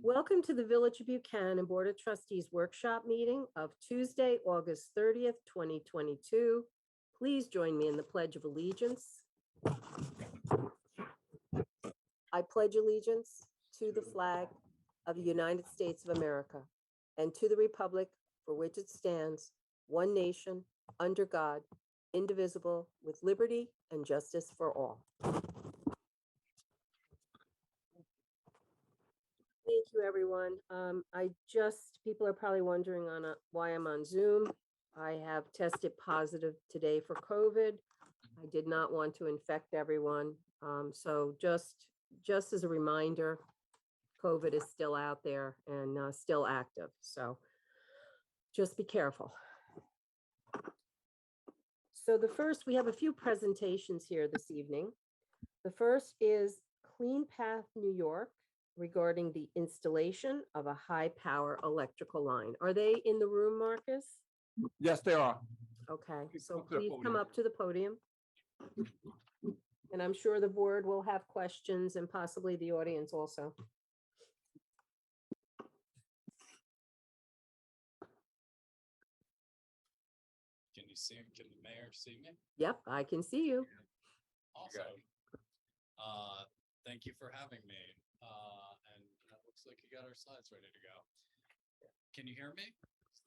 Welcome to the Village of Buchanan Board of Trustees Workshop Meeting of Tuesday, August 30th, 2022. Please join me in the Pledge of Allegiance. I pledge allegiance to the flag of the United States of America and to the republic for which it stands, one nation, under God, indivisible, with liberty and justice for all. Thank you, everyone. People are probably wondering why I'm on Zoom. I have tested positive today for COVID. I did not want to infect everyone. So just as a reminder, COVID is still out there and still active. So just be careful. So we have a few presentations here this evening. The first is Clean Path New York regarding the installation of a high power electrical line. Are they in the room, Marcus? Yes, they are. Okay, so please come up to the podium. And I'm sure the board will have questions and possibly the audience also. Can you see? Can the mayor see me? Yep, I can see you. Awesome. Thank you for having me. And it looks like you got our slides ready to go. Can you hear me?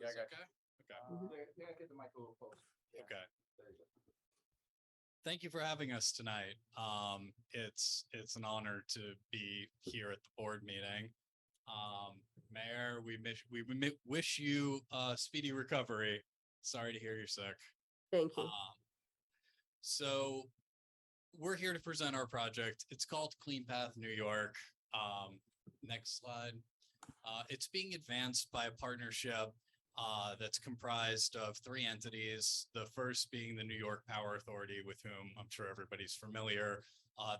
Yeah, I got okay. Okay. Yeah, get the mic a little close. Yeah. Okay. There you go. Thank you for having us tonight. It's an honor to be here at the board meeting. Mayor, we wish you a speedy recovery. Sorry to hear you're sick. Thank you. So we're here to present our project. It's called Clean Path New York. Next slide. It's being advanced by a partnership that's comprised of three entities. The first being the New York Power Authority, with whom I'm sure everybody's familiar.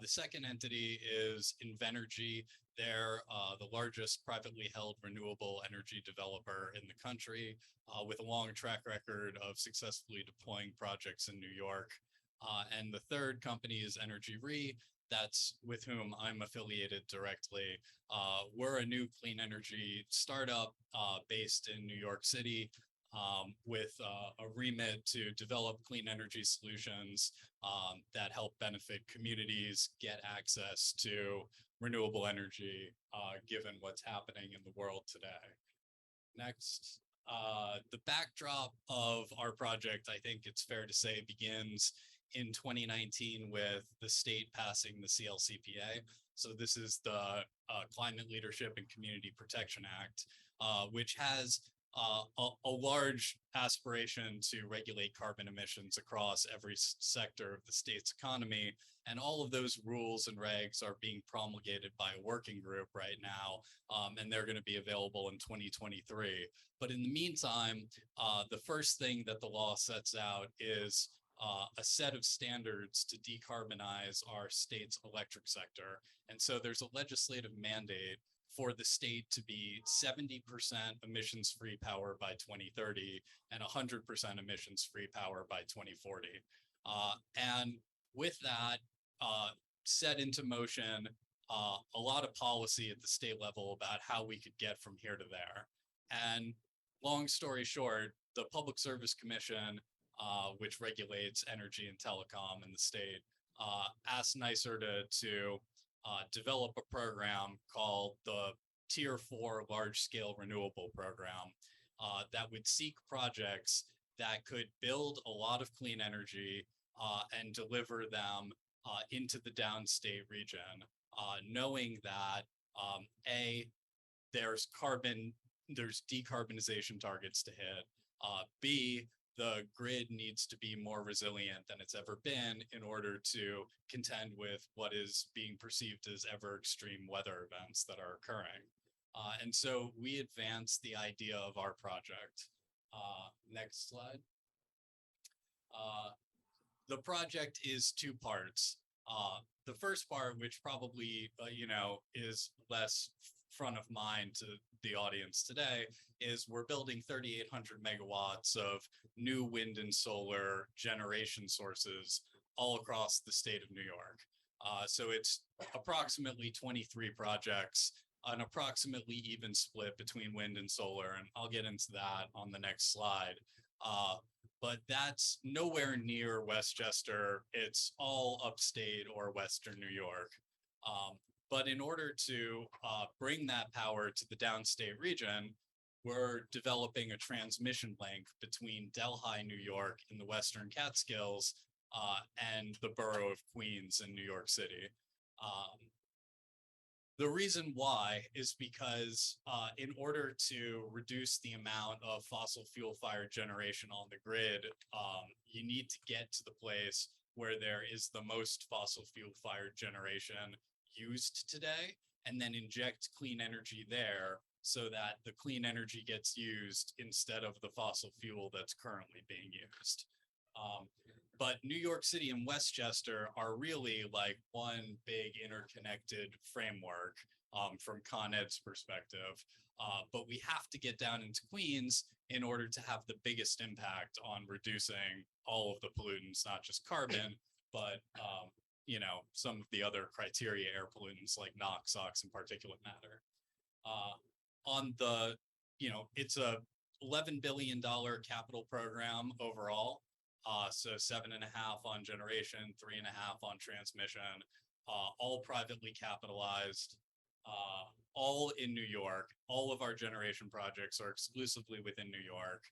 The second entity is Invenergy. They're the largest privately held renewable energy developer in the country, with a long track record of successfully deploying projects in New York. And the third company is Hdd, that's with whom I'm affiliated directly. We're a new clean energy startup based in New York City with a remit to develop clean energy solutions that help benefit communities get access to renewable energy, given what's happening in the world today. Next. The backdrop of our project, I think it's fair to say, begins in 2019 with the state passing the CLCPA. So this is the Climate Leadership and Community Protection Act, which has a large aspiration to regulate carbon emissions across every sector of the state's economy. And all of those rules and regs are being promulgated by a working group right now, and they're going to be available in 2023. But in the meantime, the first thing that the law sets out is a set of standards to decarbonize our state's electric sector. And so there's a legislative mandate for the state to be 70% emissions-free power by 2030 and 100% emissions-free power by 2040. And with that, set into motion a lot of policy at the state level about how we could get from here to there. And long story short, the Public Service Commission, which regulates energy and telecom in the state, asked NYSERDA to develop a program called the Tier 4 Large Scale Renewable Program that would seek projects that could build a lot of clean energy and deliver them into the downstate region, knowing that there's decarbonization targets to hit, B, the grid needs to be more resilient than it's ever been in order to contend with what is being perceived as ever extreme weather events that are occurring. And so we advanced the idea of our project. Next slide. The project is two parts. The first part, which probably, is less front of mind to the audience today, is we're building 3,800 megawatts of new wind and solar generation sources all across the state of New York. So it's approximately 23 projects an approximately even split between wind and solar, and I'll get into that on the next slide. But that's nowhere near Westchester. It's all upstate or Western New York. But in order to bring that power to the downstate region, we're developing a transmission link between Delhi, New York, in the Western Catskills, and the borough of Queens in New York City. The reason why is because in order to reduce the amount of fossil fuel fired generation on the grid, you need to get to the place where there is the most fossil fuel fired generation used today, and then inject clean energy there so that the clean energy gets used instead of the fossil fuel that's currently being used. But New York City and Westchester are really like one big interconnected framework from Con Ed's perspective. But we have to get down into Queens in order to have the biggest impact on reducing all of the pollutants, not just carbon, but you know, some of the other criteria air pollutants like NOx, SOx, and particulate matter. On the, you know, it's a $11 billion capital program overall. So 7.5 on generation, 3.5 on transmission, all privately capitalized, all in New York. All of our generation projects are exclusively within New York.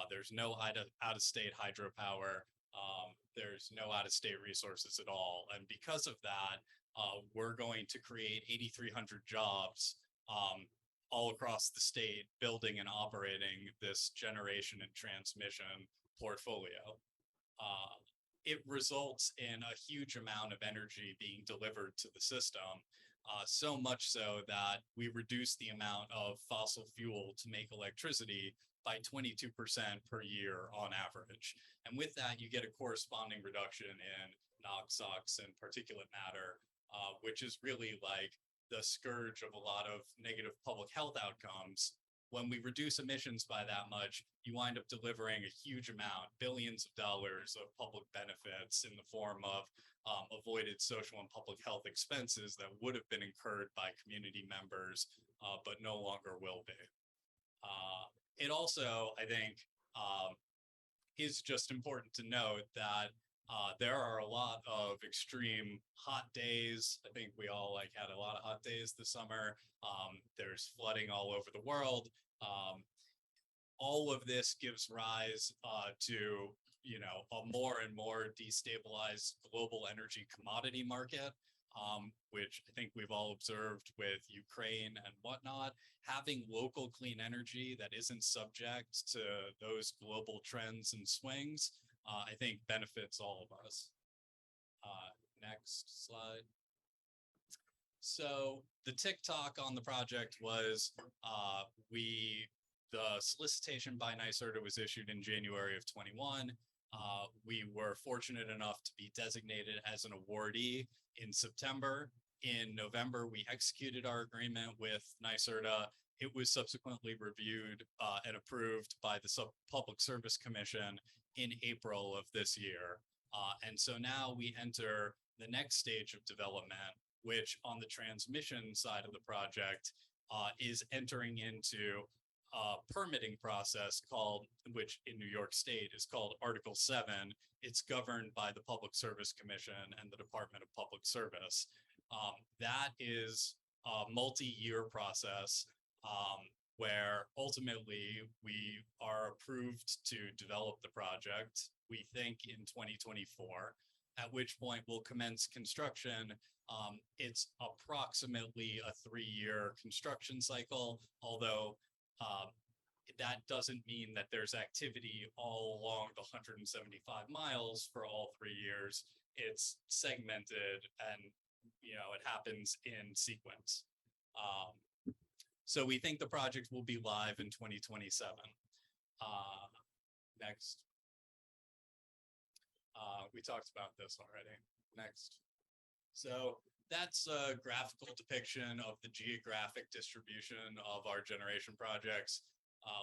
There's no out-of-state hydropower. There's no out-of-state resources at all. And because of that, we're going to create 8,300 jobs all across the state, building and operating this generation and transmission portfolio. It results in a huge amount of energy being delivered to the system, so much so that we reduce the amount of fossil fuel to make electricity by 22% per year on average. And with that, you get a corresponding reduction in NOx, SOx, and particulate matter, which is really like the scourge of a lot of negative public health outcomes. When we reduce emissions by that much, you wind up delivering a huge amount, billions of dollars of public benefits in the form of avoided social and public health expenses that would have been incurred by community members, but no longer will be. It also, I think, is just important to note that there are a lot of extreme hot days. I think we all like had a lot of hot days this summer. There's flooding all over the world. All of this gives rise to, you know, a more and more destabilized global energy commodity market, which I think we've all observed with Ukraine and whatnot. Having local clean energy that isn't subject to those global trends and swings, I think benefits all of us. Next slide. So the TikTok on the project was the solicitation by NYSERDA was issued in January of 21. We were fortunate enough to be designated as an awardee in September. In November, we executed our agreement with NYSERDA. It was subsequently reviewed and approved by the Public Service Commission in April of this year. And so now we enter the next stage of development, which on the transmission side of the project is entering into a permitting process called, which in New York State is called Article 7. It's governed by the Public Service Commission and the Department of Public Service. That is a multi-year process where ultimately we are approved to develop the project, we think in 2024, at which point we'll commence construction. It's approximately a 3-year construction cycle, although that doesn't mean that there's activity all along the 175 miles for all 3 years. It's segmented and, you know, it happens in sequence. So we think the project will be live in 2027. Next. We talked about this already. Next. So that's a graphical depiction of the geographic distribution of our generation projects.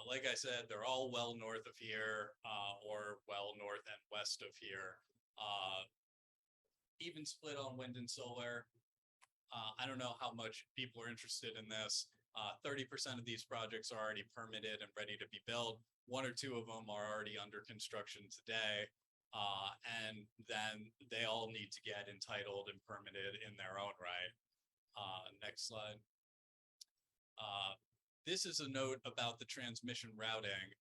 Like I said, they're all well north of here, or well north and west of here. Even split on wind and solar. I don't know how much people are interested in this. 30% of these projects are already permitted and ready to be built. One or two of them are already under construction today. And then they all need to get entitled and permitted in their own right. Next slide. This is a note about the transmission routing.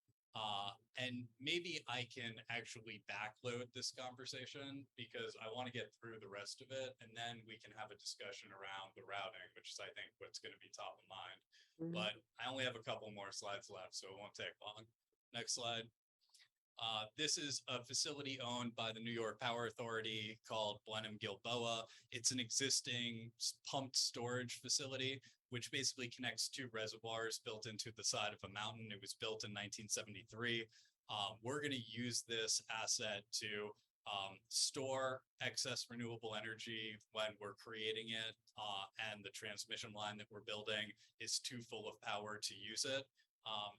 And maybe I can actually backload this conversation because I want to get through the rest of it, and then we can have a discussion around the routing, which is, I think, what's going to be top of mind. But I only have a couple more slides left, so it won't take long. Next slide. This is a facility owned by the New York Power Authority called Blenheim Gilboa. It's an existing pumped storage facility, which basically connects two reservoirs built into the side of a mountain. It was built in 1973. We're going to use this asset to store excess renewable energy when we're creating it, and the transmission line that we're building is too full of power to use it.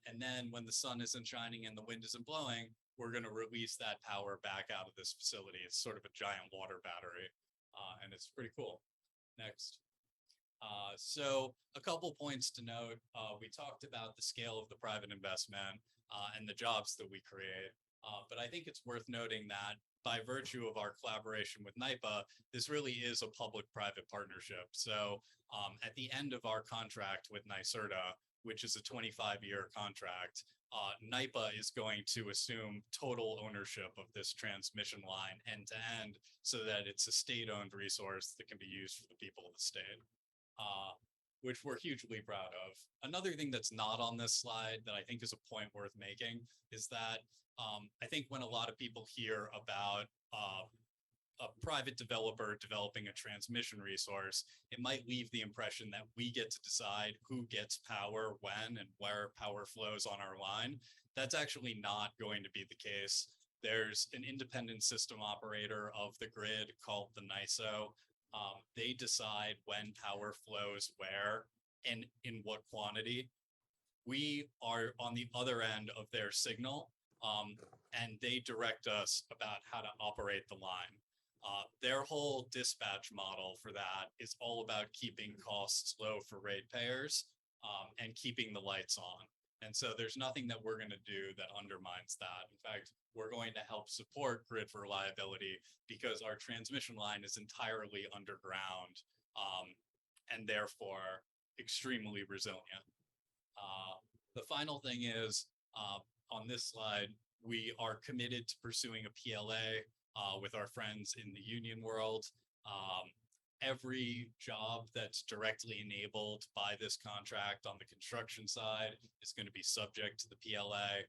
And then when the sun isn't shining and the wind isn't blowing, we're going to release that power back out of this facility. It's sort of a giant water battery, and it's pretty cool. Next. So a couple points to note. We talked about the scale of the private investment and the jobs that we create. But I think it's worth noting that by virtue of our collaboration with NYPA, this really is a public-private partnership. So at the end of our contract with NYSERDA, which is a 25-year contract, NYPA is going to assume total ownership of this transmission line end to end so that it's a state-owned resource that can be used for the people of the state, which we're hugely proud of. Another thing that's not on this slide that I think is a point worth making is that I think when a lot of people hear about a private developer developing a transmission resource, it might leave the impression that we get to decide who gets power when and where power flows on our line. That's actually not going to be the case. There's an independent system operator of the grid called the NYSO. They decide when power flows where and in what quantity. We are on the other end of their signal, and they direct us about how to operate the line. Their whole dispatch model for that is all about keeping costs low for ratepayers, and keeping the lights on. And so there's nothing that we're going to do that undermines that. In fact, we're going to help support grid reliability because our transmission line is entirely underground, and therefore extremely resilient. The final thing is, on this slide, we are committed to pursuing a PLA with our friends in the union world. Every job that's directly enabled by this contract on the construction side is going to be subject to the PLA.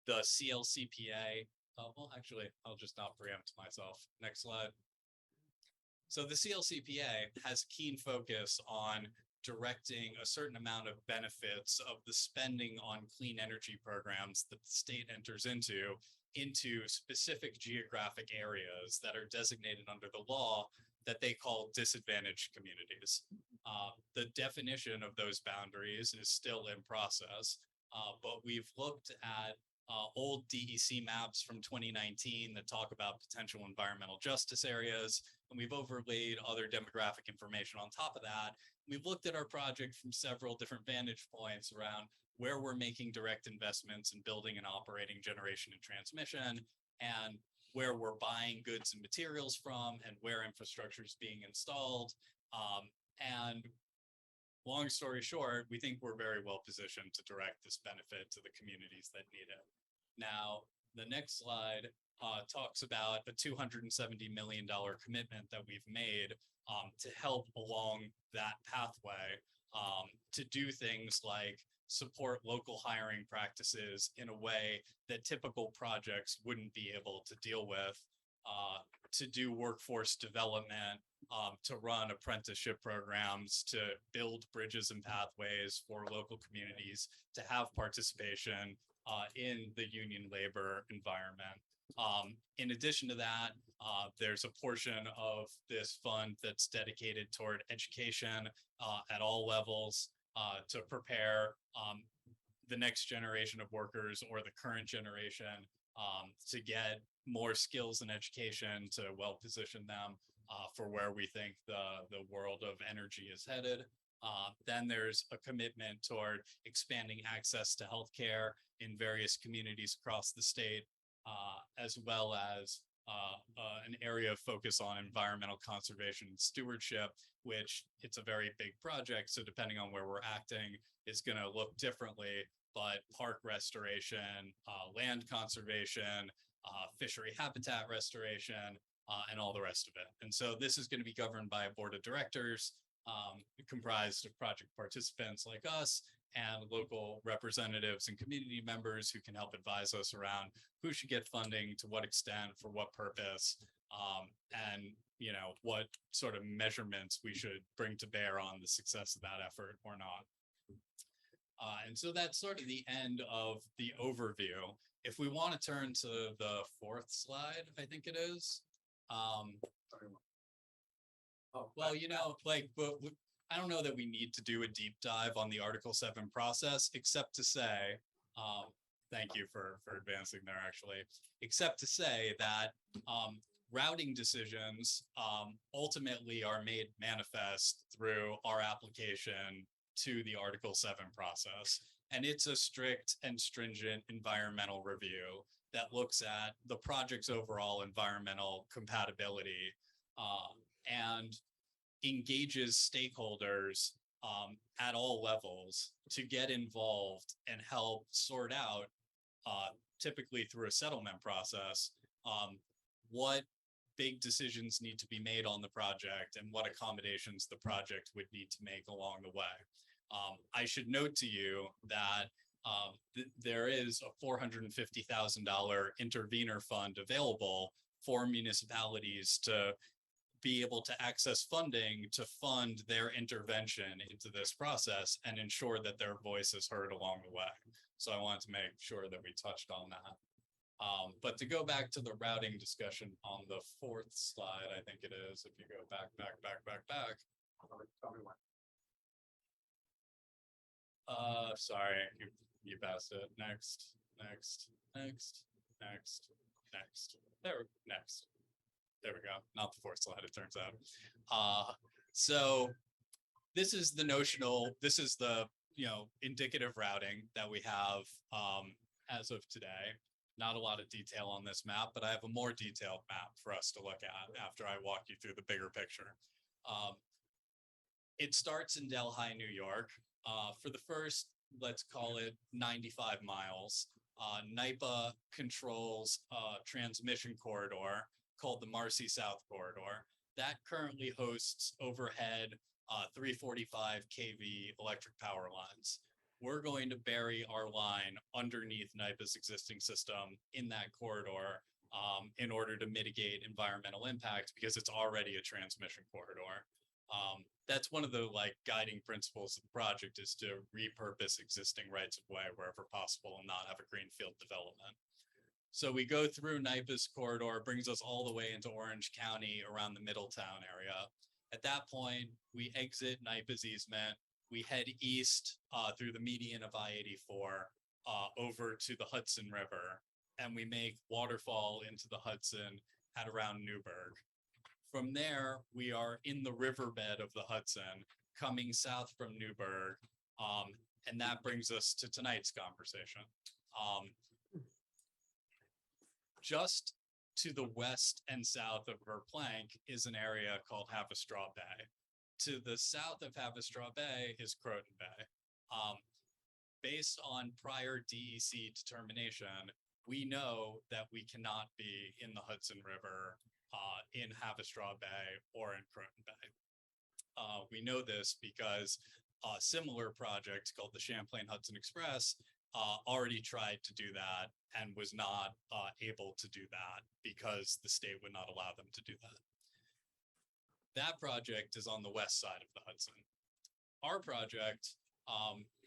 The CLCPA, well, actually, I'll just not preempt myself. Next slide. So the CLCPA has keen focus on directing a certain amount of benefits of the spending on clean energy programs that the state enters into specific geographic areas that are designated under the law that they call disadvantaged communities. The definition of those boundaries is still in process, but we've looked at old DEC maps from 2019 that talk about potential environmental justice areas, and we've overlaid other demographic information on top of that. We've looked at our project from several different vantage points around where we're making direct investments in building and operating generation and transmission, and where we're buying goods and materials from, and where infrastructure is being installed. And long story short, we think we're very well positioned to direct this benefit to the communities that need it. Now, the next slide talks about a $270 million commitment that we've made to help along that pathway, to do things like support local hiring practices in a way that typical projects wouldn't be able to deal with, to do workforce development, to run apprenticeship programs, to build bridges and pathways for local communities, to have participation in the union labor environment. In addition to that, there's a portion of this fund that's dedicated toward education at all levels, to prepare the next generation of workers or the current generation to get more skills and education to well position them for where we think the world of energy is headed. Then there's a commitment toward expanding access to healthcare in various communities across the state, as well as an area of focus on environmental conservation and stewardship, which it's a very big project. So depending on where we're acting, is going to look differently, but park restoration, land conservation, fishery habitat restoration, and all the rest of it. And so this is going to be governed by a board of directors comprised of project participants like us and local representatives and community members who can help advise us around who should get funding, to what extent, for what purpose, and what sort of measurements we should bring to bear on the success of that effort or not. And so that's sort of the end of the overview. If we want to turn to the fourth slide, I think it is. Well, I don't know that we need to do a deep dive on the Article 7 process, except to say, thank you for advancing there, actually, except to say that routing decisions ultimately are made manifest through our application to the Article 7 process. And it's a strict and stringent environmental review that looks at the project's overall environmental compatibility and engages stakeholders at all levels to get involved and help sort out, typically through a settlement process, what big decisions need to be made on the project and what accommodations the project would need to make along the way. I should note to you that there is a $450,000 intervenor fund available for municipalities to be able to access funding to fund their intervention into this process and ensure that their voice is heard along the way. So I wanted to make sure that we touched on that. But to go back to the routing discussion on the fourth slide, I think it is, if you go back. Sorry, you passed it. Next. There we go. Not the fourth slide, it turns out. So this is the indicative routing that we have as of today. Not a lot of detail on this map, but I have a more detailed map for us to look at after I walk you through the bigger picture. It starts in Delhi, New York. For the first, let's call it 95 miles, NYPA controls a transmission corridor called the Marcy South Corridor. That currently hosts overhead 345 kV electric power lines. We're going to bury our line underneath NYPA's existing system in that corridor in order to mitigate environmental impact, because it's already a transmission corridor. That's one of the guiding principles of the project, is to repurpose existing rights of way wherever possible and not have a greenfield development. So we go through NYPA's corridor, brings us all the way into Orange County around the Middletown area. At that point, we exit NYPA's easement. We head east through the median of I-84 over to the Hudson River, and we make waterfall into the Hudson at around Newburgh. From there, we are in the riverbed of the Hudson, coming south from Newburgh, and that brings us to tonight's conversation. Just to the west and south of Verplank is an area called Havistraw Bay. To the south of Havistraw Bay is Croton Bay. Based on prior DEC determination, we know that we cannot be in the Hudson River, in Havistraw Bay, or in Croton Bay. We know this because a similar project called the Champlain Hudson Express already tried to do that and was not able to do that because the state would not allow them to do that. That project is on the west side of the Hudson. Our project,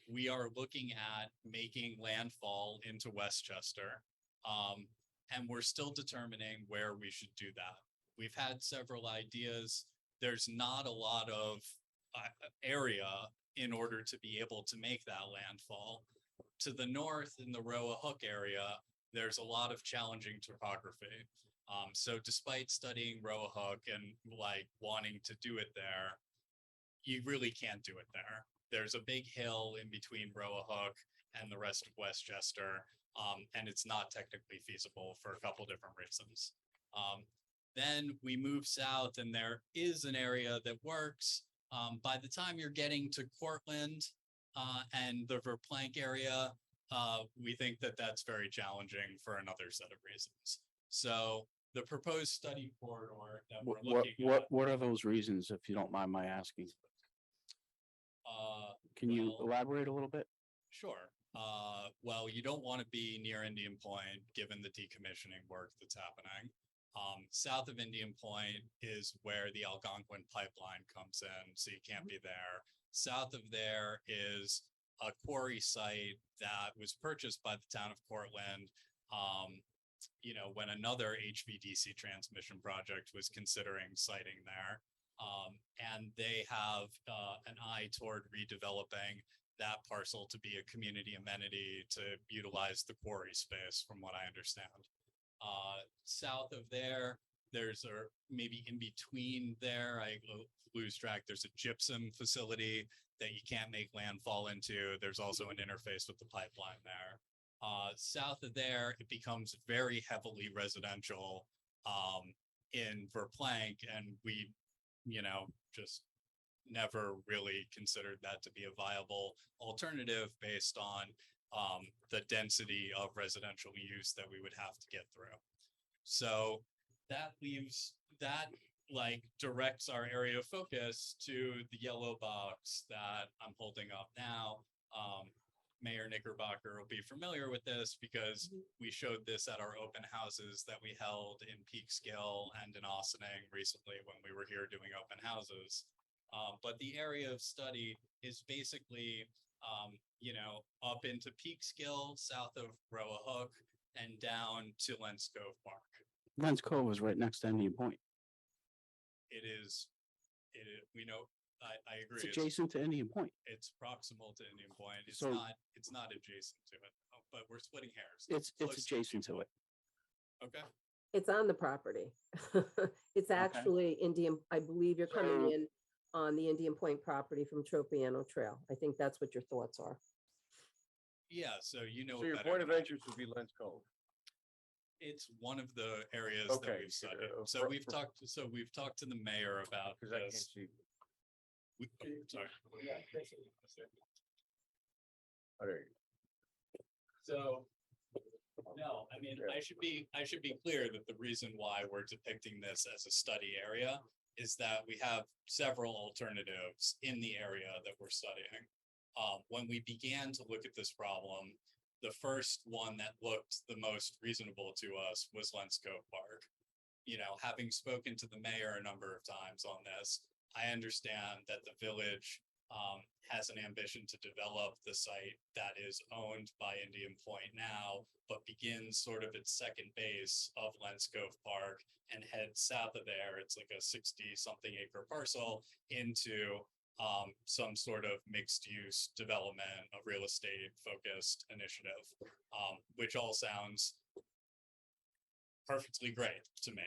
we are looking at making landfall into Westchester, and we're still determining where we should do that. We've had several ideas. There's not a lot of area in order to be able to make that landfall. To the north in the Roa Hook area, there's a lot of challenging topography. So despite studying Roahook and like wanting to do it there, you really can't do it there. There's a big hill in between Roahook and the rest of Westchester, and it's not technically feasible for a couple different reasons. Then we move south and there is an area that works. By the time you're getting to Cortland and the Verplank area, we think that that's very challenging for another set of reasons. So the proposed study corridor that we're looking at. What are those reasons, if you don't mind my asking? Can you well, elaborate a little bit? Sure. Well, you don't want to be near Indian Point, given the decommissioning work that's happening. South of Indian Point is where the Algonquin pipeline comes in, so you can't be there. South of there is a quarry site that was purchased by the town of Cortland, when another HVDC transmission project was considering siting there. And they have an eye toward redeveloping that parcel to be a community amenity to utilize the quarry space, from what I understand. South of there, there's maybe in between there, I lose track, there's a gypsum facility that you can't make landfall into. There's also an interface with the pipeline there. South of there, it becomes very heavily residential in Verplank, and we, just never really considered that to be a viable alternative based on the density of residential use that we would have to get through. So that directs our area of focus to the yellow box that I'm holding up now. Mayor Knickerbocker will be familiar with this because we showed this at our open houses that we held in Peekskill and in Ossining recently when we were here doing open houses. But the area of study is basically, up into Peekskill, south of Roahook, and down to Lens Cove Park. Lens Cove is right next to Indian Point. I agree. It's adjacent to Indian Point. It's proximal to Indian Point. It's So- not adjacent to it, but we're splitting hairs. It's close adjacent to it. Okay. It's on the property. It's actually Indian, I believe you're coming in on the Indian Point property from Tropiano Trail. I think that's what your thoughts are. Yeah, so you know. So your better point of than I entrance would be Lens Cove. It's one of the areas that Okay, we've studied. So for- we've talked to the mayor about Because I can't this. see. Sorry. Oh, there you So, no, I mean, Yeah. I should be clear that the reason why we're depicting this as a study area is that we have several alternatives in the area that we're studying. When we began to look at this problem, the first one that looked the most reasonable to us was Lens Cove Park. Having spoken to the mayor a number of times on this, I understand that the village has an ambition to develop the site that is owned by Indian Point now, but begins sort of its second base of Lens Cove Park and heads south of there. It's like a 60-something acre parcel into some sort of mixed use development, a real estate focused initiative, which all sounds perfectly great to me.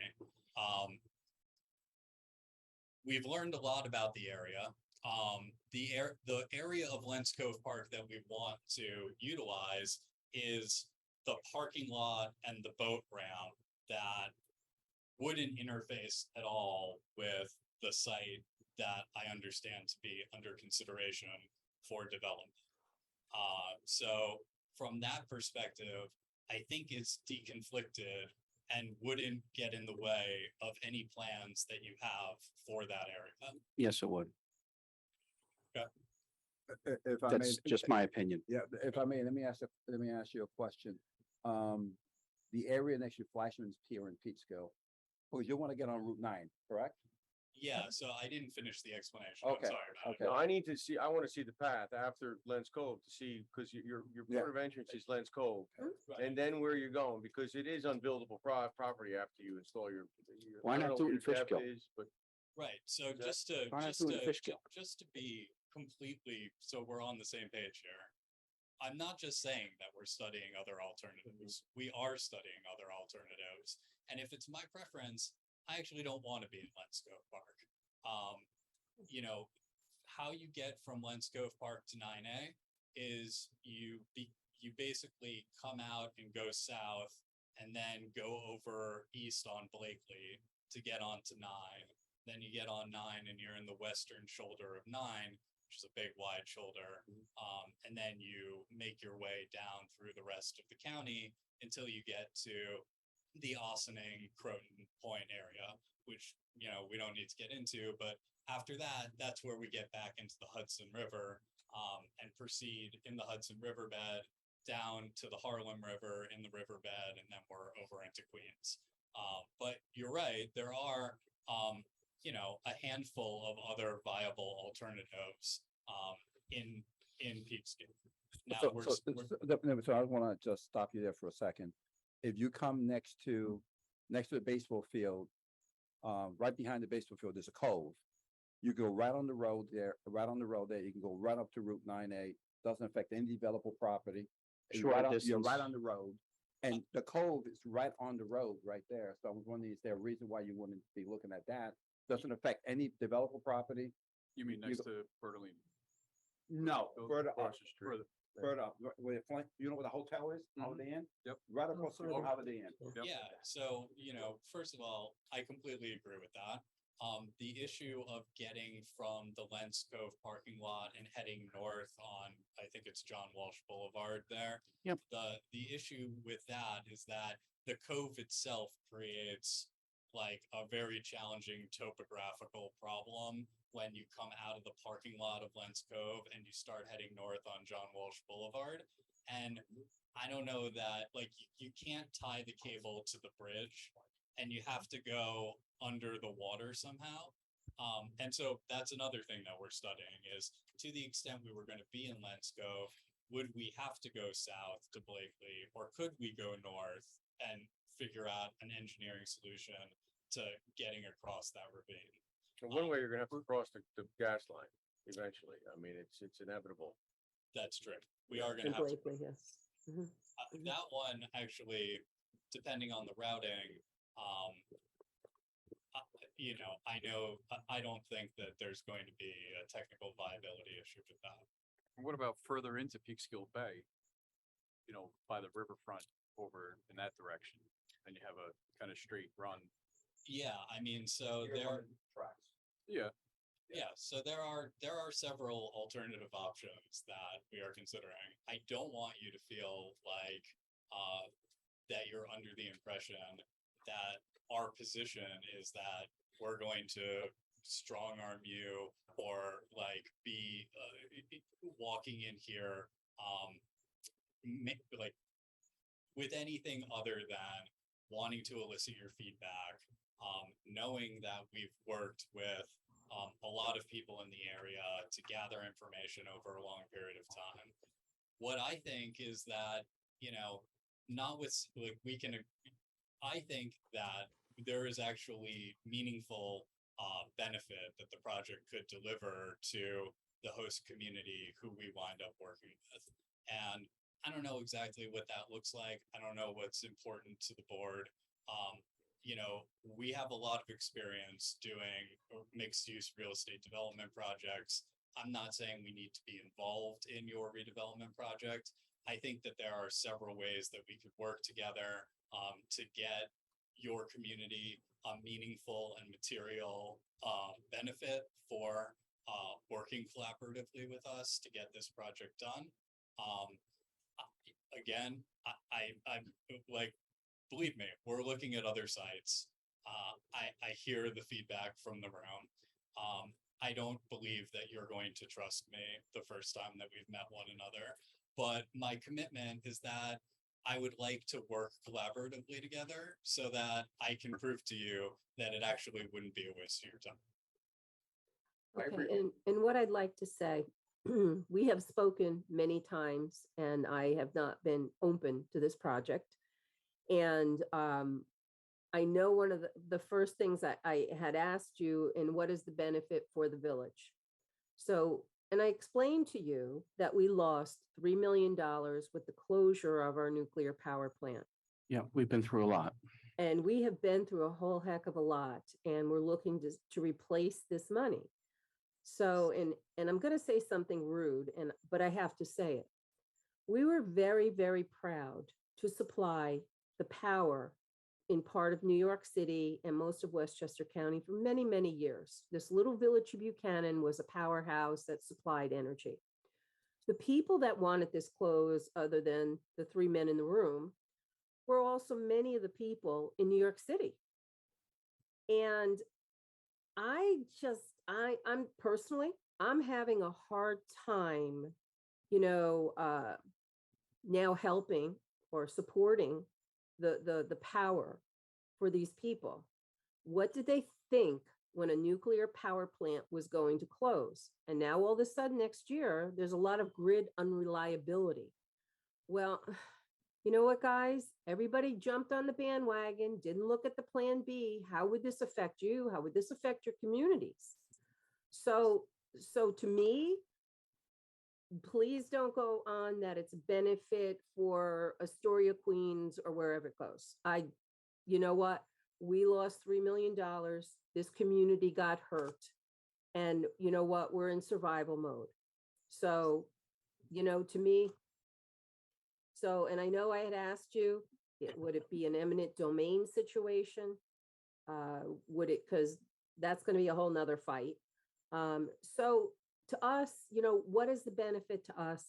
We've learned a lot about the area. The area of Lens Cove Park that we want to utilize is the parking lot and the boat ramp that wouldn't interface at all with the site that I understand to be under consideration for development. So from that perspective, I think it's deconflicted and wouldn't get in the way of any plans that you have for that area. Yes, it would. If I may, That's just my opinion. yeah, if I may, let me ask you a question. The area next to Flashman's Pier in Peekskill, because you want to get on Route 9, correct? Yeah, so I didn't finish the explanation. I'm Okay, sorry about it. okay. No, I want to see the path after Lens Cove to see, because your Yeah. point of entrance is Lens Cove. Right. And then where you're going, because it is unbuildable property after you install your. Why I don't not know do it in what your depth Fishkill? is, But Right, so that- just to, Why not just do it in to, Fishkill? just to be completely, so we're on the same page here. I'm not just saying that we're studying other alternatives. We are studying other alternatives. And if it's my preference, I actually don't want to be in Lenscove Park. You know, how you get from Lenscove Park to 9A is you basically come out and go south and then go over east on Blakely to get onto 9. Then you get on 9 and you're in the western shoulder of 9, which is a big wide shoulder. And then you make your way down through the rest of the county until you get to the Ossining Croton Point area, which, you know, we don't need to get into, but after that, that's where we get back into the Hudson River, and proceed in the Hudson Riverbed down to the Harlem River in the riverbed, and then we're over into Queens. But you're right, there are, you know, a handful of other viable alternatives in Peekskill. Now So I want to just stop you there for a second. If you come next to the baseball field, right behind the baseball field, there's a cove. You go right on the road there, you can go right up to Route 9A, doesn't affect any developable property. And Short you're right distance. on the road, and the cove is right on the road right there. So I was wondering, is there a reason why you wouldn't be looking at that? Doesn't affect any developable property? You mean You next go- to Bertolini? No, further up, Across the street. further up, where the Flint, you know where the hotel is, Mhm. Holiday Inn? Yep. Right across the further. Holiday Inn. Yep. Yeah, so, you know, first of all, I completely agree with that. The issue of getting from the Lens Cove parking lot and heading north on, I think it's John Walsh Boulevard there. Yep. The issue with that is that the cove itself creates like a very challenging topographical problem when you come out of the parking lot of Lens Cove and you start heading north on John Walsh Boulevard. And I don't know that, like, you can't tie the cable to the bridge and you have to go under the water somehow. And so that's another thing that we're studying is, to the extent we were going to be in Lens Cove, would we have to go south to Blakely, or could we go north and figure out an engineering solution to getting across that ravine? So one way you're gonna have to cross the gas line eventually. I mean, it's inevitable. That's true. We are going In to have to Blakely, yes. Mhm. that one actually, depending on the routing, you know, I don't think that there's going to be a technical viability issue with that. And what about further into Peekskill Bay? You know, by the riverfront over in that direction, and you have a kind of straight run. Yeah, I mean, so there, Yeah, so there are several alternative options that we are considering. I don't want you to feel like that you're under the impression that our position is that we're going to strong arm you or like be walking in here like with anything other than wanting to elicit your feedback, knowing that we've worked with a lot of people in the area to gather information over a long period of time. What I think is that, you know, not with like I think that there is actually meaningful benefit that the project could deliver to the host community who we wind up working with. And I don't know exactly what that looks like. I don't know what's important to the board. You know, we have a lot of experience doing mixed use real estate development projects. I'm not saying we need to be involved in your redevelopment project. I think that there are several ways that we could work together to get your community a meaningful and material benefit for working collaboratively with us to get this project done. Again, I'm like, believe me, we're looking at other sites. I hear the feedback from the room. I don't believe that you're going to trust me the first time that we've met one another, but my commitment is that I would like to work collaboratively together so that I can prove to you that it actually wouldn't be a waste of your time. Okay, and what I'd like to say, we have spoken many times and I have not been open to this project. And I know one of the first things that I had asked you, and what is the benefit for the village? So And I explained to you that we lost $3 million with the closure of our nuclear power plant. Yeah, we've been through a lot. And we have been through a whole heck of a lot, and we're looking to replace this money. So, and I'm going to say something rude, but I have to say it. We were very, very proud to supply the power in part of New York City and most of Westchester County for many, many years. This little village of Buchanan was a powerhouse that supplied energy. The people that wanted this closed, other than the three men in the room, were also many of the people in New York City. And I'm personally, I'm having a hard time, now helping or supporting the power for these people. What did they think when a nuclear power plant was going to close? And now all of a sudden next year, there's a lot of grid unreliability. Well, you know what, guys? Everybody jumped on the bandwagon, didn't look at the plan B. How would this affect you? How would this affect your communities? So to me, please don't go on that it's a benefit for Astoria, Queens, or wherever it goes. You know what? We lost $3 million. This community got hurt. And you know what? We're in survival mode. So, to me, and I know I had asked you, would it be an eminent domain situation? Because that's going to be a whole nother fight. So to us, what is the benefit to us?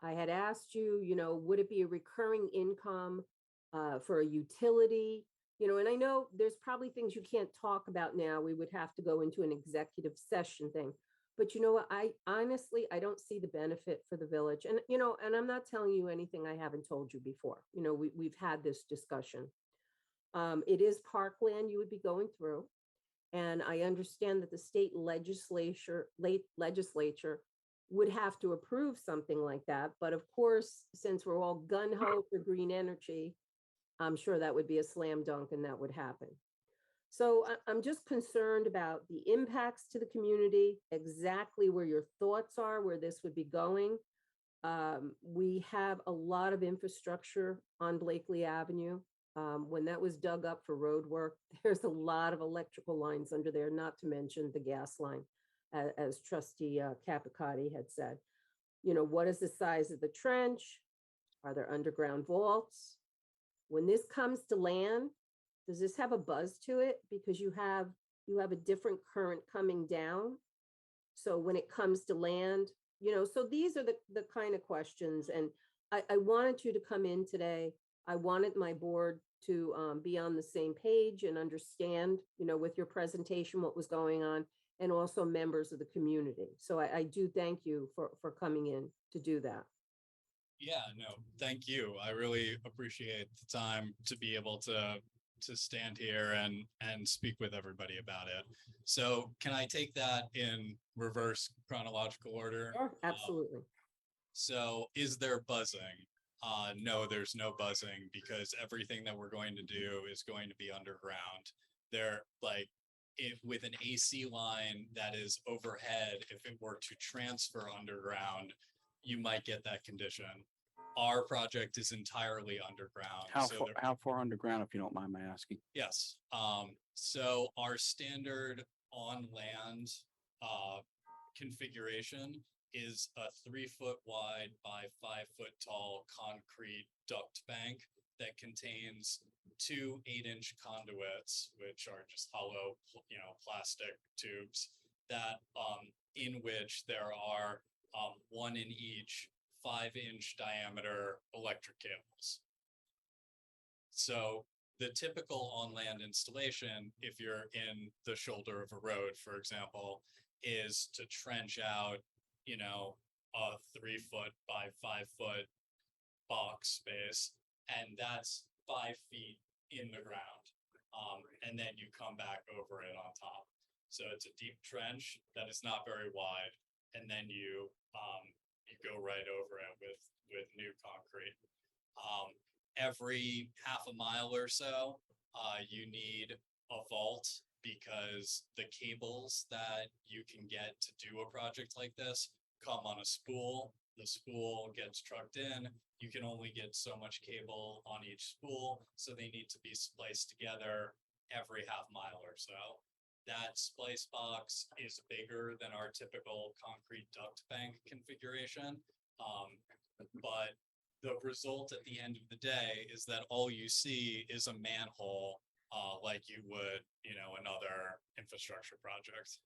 I had asked you, would it be a recurring income for a utility? And I know there's probably things you can't talk about now. We would have to go into an executive session thing. But you know what? I honestly don't see the benefit for the village. And, and I'm not telling you anything I haven't told you before. We've had this discussion. It is parkland you would be going through. And I understand that the state legislature would have to approve something like that. But of course, since we're all gung-ho for green energy, I'm sure that would be a slam dunk and that would happen. So I'm just concerned about the impacts to the community, exactly where your thoughts are, where this would be going. We have a lot of infrastructure on Blakely Avenue. When that was dug up for road work, there's a lot of electrical lines under there, not to mention the gas line, as Trustee Capicotti had said. What is the size of the trench? Are there underground vaults? When this comes to land, does this have a buzz to it? Because you have a different current coming down. So when it comes to land, so these are the kind of questions. And I wanted you to come in today. I wanted my board to be on the same page and understand, with your presentation, what was going on, and also members of the community. So I do thank you for coming in to do that. Yeah, no, thank you. I really appreciate the time to be able to stand here and speak with everybody about it. So can I take that in reverse chronological order? Sure, absolutely. So is there buzzing? No, there's no buzzing, because everything that we're going to do is going to be underground. With an AC line that is overhead, if it were to transfer underground, you might get that condition. Our project is entirely underground. How far underground, if you don't mind my asking? Yes. So our standard on land configuration is a 3-foot wide by 5-foot tall concrete duct bank that contains 2 8-inch conduits, which are just hollow, plastic tubes that in which there are 1 in each 5-inch diameter electric cables. So the typical on-land installation, if you're in the shoulder of a road, for example, is to trench out, a 3-foot by 5-foot box space, and that's 5 feet in the ground. And then you come back over it on top. So it's a deep trench that is not very wide, and then you go right over it with new concrete. Every half a mile or so, you need a vault, because the cables that you can get to do a project like this come on a spool. The spool gets trucked in. You can only get so much cable on each spool, so they need to be spliced together every half mile or so. That splice box is bigger than our typical concrete duct bank configuration. But the result at the end of the day is that all you see is a manhole, like you would, another infrastructure project.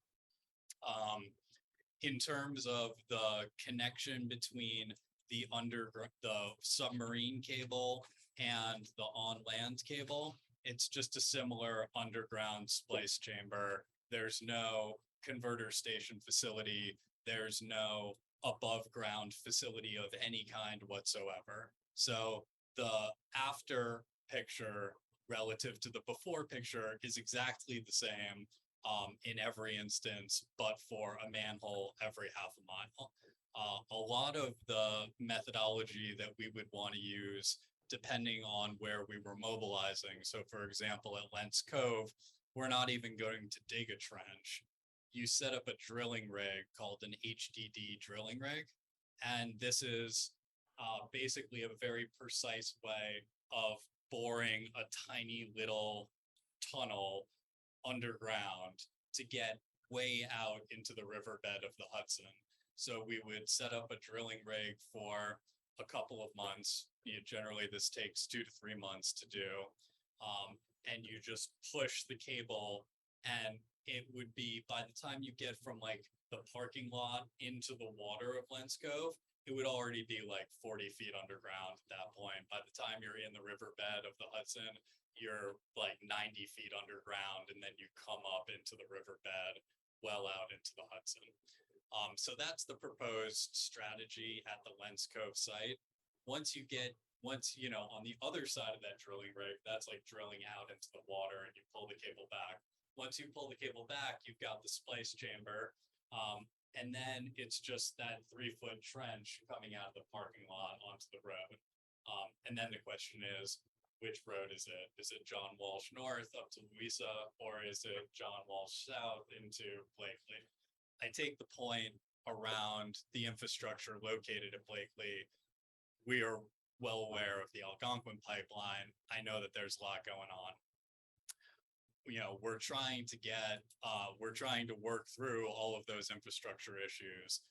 In terms of the connection between the submarine cable and the on-land cable, it's just a similar underground splice chamber. There's no converter station facility. There's no above ground facility of any kind whatsoever. So the after picture relative to the before picture is exactly the same in every instance, but for a manhole every half a mile. A lot of the methodology that we would want to use, depending on where we were mobilizing. So for example, at Lentz Cove, we're not even going to dig a trench. You set up a drilling rig called an Hdd Drilling Rig. And this is basically a very precise way of boring a tiny little tunnel underground to get way out into the riverbed of the Hudson. So we would set up a drilling rig for a couple of months. Generally, this takes 2 to 3 months to do. And you just push the cable, and it would be, by the time you get from like the parking lot into the water of Lentz Cove, it would already be like 40 feet underground at that point. By the time you're in the riverbed of the Hudson, you're like 90 feet underground, and then you come up into the riverbed well out into the Hudson. So that's the proposed strategy at the Lentz Cove site. Once on the other side of that drilling rig, that's like drilling out into the water, and you pull the cable back. Once you pull the cable back, you've got the splice chamber. And then it's just that 3-foot trench coming out of the parking lot onto the road. And then the question is, which road is it? Is it John Walsh North up to Louisa, or is it John Walsh South into Blakely? I take the point around the infrastructure located at Blakely. We are well aware of the Algonquin pipeline. I know that there's a lot going on. We're trying to work through all of those infrastructure issues.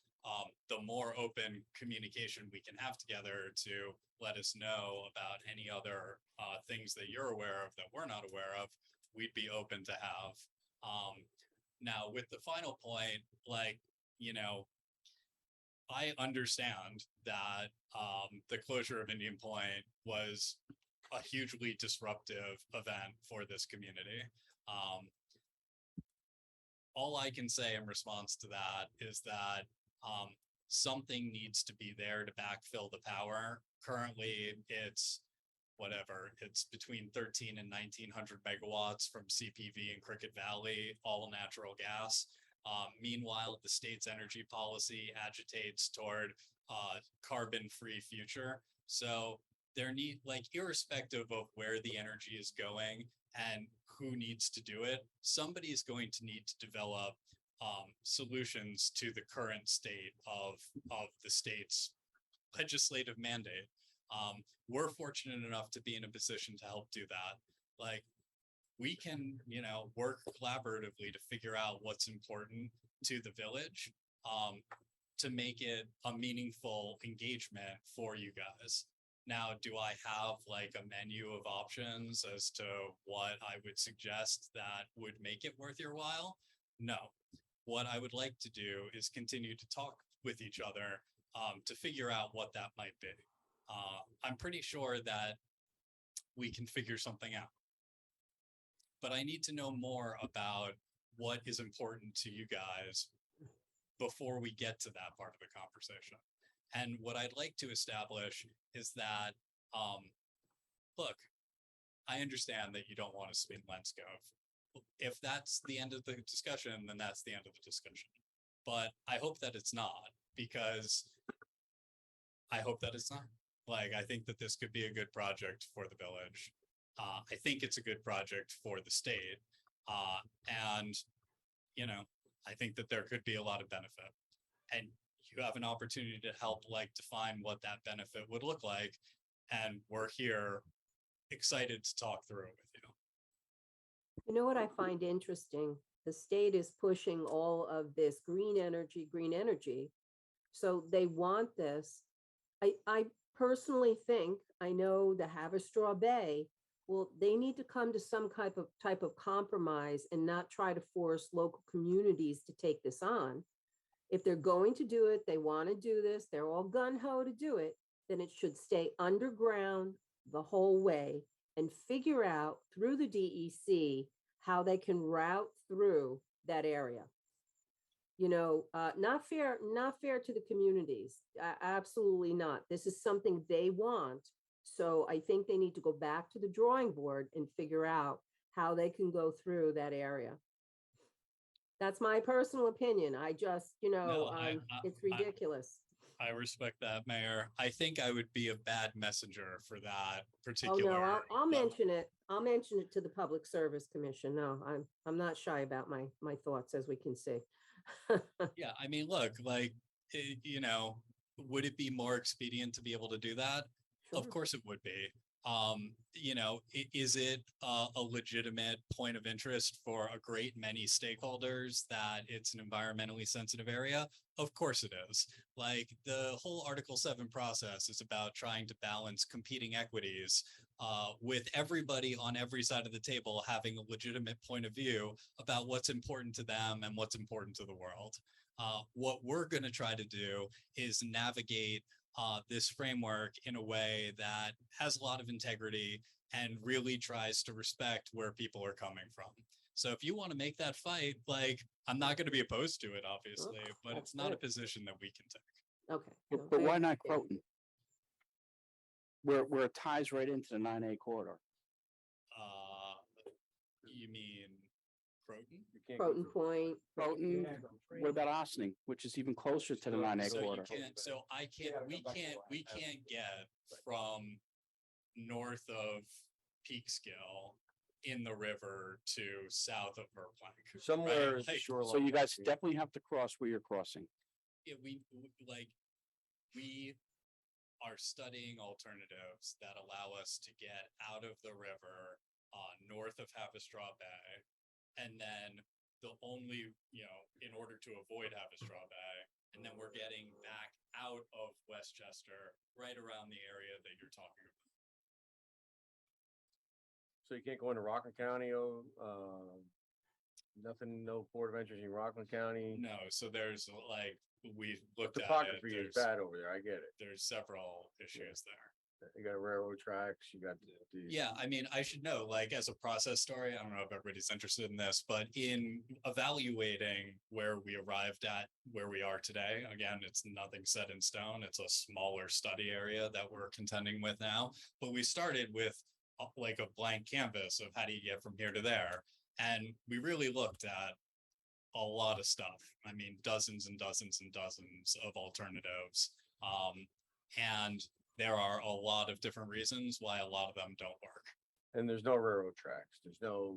The more open communication we can have together to let us know about any other things that you're aware of that we're not aware of, we'd be open to have. Now, with the final point, I understand that the closure of Indian Point was a hugely disruptive event for this community. All I can say in response to that is that something needs to be there to backfill the power. Currently, it's between 13 and 1900 megawatts from CPV in Cricket Valley, all natural gas. Meanwhile, the state's energy policy agitates toward carbon-free future. So irrespective of where the energy is going and who needs to do it, somebody is going to need to develop solutions to the current state of the state's legislative mandate. We're fortunate enough to be in a position to help do that. We can, work collaboratively to figure out what's important to the village, to make it a meaningful engagement for you guys. Now, do I have a menu of options as to what I would suggest that would make it worth your while? No. What I would like to do is continue to talk with each other to figure out what that might be. I'm pretty sure that we can figure something out. But I need to know more about what is important to you guys before we get to that part of the conversation. And what I'd like to establish is that, look, I understand that you don't want to spin Lentz Cove. If that's the end of the discussion, then that's the end of the discussion. But I hope that it's not, because I hope that it's not. I think that this could be a good project for the village. I think it's a good project for the state. And, I think that there could be a lot of benefit. And you have an opportunity to help like define what that benefit would look like. And we're here excited to talk through it with you. You know what I find interesting? The state is pushing all of this green energy, green energy. So they want this. I personally think, I know the Haverstraw Bay, well, they need to come to some type of compromise and not try to force local communities to take this on. If they're going to do it, they want to do this, they're all gun ho to do it, then it should stay underground the whole way and figure out through the DEC how they can route through that area. You know, not fair to the communities. Absolutely not. This is something they want. So I think they need to go back to the drawing board and figure out how they can go through that area. That's my personal opinion. I just, No, it's ridiculous. I respect that, Mayor. I think I would be a bad messenger for that Oh, particular. no, I'll level. mention it. I'll mention it to the Public Service Commission. No, I'm not shy about my thoughts, as we can see. Yeah, I mean, look, like, would it be more expedient to be able to do that? Of Sure. course it would be. Is it a legitimate point of interest for a great many stakeholders that it's an environmentally sensitive area? Of course it is. Like, the whole Article 7 process is about trying to balance competing equities with everybody on every side of the table having a legitimate point of view about what's important to them and what's important to the world. What we're going to try to do is navigate this framework in a way that has a lot of integrity and really tries to respect where people are coming from. So if you want to make that fight, like, I'm not going to be opposed to it, obviously, but it's not a position that we can take. Okay. But I why not understand. Croton? Where it ties right into the 9A corridor. You mean Croton? You can't go Croton through- Point. Croton, what about Ossining, which is even closer to the 9A So corridor? we can't get from north of Peekskill in the river to south of Verplank. Somewhere Right, like, shoreline. So you guys definitely have to cross where you're crossing. Yeah, we are studying alternatives that allow us to get out of the river north of Haverstraw Bay. And then the only, in order to avoid Haverstraw Bay, and then we're getting back out of Westchester, right around the area that you're talking about. So you can't go into Rockland County, nothing, no Board of Entries in Rockland County. No, so there's like, we looked at it, Topography is there's, bad over there, I get it. there's several issues there. You got railroad tracks, you got the. Yeah, I mean, I should know, like, as a process story, I don't know if everybody's interested in this, but in evaluating where we arrived at, where we are today, again, it's nothing set in stone. It's a smaller study area that we're contending with now. But we started with like a blank canvas of how do you get from here to there? And we really looked at a lot of stuff. I mean, dozens and dozens and dozens of alternatives. And there are a lot of different reasons why a lot of them don't work. And there's no railroad tracks, there's no,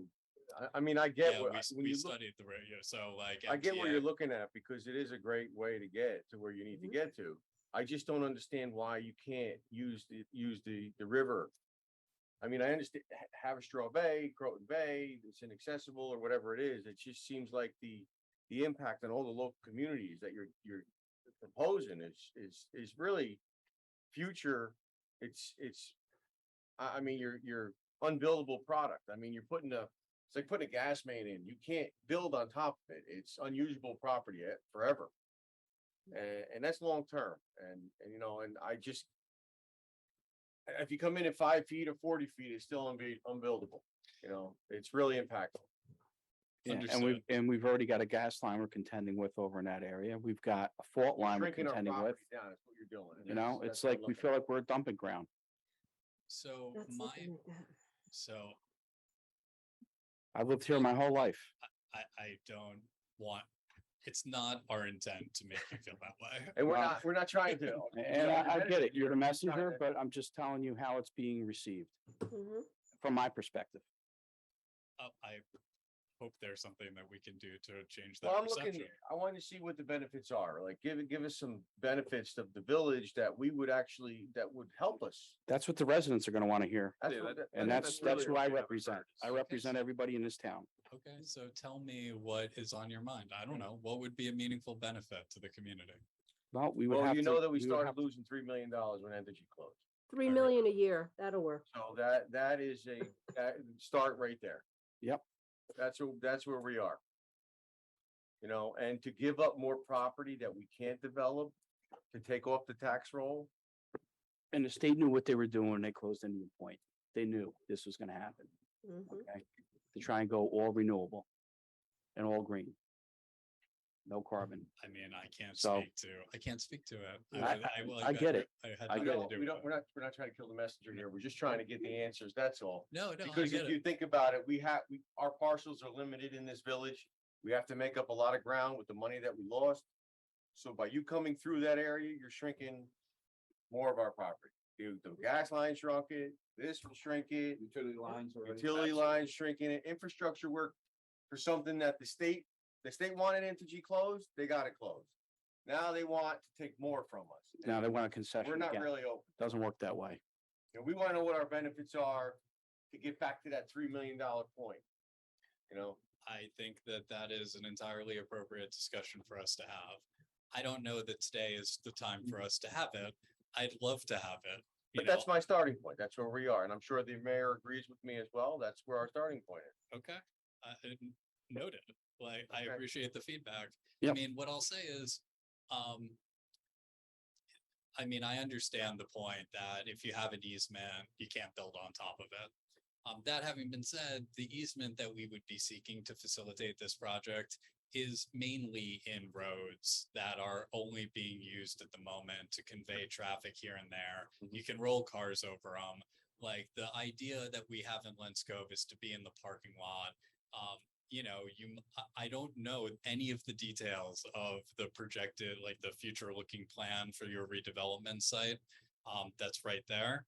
I mean, I get Yeah, what, we when you look, studied the radio, so like. I get what MTA you're looking at, because it is a great way to get to where you need to get to. I just don't understand why you can't use the river. I mean, I understand Haverstraw Bay, Croton Bay, it's inaccessible or whatever it is. It just seems like the impact on all the local communities that you're proposing is really future. I mean, you're unbuildable product. I mean, it's like putting a gas main in. You can't build on top of it. It's unusable property forever. And that's long term. And and I just, if you come in at 5 feet or 40 feet, it's still unbuildable. It's really impactful. Yeah, Understood. and we've already got a gas line we're contending with over in that area. We've got a fault line we're Shrinking our contending with. property down is what you're doing. and that's It's what like I'm we looking feel at. like we're a dumping ground. So That's something like that. so I've lived here my whole life. I don't want, it's not our intent to make you feel that way. And Well, we're not trying to. And I get it. You're the messenger, but I'm just telling you how it's being received Mhm. from my perspective. I hope there's something that we can do to change that Well, I'm looking, perception. I want to see what the benefits are, like give us some benefits of the village that we would actually, that would help us. That's what the residents are gonna wanna hear. That's Yeah, what that- that- And that's really who what I we have represent. heard. I represent everybody in this town. Okay, so tell me what is on your mind. I don't know. What would be a meaningful benefit to the community? Well, we would Well, have you to. know that we would started have to- losing $3 million when Entergy closed. 3 Okay. million a year, that'll work. So that is a, that start right there. Yep. That's where we are. You know, and to give up more property that we can't develop, to take off the tax roll. And the state knew what they were doing when they closed Indian Point. They knew this was gonna happen, Mhm. okay? To try and go all renewable and all green. No carbon. I mean, I can't So- speak to it. I get it. I had I nothing get to it. do We with don't, we're not trying to kill the messenger here. We're just trying to get the answers. That's all. No, I Because get if you it. think about it, our parcels are limited in this village. We have to make up a lot of ground with the money that we lost. So by you coming through that area, you're shrinking more of our property. The gas line shrunk it, this will shrink it, Utility lines already. utility lines shrinking it, infrastructure work for something that the state wanted Entergy closed, they got it closed. Now they want to take more from us. Now they want a concession We're not again. really open. Doesn't work that way. And we want to know what our benefits are to get back to that $3 million point. You know, I think that that is an entirely appropriate discussion for us to have. I don't know that today is the time for us to have it. I'd love to have it. you but that's know. my starting point. That's where we are. And I'm sure the mayor agrees with me as well. That's where our starting point is. Okay, noted. Like, I Okay. appreciate the feedback. I Yep. mean, what I'll say is, I mean, I understand the point that if you have an easement, you can't build on top of it. That having been said, the easement that we would be seeking to facilitate this project is mainly in roads that are only being used at the moment to convey traffic here and there. You can roll cars over them. Like, the idea that we have in Lens Cove is to be in the parking lot. You know, I don't know any of the details of the projected, like the future looking plan for your redevelopment site. That's right there.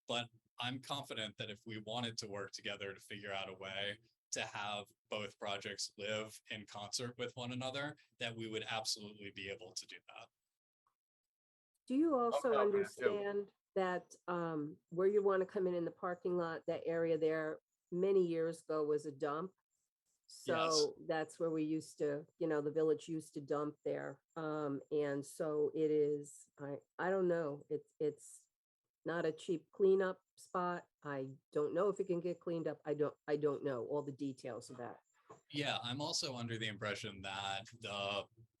But I'm confident that if we wanted to work together to figure out a way to have both projects live in concert with one another, that we would absolutely be able to do that. Do you also confident too. understand that where you want to come in the parking lot, that area there many years ago was a dump? Yes. So that's where we used to, the village used to dump there. And so it is, I don't know, it's not a cheap cleanup spot. I don't know if it can get cleaned up. I don't know all the details of that. Yeah, I'm also under the impression that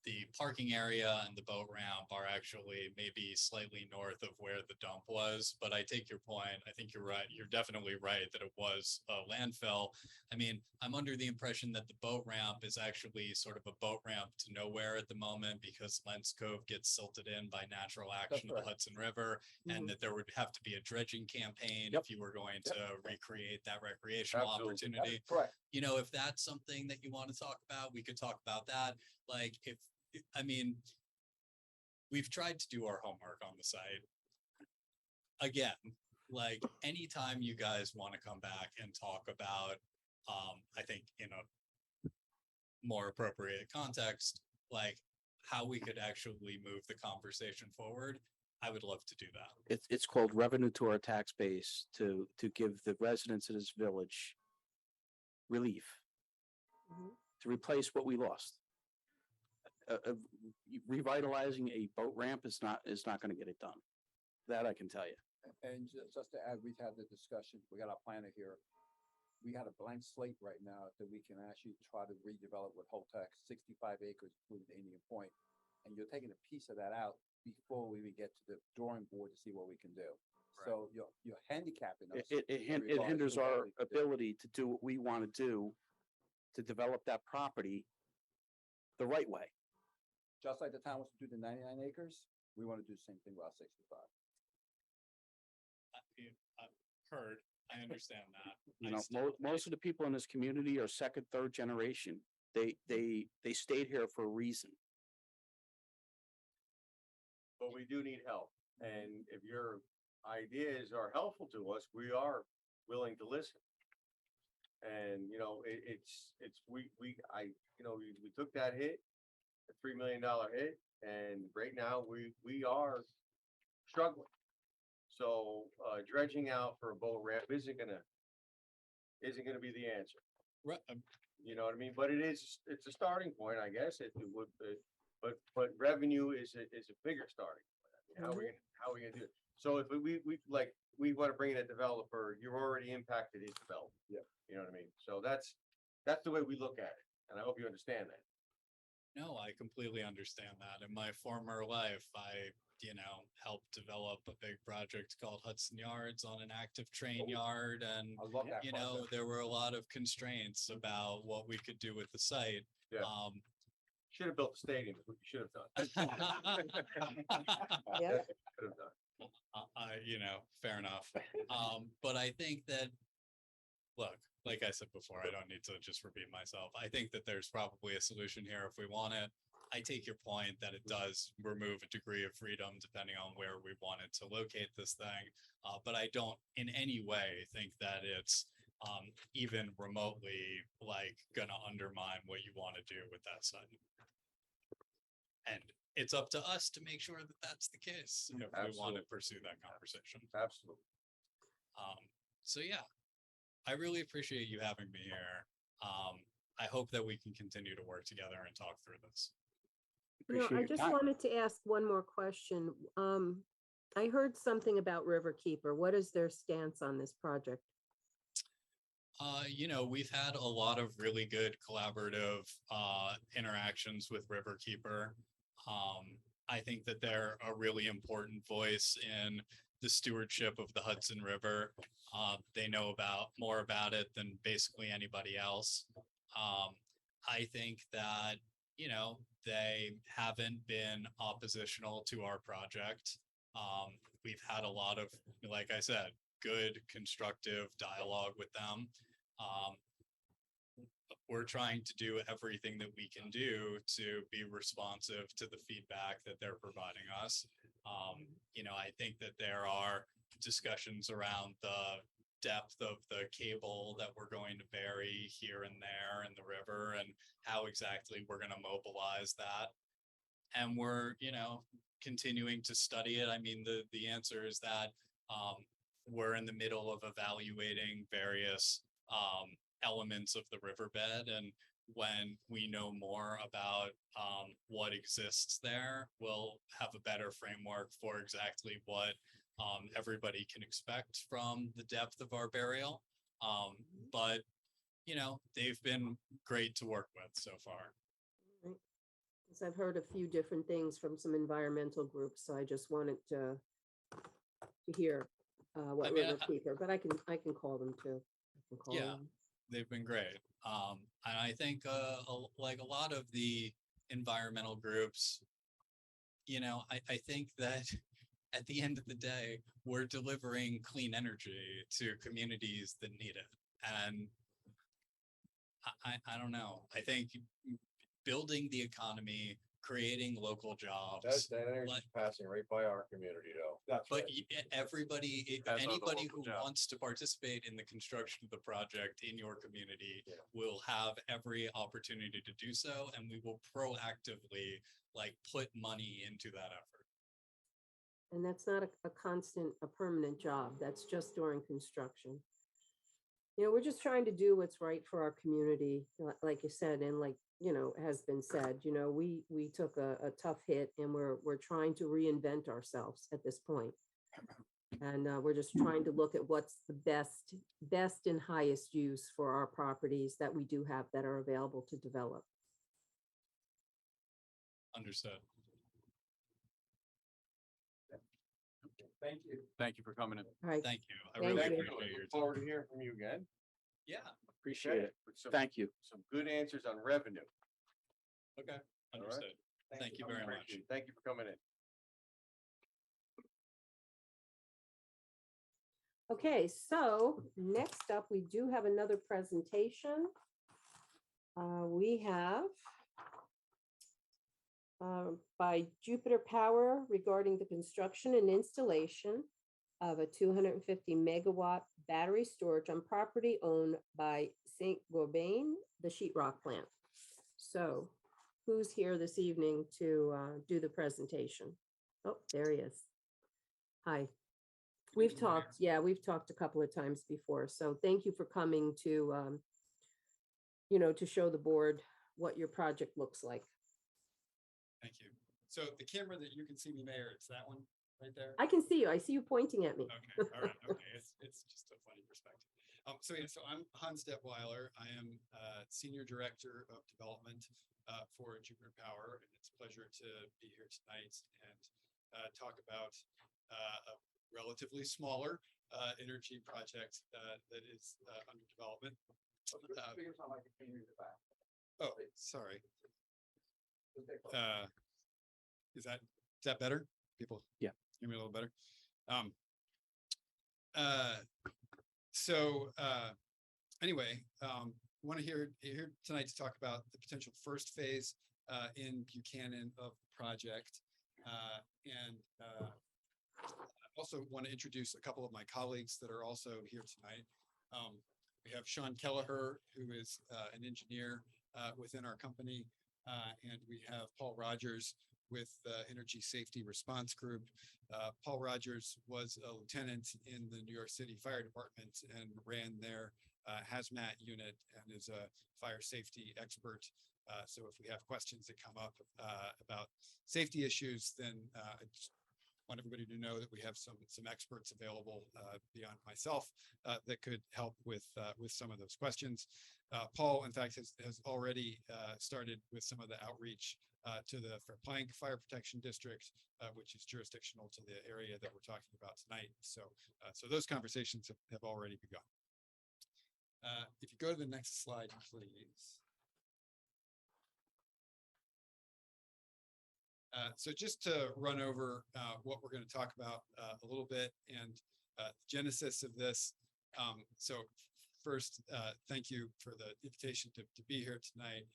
the parking area and the boat ramp are actually maybe slightly north of where the dump was, but I take your point. I think you're right. You're definitely right that it was a landfill. I mean, I'm under the impression that the boat ramp is actually sort of a boat ramp to nowhere at the moment because Lens Cove gets silted in by natural action of the right. Hudson River, and Mhm. that there would have to be a dredging campaign Yep. if you were going to recreate that recreational Absolutely. opportunity. Correct. You know, if that's something that you want to talk about, we could talk about that. Like, I mean, we've tried to do our homework on the site. Again, like, anytime you guys want to come back and talk about, I think in a more appropriate context, like how we could actually move the conversation forward, I would love to do that. It's called revenue to our tax base to give the residents of this village relief Mhm. to replace what we lost. Revitalizing a boat ramp is not gonna get it done. That I can tell you. And just to add, we've had the discussion, we got our planner here. We had a blank slate right now that we can actually try to redevelop with Holtec, 65 acres, including the Indian Point. And you're taking a piece of that out before we even get to the drawing board to see what we can do. So you're handicapping us. It hinders our ability to do what we want to do to develop that property the right way. Just like the town wants to do the 99 acres, we want to do the same thing about 65. I've heard, I understand that. You I know, still- most of the people in this community are second, third generation. They stayed here for a reason. But we do need help. And if your ideas are helpful to us, we are willing to listen. And, we took that hit, a $3 million hit, and right now we are struggling. So, dredging out for a boat ramp isn't gonna be the answer. Right, You know what I mean? But it's a starting point, I guess. It would, but revenue is a bigger starting point. I mean, how are we gonna do it? So if we want to bring in a developer, you're already impacted his development. Yeah. You know what I mean? So that's the way we look at it. And I hope you understand that. no, I completely understand that. In my former life, I, helped develop a big project called Hudson Yards on an active train yard. And, I love that project. there were a lot of constraints about what we could do with the site. Yeah. Should have built the stadium, is what you should have done. Yeah. Could have done. Fair enough. But I think that, look, like I said before, I don't need to just repeat myself. I think that there's probably a solution here if we want it. I take your point that it does remove a degree of freedom depending on where we wanted to locate this thing. But I don't in any way think that it's even remotely gonna undermine what you want to do with that site. And it's up to us to make sure that that's the case if we want to Absolutely. pursue that conversation. Absolutely. So yeah, I really appreciate you having me here. I hope that we can continue to work together and talk through this. I Appreciate your just time. wanted to ask one more question. I heard something about Riverkeeper. What is their stance on this project? We've had a lot of really good collaborative interactions with Riverkeeper. I think that they're a really important voice in the stewardship of the Hudson River. They know more about it than basically anybody else. I think that, they haven't been oppositional to our project. We've had a lot of, like I said, good constructive dialogue with them. We're trying to do everything that we can do to be responsive to the feedback that they're providing us. I think that there are discussions around the depth of the cable that we're going to bury here and there in the river and how exactly we're going to mobilize that. And we're, continuing to study it. I mean, the answer is that we're in the middle of evaluating various elements of the riverbed, and when we know more about what exists there, we'll have a better framework for exactly what everybody can expect from the depth of our burial. But they've been great to work with so far. Right. 'Cause I've heard a few different things from some environmental groups, so I just wanted to hear what I mean, Riverkeeper, but I can call them too. I can call Yeah. them. They've been great. And I think like a lot of the environmental groups, I think that at the end of the day, we're delivering clean energy to communities that need it. And I don't know. I think building the economy, creating local jobs. That energy's passing right by our community though. That's But everybody, As are the anybody local who jobs. wants to participate in the construction of the project in your community Yeah. will have every opportunity to do so, and we will proactively put money into that effort. And that's not a permanent job. That's just during construction. We're just trying to do what's right for our community, like you said, and has been said, we took a tough hit and we're trying to reinvent ourselves at this point. And we're just trying to look at what's the best and highest use for our properties that we do have that are available to develop. Understood. Thank you. Thank you for coming in. All right. Thank you. I Thank really you. appreciate your Look time. forward to hearing from you again. Yeah. Appreciate it. With some- Thank you. Some good answers on revenue. Okay. right. Understood. Thank you very much. Appreciate it. Thank you for coming in. Okay, so next up, we do have another presentation. We have by Jupiter Power regarding the construction and installation of a 250 megawatt battery storage on property owned by Saint Gobain, the sheetrock plant. So who's here this evening to do the presentation? Oh, there he is. Hi. We've talked, yeah, we've talked a couple of times before. So thank you for coming to, to show the board what your project looks like. Thank you. So the camera that you can see me, Mayor, it's that one right there? I can see you. I see you pointing at me. Okay, all right, okay, it's just a funny perspective. So yeah, so I'm Hans Detweiler. I am Senior Director of Development for Jupiter Power, and it's a pleasure to be here tonight and talk about a relatively smaller energy project that is under development. Oh, sorry. Is that better? People, Yeah. Hear me a little better. Anyway, want to hear tonight to talk about the potential first phase in Buchanan of the project, and also want to introduce a couple of my colleagues that are also here tonight. We have Sean Kelleher, who is an engineer within our company, and we have Paul Rogers with Energy Safety Response Group. Paul Rogers was a lieutenant in the New York City Fire Department and ran their hazmat unit and is a fire safety expert. So if we have questions that come up about safety issues, then I just want everybody to know that we have some experts available beyond myself that could help with some of those questions. Paul, in fact, has already started with some of the outreach to the Fairplank Fire Protection District, which is jurisdictional to the area that we're talking about tonight. So those conversations have already begun. If you go to the next slide, please. So just to run over what we're going to talk about a little bit and the genesis of this. So first, thank you for the invitation to be here tonight.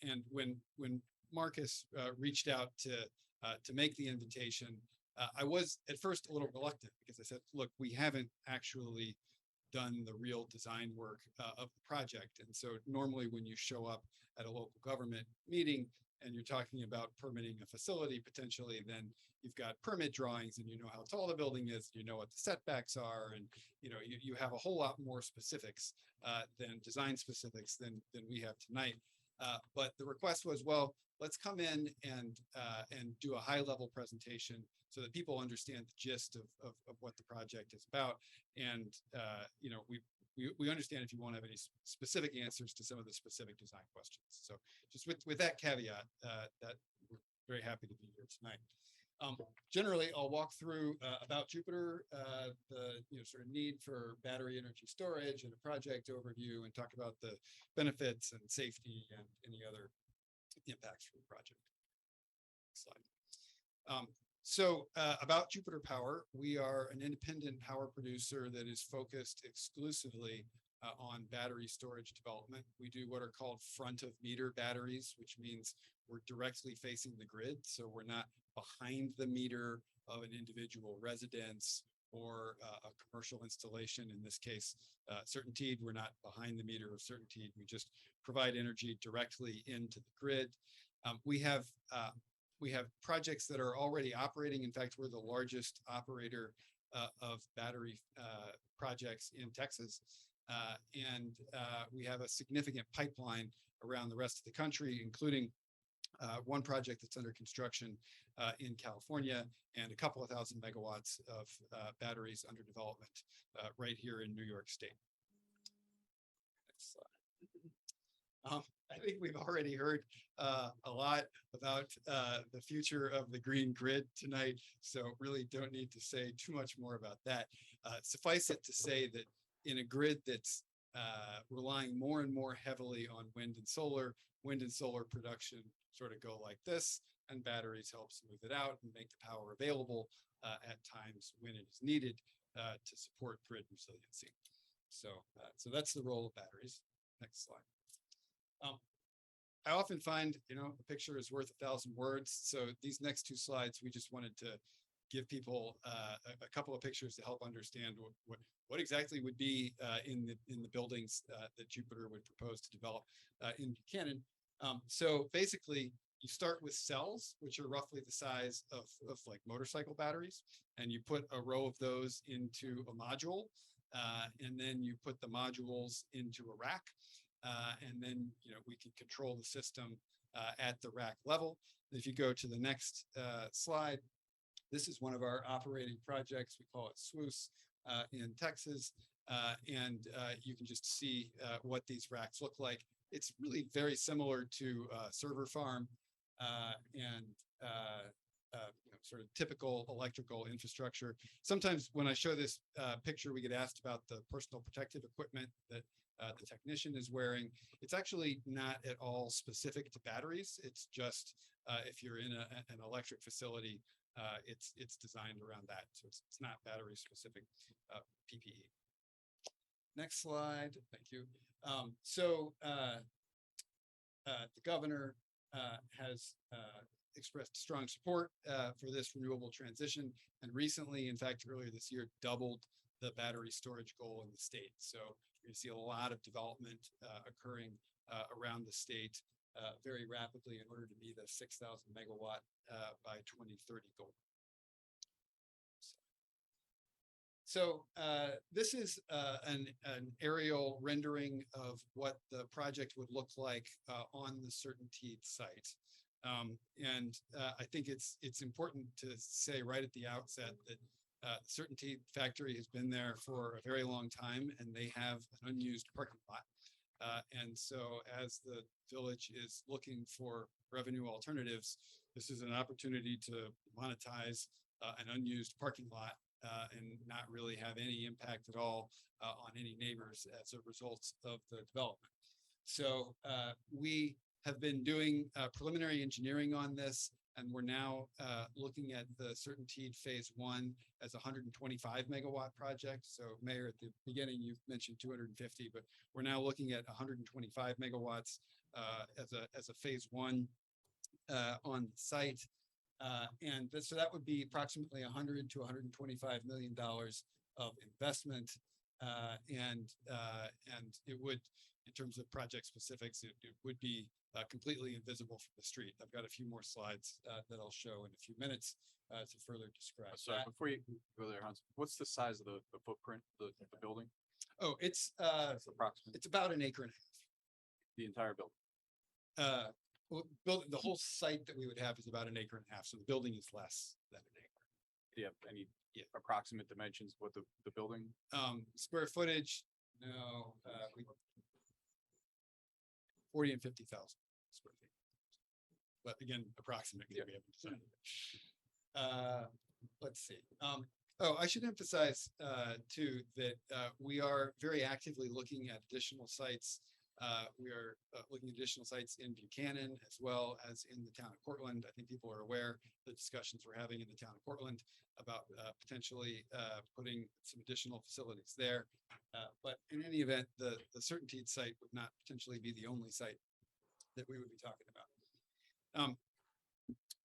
And when Marcus reached out to make the invitation, I was at first a little reluctant because I said, look, we haven't actually done the real design work of the project. And so normally when you show up at a local government meeting and you're talking about permitting a facility potentially, then you've got permit drawings and you know how tall the building is, you know what the setbacks are, and you have a whole lot more specifics than design specifics than we have tonight. But the request was, well, let's come in and do a high level presentation so that people understand the gist of what the project is about. And we understand if you won't have any specific answers to some of the specific design questions. So just with that caveat, that we're very happy to be here tonight. Generally, I'll walk through about Jupiter, the sort of need for battery energy storage and a project overview, and talk about the benefits and safety and any other impacts from the project. Next slide. So about Jupiter Power, we are an independent power producer that is focused exclusively on battery storage development. We do what are called front of meter batteries, which means we're directly facing the grid. So we're not behind the meter of an individual residence or a commercial installation. In this case, Certainteed, we're not behind the meter of Certainteed. We just provide energy directly into the grid. We have projects that are already operating. In fact, we're the largest operator of battery projects in Texas. And we have a significant pipeline around the rest of the country, including one project that's under construction in California and a couple of thousand megawatts of batteries under development right here in New York State. Next slide. I think we've already heard a lot about the future of the green grid tonight, so really don't need to say too much more about that. Suffice it to say that in a grid that's relying more and more heavily on wind and solar production sort of go like this, and batteries help smooth it out and make the power available at times when it is needed to support grid resiliency. So that's the role of batteries. Next slide. I often find, a picture is worth 1,000 words. So these next two slides, we just wanted to give people a couple of pictures to help understand what exactly would be in the buildings that Jupiter would propose to develop in Buchanan. So basically, you start with cells, which are roughly the size of like motorcycle batteries, and you put a row of those into a module, and then you put the modules into a rack, and then we can control the system at the rack level. If you go to the next slide, this is one of our operating projects. We call it SWOOS in Texas, and you can just see what these racks look like. It's really very similar to a server farm and sort of typical electrical infrastructure. Sometimes when I show this picture, we get asked about the personal protective equipment that the technician is wearing. It's actually not at all specific to batteries. It's just if you're in an electric facility, it's designed around that. So it's not battery specific PPE. Next slide. Thank you. The governor has expressed strong support for this renewable transition, and recently, in fact, earlier this year, doubled the battery storage goal in the state. So you're going to see a lot of development occurring around the state very rapidly in order to meet a 6,000 megawatt by 2030 goal. So this is an aerial rendering of what the project would look like on the CertainTeed site. I think it's important to say right at the outset that the CertainTeed factory has been there for a very long time, and they have an unused parking lot. And so as the village is looking for revenue alternatives, this is an opportunity to monetize an unused parking lot and not really have any impact at all on any neighbors as a result of the development. So we have been doing preliminary engineering on this, and we're now looking at the CertainTeed Phase 1 as a 125 megawatt project. So Mayor, at the beginning, you mentioned 250, but we're now looking at 125 megawatts as a Phase 1 on the site. So that would be approximately $100 to $125 million of investment. And it would, in terms of project specifics, it would be completely invisible from the street. I've got a few more slides that I'll show in a few minutes to further describe Sorry, that. before you go there, Hans, what's the size of the footprint, the building? Oh, it's Approximately it's about an acre and the entire building. a half. Well, the whole site that we would have is about an acre and a half, so the building is less than an acre. Do you have any approximate dimensions? What the building? Square footage, no, 40 and 50,000 square feet. But again, approximately, we haven't decided. Let's see. Oh, I should emphasize too that we are very actively looking at additional sites. We are looking at additional sites in Buchanan as well as in the town of Cortland. I think people are aware the discussions we're having in the town of Cortland about potentially putting some additional facilities there. But in any event, the CertainTeed site would not potentially be the only site that we would be talking about.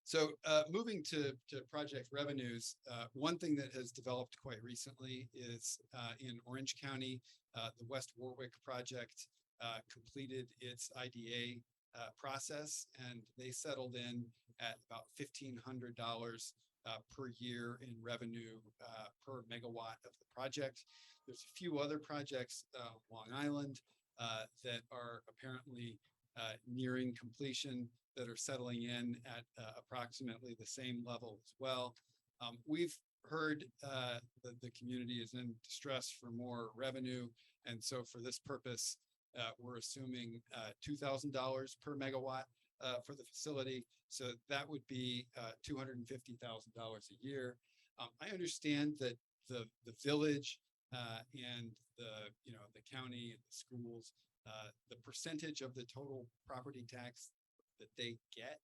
So moving to project revenues, one thing that has developed quite recently is in Orange County, the West Warwick project completed its IDA process, and they settled in at about $1,500 per year in revenue per megawatt of the project. There's a few other projects Long Island that are apparently nearing completion that are settling in at approximately the same level as well. We've heard that the community is in distress for more revenue, and so for this purpose, we're assuming $2,000 per megawatt for the facility. So that would be $250,000 a year. I understand that the village and the county and the schools, the percentage of the total property tax that they get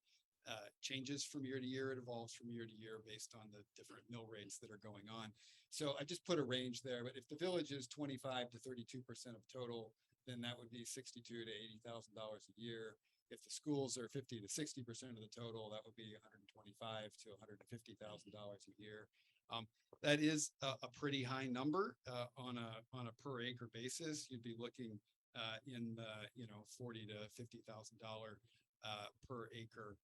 changes from year to year. It evolves from year to year based on the different mill rates that are going on. So I just put a range there, but if the village is 25 to 32% of total, then that would be $62,000 to $80,000 a year. if the schools are 50 to 60% of the total, that would be $125 to $150,000 a year. That is a pretty high number on a per acre basis. You'd be looking in the $40 to $50,000 per acre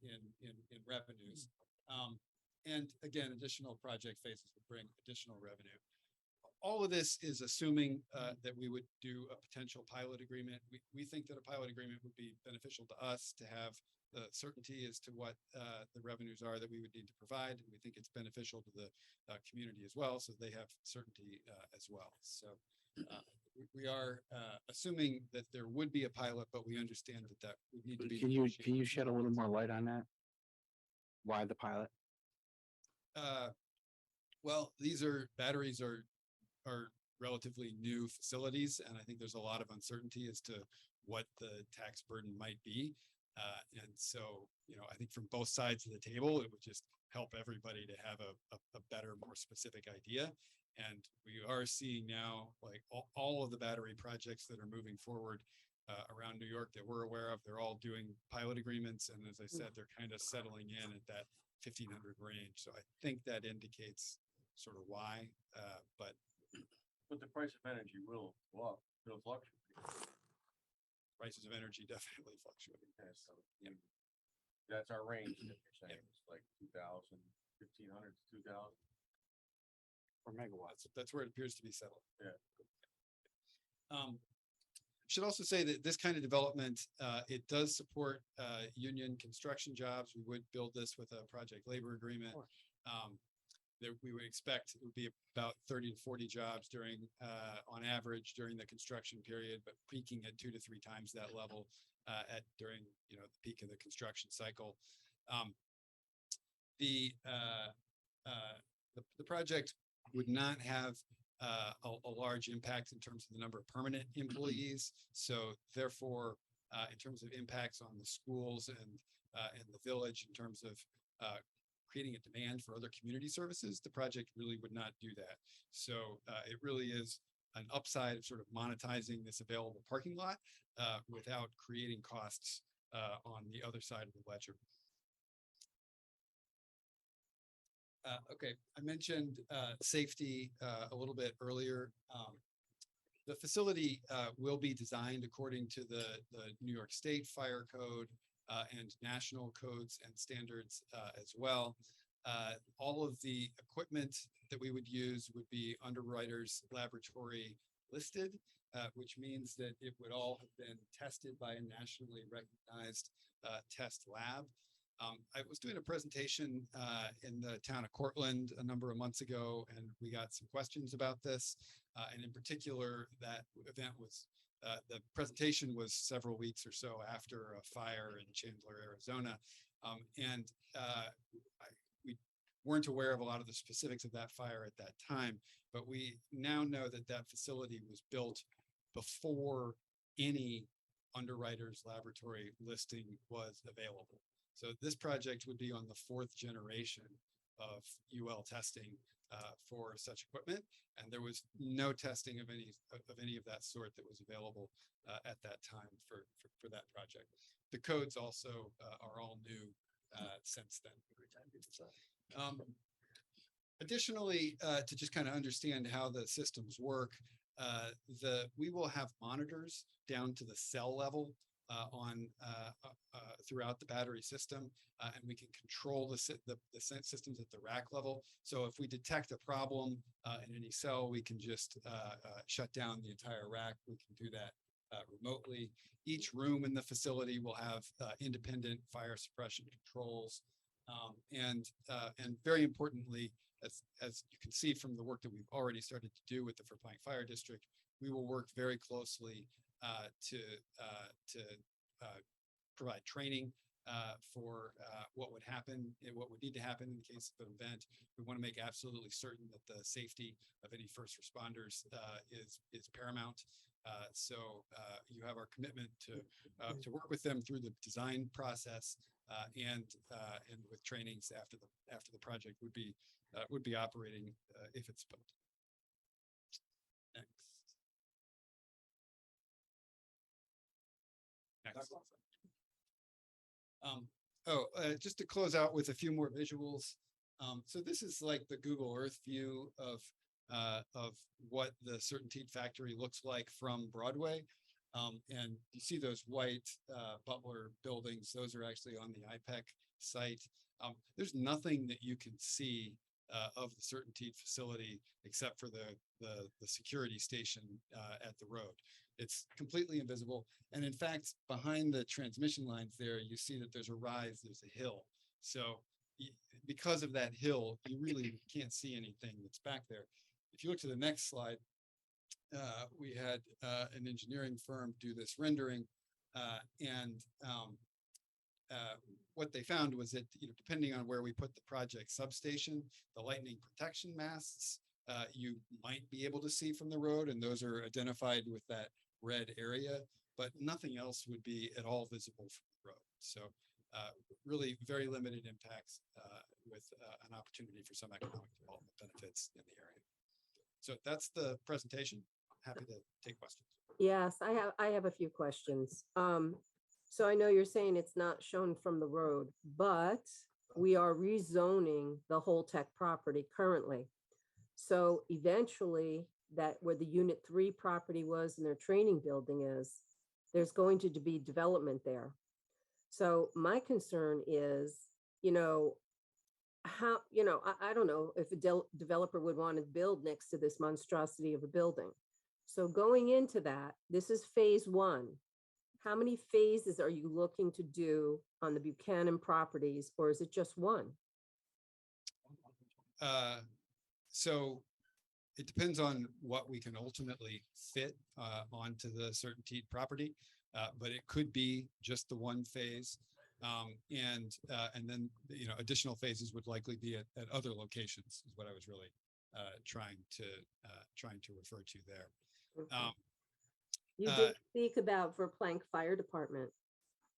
in revenues. And again, additional project phases would bring additional revenue. All of this is assuming that we would do a potential pilot agreement. We think that a pilot agreement would be beneficial to us to have the certainty as to what the revenues are that we would need to provide. And we think it's beneficial to the community as well, so they have certainty as well. So we are assuming that there would be a pilot, but we understand that would need to be. Can you shed a little more light on that? Why the pilot? Well, batteries are relatively new facilities, and I think there's a lot of uncertainty as to what the tax burden might be. And so, I think from both sides of the table, it would just help everybody to have a better, more specific idea. And we are seeing now, like all of the battery projects that are moving forward around New York that we're aware of, they're all doing pilot agreements. And as I said, they're kind of settling in at that 1,500 range. So I think that indicates sort of why, but the price of energy will go up, it'll fluctuate. prices of energy definitely fluctuate. Yeah, so that's our range that you're saying, it's like 2,000, 1,500 to 2,000. Per megawatt. That's where it appears to be settled. Yeah. Should also say that this kind of development, it does support union construction jobs. We would build this with a project labor agreement. We would expect it would be about 30 to 40 jobs on average during the construction period, but peaking at 2 to 3 times that level during the peak of the construction cycle. The project would not have a large impact in terms of the number of permanent employees. So therefore, in terms of impacts on the schools and the village, in terms of creating a demand for other community services, the project really would not do that. So it really is an upside of sort of monetizing this available parking lot without creating costs on the other side of the ledger. Okay, I mentioned safety a little bit earlier. The facility will be designed according to the New York State Fire Code and national codes and standards as well. All of the equipment that we would use would be Underwriters Laboratory listed, which means that it would all have been tested by a nationally recognized test lab. I was doing a presentation in the town of Cortland a number of months ago, and we got some questions about this. And in particular, that event was, the presentation was several weeks or so after a fire in Chandler, Arizona. We weren't aware of a lot of the specifics of that fire at that time, but we now know that that facility was built before any Underwriters Laboratory listing was available. So this project would be on the 4th generation of UL testing for such equipment, and there was no testing of any of that sort that was available at that time for that project. The codes also are all new since then. Additionally, to just kind of understand how the systems work, we will have monitors down to the cell level throughout the battery system, and we can control the systems at the rack level. So if we detect a problem in any cell, we can just shut down the entire rack. We can do that remotely. Each room in the facility will have independent fire suppression controls, and very importantly, as you can see from the work that we've already started to do with the Verplank Fire District, we will work very closely to provide training for what would happen, what would need to happen in the case of an event. We want to make absolutely certain that the safety of any first responders is paramount. So you have our commitment to work with them through the design process and with trainings after the project would be operating if it's built. Next. Just to close out with a few more visuals. So this is like the Google Earth view of what the Certainteed factory looks like from Broadway. And you see those white Butler buildings, those are actually on the IPEC site. There's nothing that you can see of the Certainteed facility except for the security station at the road. It's completely invisible. And in fact, behind the transmission lines there, you see that there's a rise, there's a hill. So because of that hill, you really can't see anything that's back there. If you look to the next slide, we had an engineering firm do this rendering, and what they found was that, depending on where we put the project substation, the lightning protection masts, you might be able to see from the road, and those are identified with that red area, but nothing else would be at all visible from the road. So really very limited impacts with an opportunity for some economic development benefits in the area. So that's the presentation. Happy to take questions. Yes, I have a few questions. So I know you're saying it's not shown from the road, but we are rezoning the whole tech property currently. So eventually, that where the Unit 3 property was and their training building is, there's going to be development there. So my concern is, how, I don't know if a developer would want to build next to this monstrosity of a building. So going into that, this is phase 1. How many phases are you looking to do on the Buchanan properties, or is it just one? So it depends on what we can ultimately fit onto the Certainteed property, but it could be just the one phase, and then additional phases would likely be at other locations. Is what I was really trying to refer to there. Okay. You did speak about Verplank Fire Department,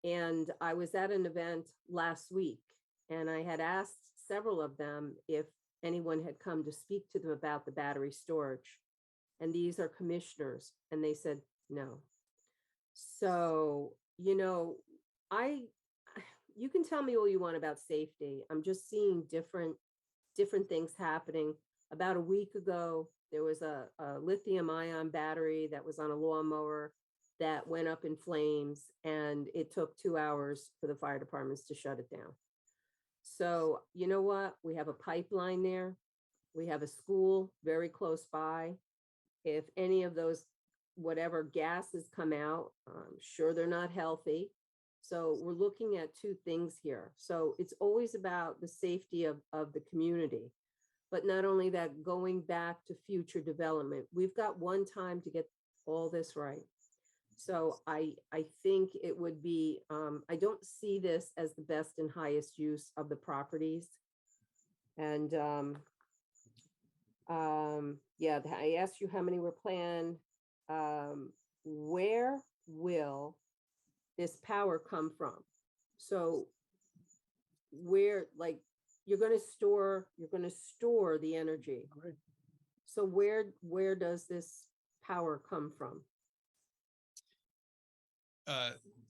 and I was at an event last week, and I had asked several of them if anyone had come to speak to them about the battery storage, and these are commissioners, and they said no. So, you can tell me all you want about safety. I'm just seeing different things happening. About a week ago, there was a lithium-ion battery that was on a lawnmower that went up in flames, and it took 2 hours for the fire departments to shut it down. So you know what? We have a pipeline there. We have a school very close by. If any of those, whatever gases come out, I'm sure they're not healthy. So we're looking at two things here. So it's always about the safety of the community. But not only that, going back to future development, we've got one time to get all this right. So I think it would be, I don't see this as the best and highest use of the properties. And yeah, I asked you how many were planned. Where will this power come from? So where, like, you're going to store the energy. Right. So where does this power come from?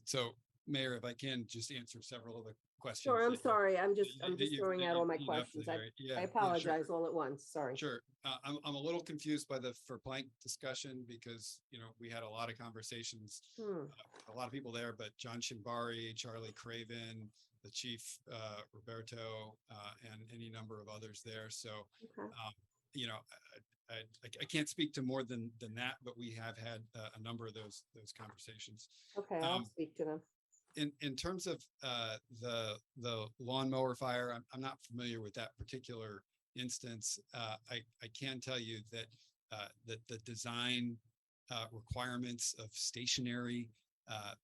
So Mayor, if I can just answer several of the questions. Sure, I'm sorry. I'm just throwing out all my questions. I apologize all at once. Sorry. Sure. I'm a little confused by the Verplank discussion because, we had a lot of conversations, a lot of people there, but John Shimbari, Charlie Craven, the chief, Roberto, and any number of others there. So, okay. I can't speak to more than that, but we have had a number of those conversations. Okay, I'll speak to them. In terms of the lawnmower fire, I'm not familiar with that particular instance. I can tell you that the design requirements of stationary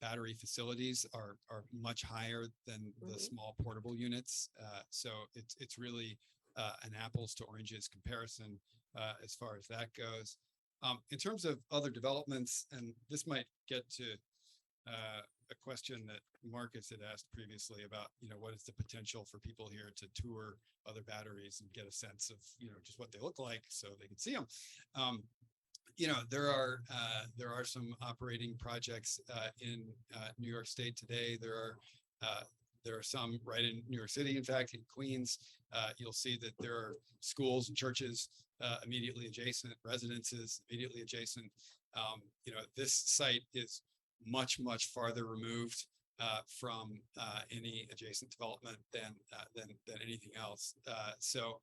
battery facilities are much higher than the small portable units. So it's really an apples to oranges comparison as far as that goes. In terms of other developments, and this might get to a question that Marcus had asked previously about, what is the potential for people here to tour other batteries and get a sense of, just what they look like so they can see them. there are some operating projects in New York State today. There are some right in New York City. In fact, in Queens, you'll see that there are schools and churches immediately adjacent, residences immediately adjacent. This site is much farther removed from any adjacent development than anything else. So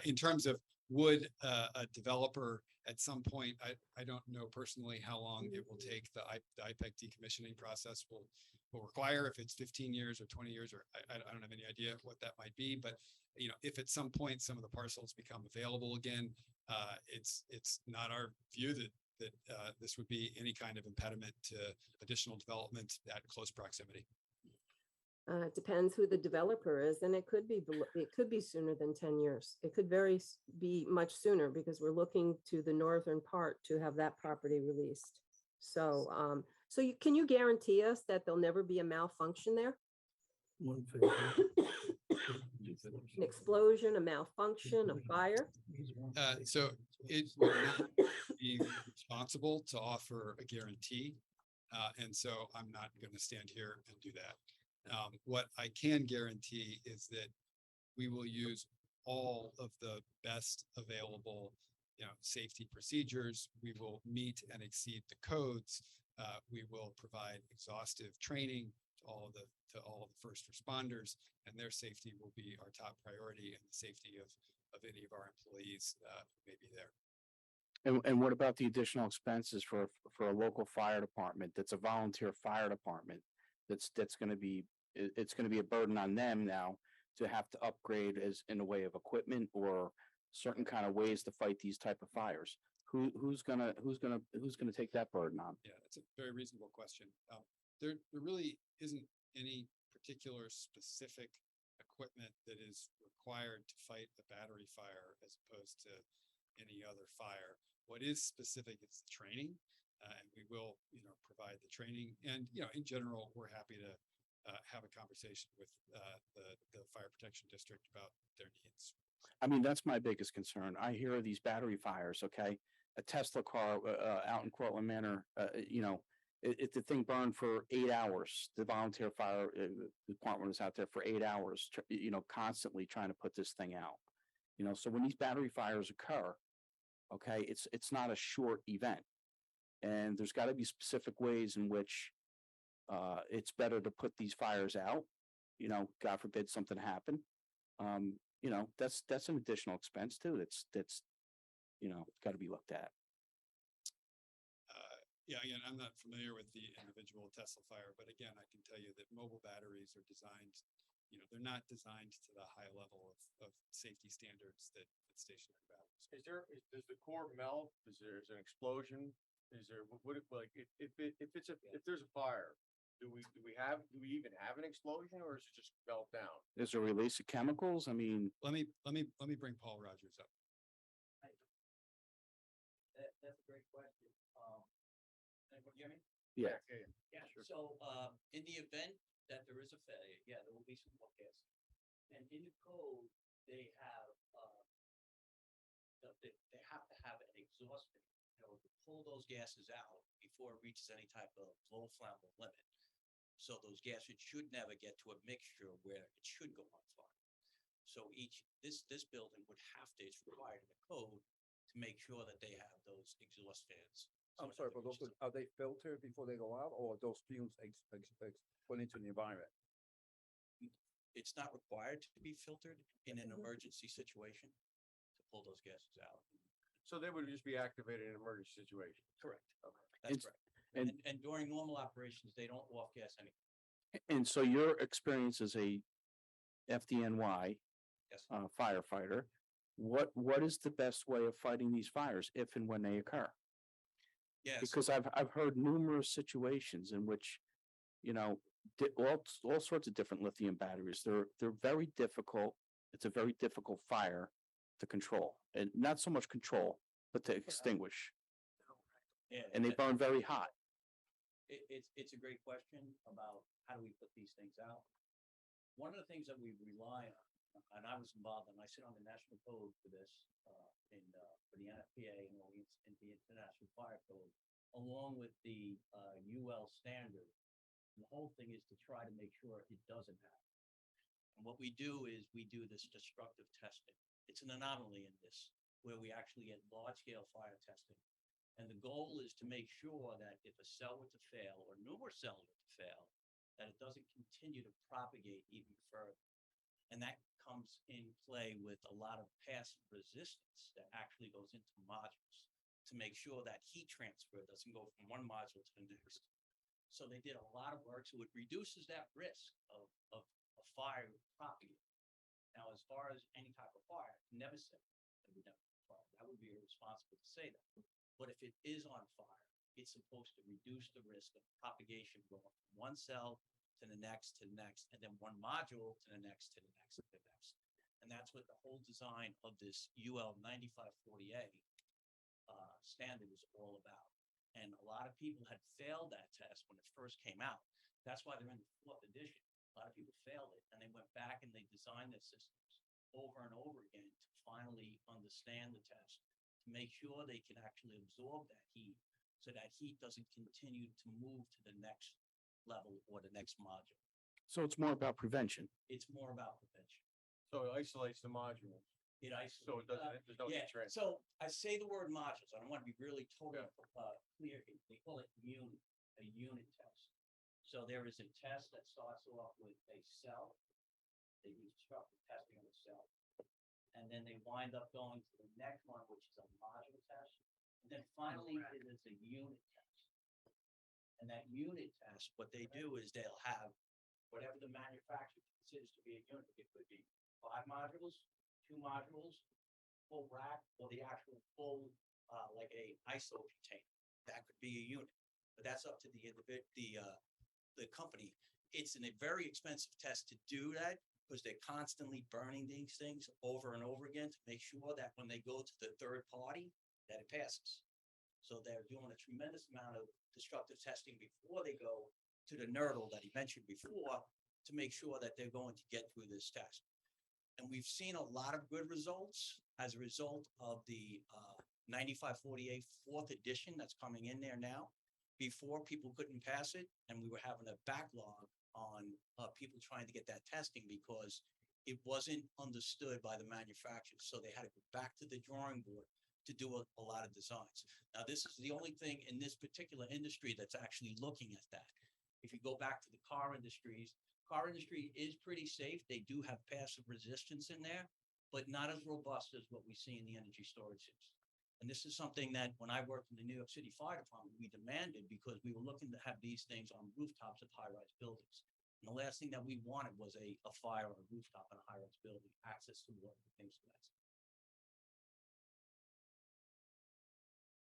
in terms of would a developer at some point, I don't know personally how long it will take, the IPEC decommissioning process will require, if it's 15 years or 20 years, or I don't have any idea what that might be. But if at some point some of the parcels become available again, it's not our view that this would be any kind of impediment to additional development at close proximity. It depends who the developer is, and it could be sooner than 10 years. It could be much sooner, because we're looking to the northern part to have that property released. So, can you guarantee us that there'll never be a malfunction there? An explosion, a malfunction, a fire? So it would not be responsible to offer a guarantee. And so I'm not going to stand here and do that. What I can guarantee is that we will use all of the best available, safety procedures. We will meet and exceed the codes. We will provide exhaustive training to all of the first responders, and their safety will be our top priority, and the safety of any of our employees who may be there. And what about the additional expenses for a local fire department that's a volunteer fire department? It's going to be a burden on them now to have to upgrade as in a way of equipment or certain kind of ways to fight these type of fires. Who's gonna take that burden on? Yeah, that's a very reasonable question. There really isn't any particular specific equipment that is required to fight a battery fire as opposed to any other fire. What is specific is the training, and we will, provide the training. And in general, we're happy to have a conversation with the fire protection district about their needs. I mean, that's my biggest concern. I hear of these battery fires. Okay, a Tesla car out in Cortland Manor. The thing burned for 8 hours. The volunteer fire department was out there for 8 hours, constantly trying to put this thing out. So when these battery fires occur, okay, it's not a short event, and there's got to be specific ways in which it's better to put these fires out. God forbid something happen. That's an additional expense too. That's got to be looked at. Yeah, again, I'm not familiar with the individual Tesla fire, but again, I can tell you that mobile batteries are designed, they're not designed to the high level of safety standards that stationary batteries. Does the core melt? Is there an explosion? Is there, if there's a fire, do we even have an explosion, or is it just melt down? There's a release of chemicals. I mean, Let me bring Paul Rogers up. That's a great question. Anyone hear me? yeah. Yeah, so, in the event that there is a failure, yeah, there will be some more gas. And in the code, they have, they have to have an exhaust fan, to pull those gases out before it reaches any type of low flammable limit. So those gases should never get to a mixture where it should go on fire. So this building would have to, it's required in the code to make sure that they have those exhaust fans. I'm sorry, but are they filtered before they go out, or are those fumes put into the environment? It's not required to be filtered in an emergency situation to pull those gases out. So they would just be activated in an emergency situation. Correct. Okay. That's correct. And during normal operations, they don't off gas anything. And so your experience as a FDNY Yes. Firefighter, what is the best way of fighting these fires if and when they occur? Yes. Because I've heard numerous situations in which, all sorts of different lithium batteries. They're very difficult. It's a very difficult fire to control, and not so much control, but to extinguish. Yeah, And they burn very hot. it's a great question about how do we put these things out. One of the things that we rely on and I was involved, and I sit on the national code for this, for the NFPA and all the, international fire code, along with the, UL standard. And the whole thing is to try to make sure it doesn't happen. And what we do is we do this destructive testing. It's an anomaly in this, where we actually get large-scale fire testing. And the goal is to make sure that if a cell were to fail, or numerous cells were to fail, that it doesn't continue to propagate even further. And that comes in play with a lot of passive resistance that actually goes into modules to make sure that heat transfer doesn't go from one module to the next. So they did a lot of work, so it reduces that risk of a fire propagating. Now, as far as any type of fire, never say it would never be fire. That would be irresponsible to say that. But if it is on fire, it's supposed to reduce the risk of propagation going from one cell to the next, and then one module to the next, to the next, to the next. And that's what the whole design of this UL 9540A standard is all about. And a lot of people had failed that test when it first came out. That's why they're in the 4th edition. A lot of people failed it, and they went back and they designed their systems over and over again to finally understand the test, to make sure they can actually absorb that heat, so that heat doesn't continue to move to the next level or the next module. So it's more about prevention. It's more about prevention. So it isolates the module. It isolates. So it doesn't, there's no Yeah, heat transfer. so I say the word modules, I don't want to be really totally clear. They call it a unit test. So there is a test that starts off with a cell. They do destructive testing of the cell. And then they wind up going to the next one, which is a module test. And then finally, it is a unit test. And that unit test, what they do is they'll have whatever the manufacturer considers to be a unit. It could be 5 modules, 2 modules, full rack, or the actual full, like a ISO container. That could be a unit, but that's up to the company. It's a very expensive test to do that, because they're constantly burning these things over and over again to make sure that when they go to the third party, that it passes. So they're doing a tremendous amount of destructive testing before they go to the NERDL that he mentioned before, to make sure that they're going to get through this test. And we've seen a lot of good results as a result of the 9548 4th edition that's coming in there now. Before, people couldn't pass it, and we were having a backlog on people trying to get that testing because it wasn't understood by the manufacturers. So they had to go back to the drawing board to do a lot of designs. Now, this is the only thing in this particular industry that's actually looking at that. If you go back to the car industry is pretty safe. They do have passive resistance in there, but not as robust as what we see in the energy storage system. And this is something that when I worked in the New York City Fire Department, we demanded, because we were looking to have these things on rooftops of high-rise buildings. And the last thing that we wanted was a fire on a rooftop in a high-rise building, access to water, things like that.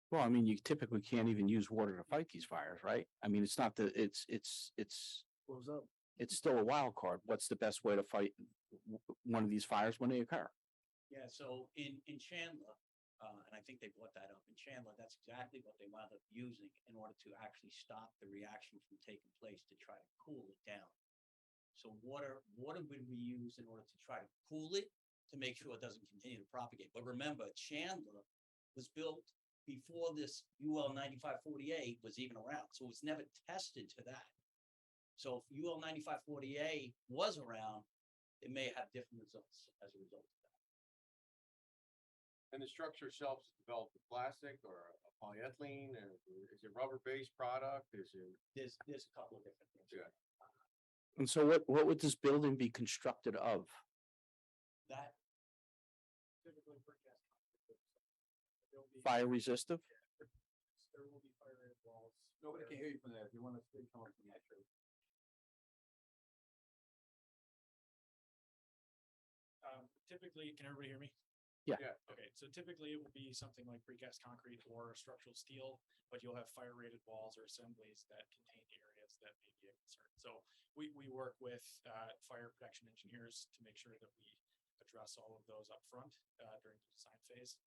Well, I mean, you typically can't even use water to fight these fires, right? I mean, it's not Close up. it's still a wild card. What's the best way to fight one of these fires when they occur? Yeah, so in Chandler, and I think they brought that up in Chandler, that's exactly what they wound up using in order to actually stop the reaction from taking place, to try to cool it down. So water would we use in order to try to cool it, to make sure it doesn't continue to propagate. But remember, Chandler was built before this UL 9540A was even around, so it's never tested to that. So if UL 9540A was around, it may have different results as a result of that. And the structure itself is developed with plastic or a polyethylene, or is it rubber-based product? Is it? There's a couple of different things. Yeah. And so what would this building be constructed of? That Typically precast concrete. There'll be- Fire resistive? There will be fire rated walls. Nobody can hear you from there. If you want to speak, come up from that tree. Typically, can everybody hear me? Yeah. Yeah. Okay, so typically it will be something like precast concrete or structural steel, but you'll have fire rated walls or assemblies that contain areas that may be a concern. So we work with fire protection engineers to make sure that we address all of those up front during the design phase,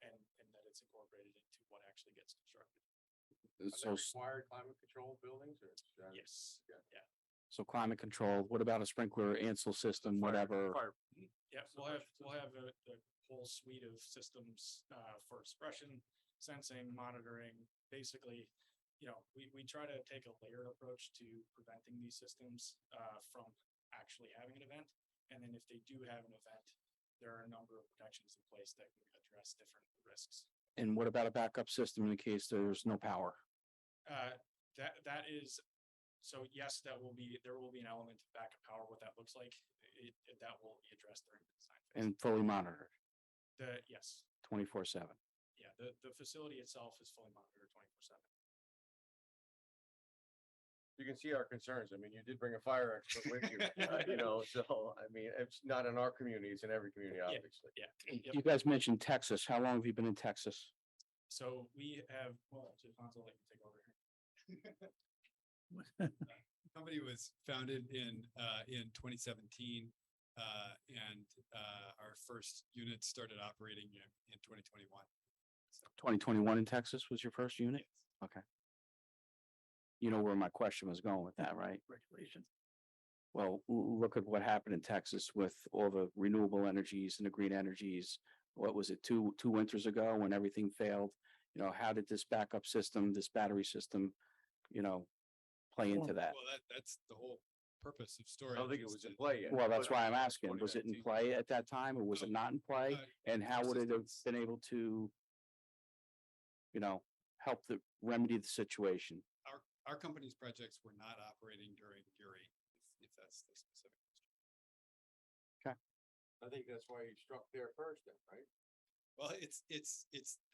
and that it's incorporated into what actually gets constructed. Are So, they required climate control buildings, or? Yes, Yeah. yeah. So climate control, what about a sprinkler, ansel system, whatever? Fire. Yeah, we'll have the whole suite of systems, for suppression, sensing, monitoring, basically. We try to take a layered approach to preventing these systems, from actually having an event. And then if they do have an event, there are a number of protections in place that can address different risks. And what about a backup system in case there's no power? That is, so yes, there will be an element of backup power. What that looks like, that will be addressed during the design phase. And fully monitored Yes, 24/7. yeah, the facility itself is fully monitored 24/7. You can see our concerns. I mean, you did bring a fire expert with you, so, I mean, it's not in our community, it's in every community, obviously. Yeah. Yep. You guys mentioned Texas. How long have you been in Texas? So we have, well, Alfonso, let me take over here. Company was founded in 2017, and our first unit started operating in 2021. So, 2021 in Texas was your first unit? yes. Okay. You know where my question was going with that, right? Regulation. Well, look at what happened in Texas with all the renewable energies and the green energies. What was it, two winters ago when everything failed? How did this backup system, this battery system, play into that? Well, that's the whole purpose of I storage. don't think it is was in to- play yet. Well, that's but- why I'm asking. Was it in 2019. play at that time or was it not in play? Uh, And how would it have systems. been able to, help remedy the situation? Our company's projects were not operating during Uri, if that's the specific question. I think that's why you struck there first then, right? Well, it's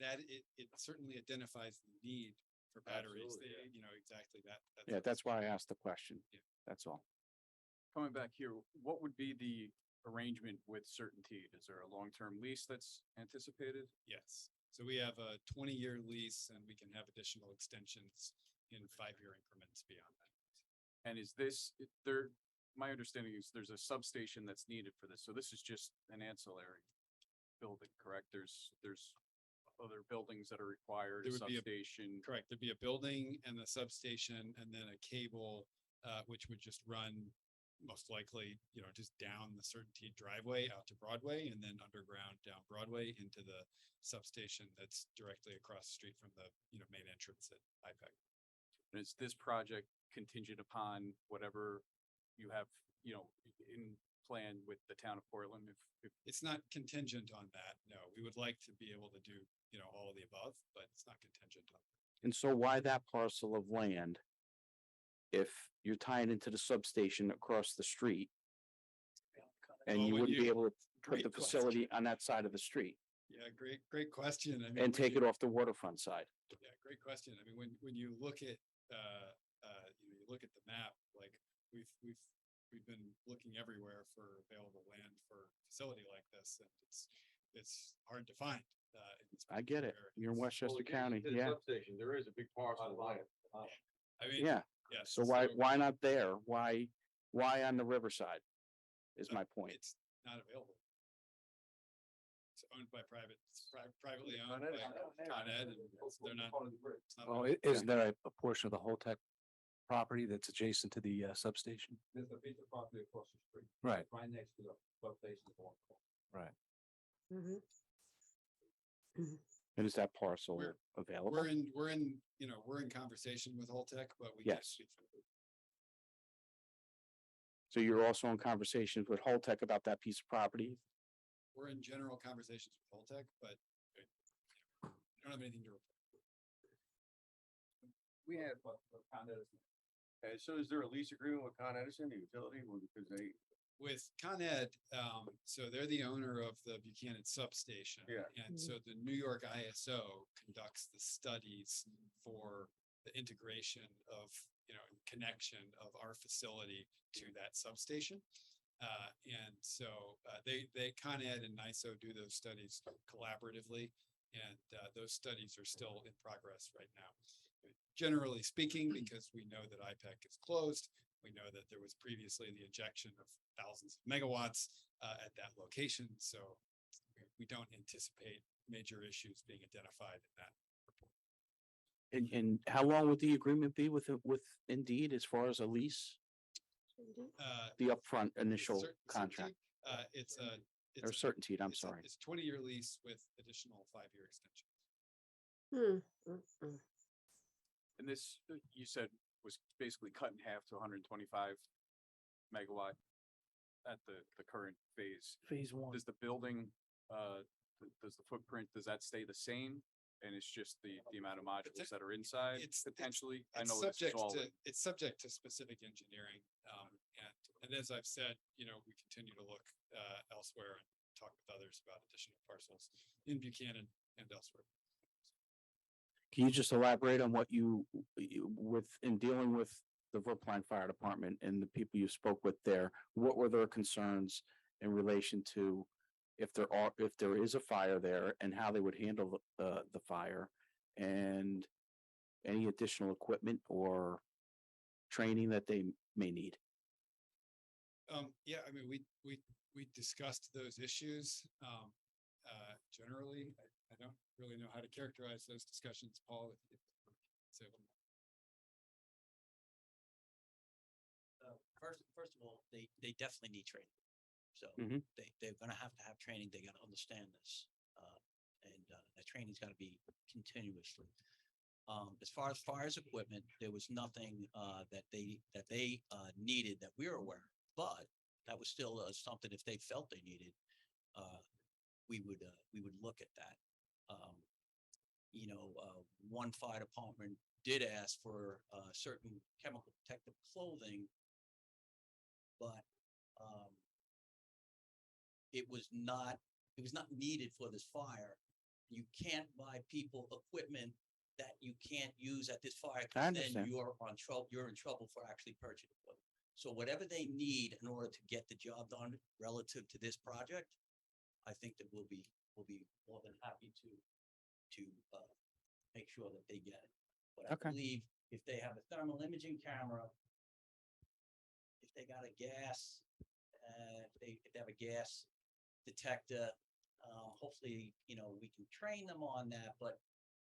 that it certainly identifies the need for batteries. Absolutely, Exactly that. Yeah, that's why I asked the question. Yeah. That's all. Coming back here, what would be the arrangement with Certainty? Is there a long-term lease that's anticipated? Yes. So we have a 20-year lease and we can have additional extensions in 5-year increments beyond that. And my understanding is there's a substation that's needed for this. So this is just an ancillary building, correct? There's other buildings that are required, a There would be a- substation. Correct. There'd be a building and the substation and then a cable, which would just run most likely, just down the Certainty driveway out to Broadway and then underground down Broadway into the substation that's directly across the street from the, main entrance at IPEC. Is this project contingent upon whatever you have, in plan with the town of Portland? If It's not contingent on that. No, we would like to be able to do, all of the above, but it's not contingent on. And so why that parcel of land? If you're tying into the substation across the street and Well, you when wouldn't be you- able to put Great the facility on that side of the street Yeah, great question. I mean, and when take you- it off the waterfront side? Yeah, great question. I mean, when you look at, you look at the map, like we've been looking everywhere for available land for a facility like this, and it's hard to find. In this I get it. particular area. You're in Westchester County. To the Yeah, Substation, there is a big parcel of land. I mean, yeah. yes. So why not there? Why on the riverside? Is my point. It's not available. It's owned by privately owned Con by Ed. Con Ed, and they're not. it's not Well, available. isn't there a portion of the Holtec property that's adjacent to the substation? There's a piece of property across the street. Right. Right next to the substation. Right. Mhm. And is that parcel We're- available? We're in conversation with Holtec, but we can't Yes. speak for them. So you're also in conversations with Holtec about that piece of property? We're in general conversations with Holtec, but I don't have anything to report. We had, Con Edison. Okay, so is there a lease agreement with Con Edison, the utility, because they, With Con Ed, so they're the owner of the Buchanan substation. Yeah. And so the New York ISO conducts the studies for the integration of, connection of our facility to that substation. And so Con Ed and NISO do those studies collaboratively, and those studies are still in progress right now. Generally speaking, because we know that IPEC is closed, we know that there was previously the injection of thousands of megawatts at that location, so we don't anticipate major issues being identified in that report. And how long would the agreement be with Indeed as far as a lease? The upfront initial Cer- contract, certainty, it's a. it's or a- certainty, I'm it's a- sorry. It's 20-year lease with additional 5-year extension. And this, you said, was basically cut in half to 125 megawatt at the current phase. Phase one. Does the building, does the footprint, does that stay the same? And it's just the amount of modules that are inside It's- potentially? I It's know this is subject all, to, it's subject to specific engineering. And as I've said, we continue to look elsewhere and talk with others about additional parcels in Buchanan and elsewhere. Can you just elaborate on what in dealing with the Brookline Fire Department and the people you spoke with there, what were their concerns in relation to if there is a fire there and how they would handle the fire and any additional equipment or training that they may need? Yeah, I mean, we discussed those issues. Generally, I don't really know how to characterize those discussions, Paul. So, First of all, they definitely need training. So Mhm. they're gonna have to have training. They gotta understand this. And that training's gotta be continuously. As far as fires equipment, there was nothing that they needed that we were aware of, but that was still something if they felt they needed, we would look at that. One fire department did ask for certain chemical protective clothing, but it was not needed for this fire. You can't buy people equipment that you can't use at this fire. 'Cause I then understand. you're in trouble for actually purchasing equipment. So whatever they need in order to get the job done relative to this project, I think that we'll be more than happy to make sure that they get it. But I Okay. believe if they have a thermal imaging camera, if they got a gas, if they have a gas detector, hopefully, we can train them on that, but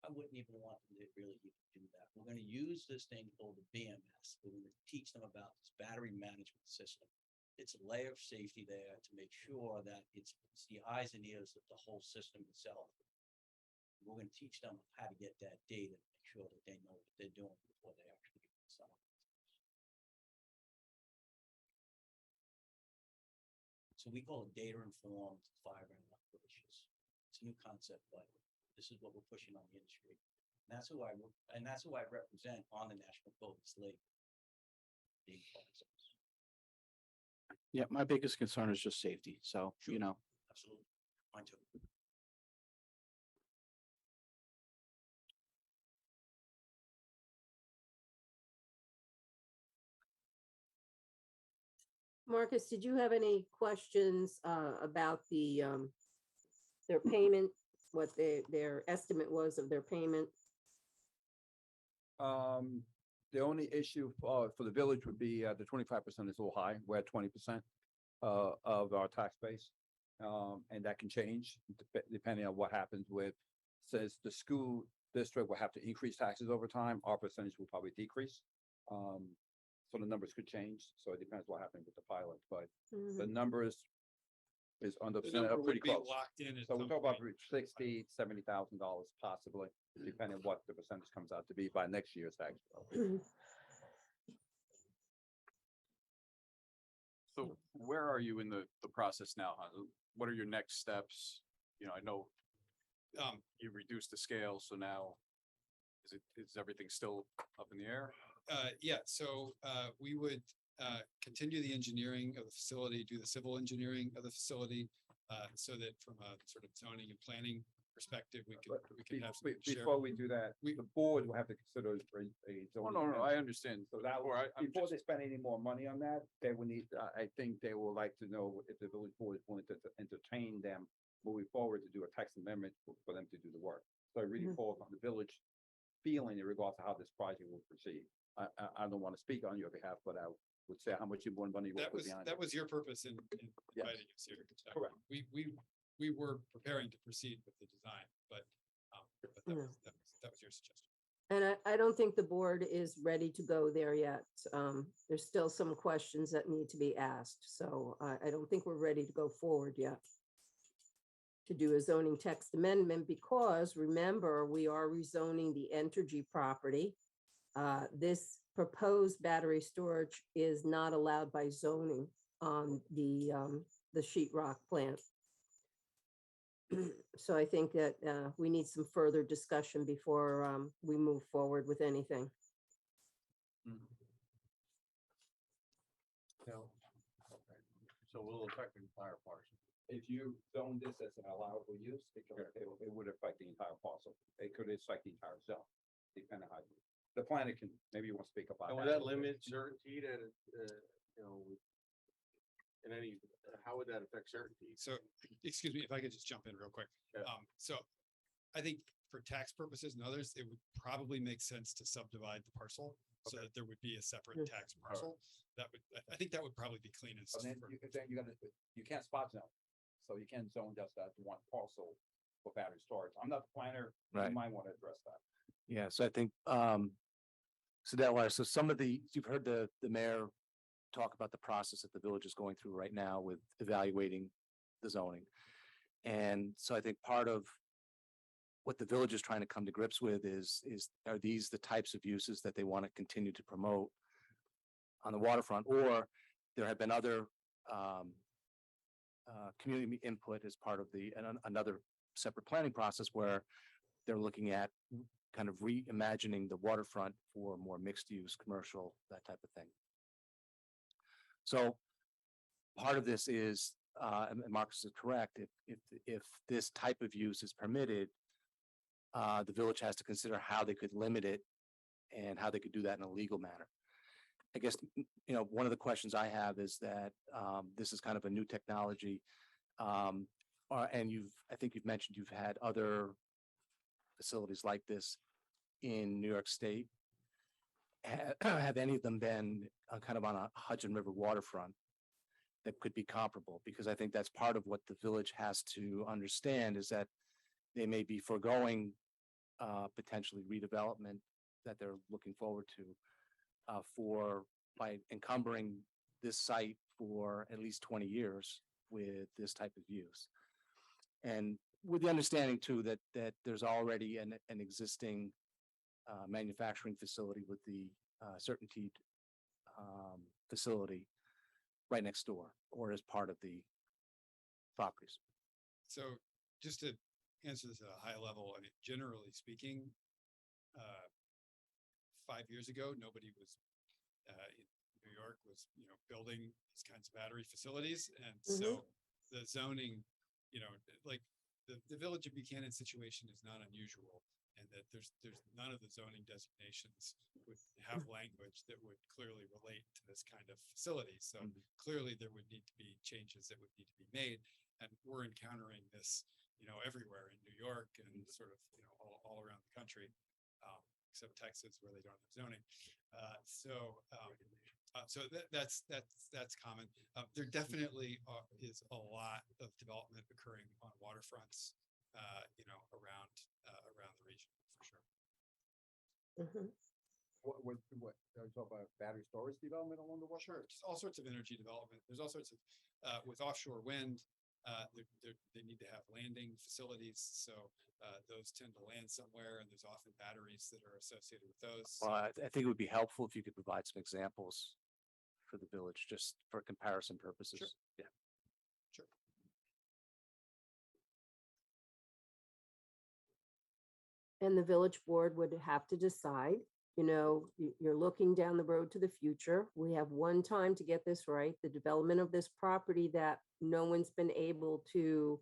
I wouldn't even want them to really even do that. We're gonna use this thing called the BMS. We're gonna teach them about this battery management system. It's a layer of safety there to make sure that it's the eyes and ears of the whole system itself. We're gonna teach them how to get that data, to make sure that they know what they're doing before they actually get inside. So we call it data-informed fire and operations. It's a new concept, but this is what we're pushing on the industry. And that's who I represent on the National Police League. Being part of this. Yeah, my biggest concern is just safety. So, Sure. Absolutely. Mine too. Marcus, did you have any questions about their payment, what their estimate was of their payment? The only issue for the village would be the 25% is a little high. We're at 20% of our tax base. And that can change depending on what happens with, says the school district will have to increase taxes over time, our percentage will probably decrease. So the numbers could change. So it depends what happens with the pilot, but the numbers is under the number pretty would be close. locked in. So we're talking about $60,000-$70,000 possibly, depending on what the percentage comes out to be by next year's tax bill. so where are you in the process now? What are your next steps? I know you reduced the scale, so now is everything still up in the air? Yeah, so we would continue the engineering of the facility, do the civil engineering of the facility, so that from a sort of zoning and planning perspective, we can have some shared. Before we do that, the board will have to consider a Oh, zoning no, I amendment. understand. So that, Before I'm before just- they spend any more money on that, they will need, I think they will like to know if the village board is willing to entertain them moving forward to do a tax amendment for them to do the work. So it really falls on the village feeling in regards to how this project will proceed. I don't want to speak on your behalf, but I would say how much you want money. That was your purpose in Yes. inviting us here. Correct. We were preparing to proceed with the design, but that was your suggestion. And I don't think the board is ready to go there yet. There's still some questions that need to be asked, so I don't think we're ready to go forward yet to do a zoning text amendment, because remember, we are rezoning the Entergy property. This proposed battery storage is not allowed by zoning on the sheetrock plant. So I think that we need some further discussion before we move forward with anything. So will it affect the entire parcel? If you zone this as an allowable use, it would affect the entire parcel. It could affect the entire zone, depending on how the planner can, maybe you want to speak about And that. would that limit certainty that, in any, how would that affect certainty? So, excuse me, if I could just jump in real quick. Yeah. So I think for tax purposes and others, it would probably make sense to subdivide the parcel so that there would be a separate tax parcel. That would, I think that would probably be cleanest. But then you can't spot zone, so you can't zone just that one parcel for battery storage. I'm not the planner, you Right. might want to address that. Yeah, so I think, so that was, so some of the, you've heard the mayor talk about the process that the village is going through right now with evaluating the zoning. And so I think part of what the village is trying to come to grips with is are these the types of uses that they want to continue to promote on the waterfront, or there have been other community input as part of another separate planning process where they're looking at kind of reimagining the waterfront for more mixed use, commercial, that type of thing. So part of this is, and Marcus is correct, if this type of use is permitted, the village has to consider how they could limit it and how they could do that in a legal manner. I guess, one of the questions I have is that this is kind of a new technology. And I think you've mentioned you've had other facilities like this in New York State. Have any of them been kind of on a Hudson River waterfront that could be comparable? Because I think that's part of what the village has to understand, is that they may be foregoing potentially redevelopment that they're looking forward to by encumbering this site for at least 20 years with this type of use. And with the understanding too that there's already an existing manufacturing facility with the Certainty facility right next door, or as part of the properties. So just to answer this at a high level, I mean, generally speaking, 5 years ago, nobody was in New York was, building these kinds of battery facilities. And so the zoning, like the Village of Buchanan situation is not unusual, and that there's none of the zoning designations would have language that would clearly relate to this kind of facility. So clearly there would need to be changes that would need to be made. And we're encountering this, everywhere in New York and sort of, all around the country, except Texas where they don't have zoning. So that's common. There definitely is a lot of development occurring on waterfronts, around the region for sure. What talk about battery storage development along the waterfront? Sure, just all sorts of energy development. There's all sorts of with offshore wind. They need to have landing facilities, so those tend to land somewhere, and there's often batteries that are associated with those. Well, I think it would be helpful if you could provide some examples for the village, just for comparison purposes. Sure. Yeah. Sure. And the village board would have to decide, you're looking down the road to the future. We have one time to get this right, the development of this property that no one's been able to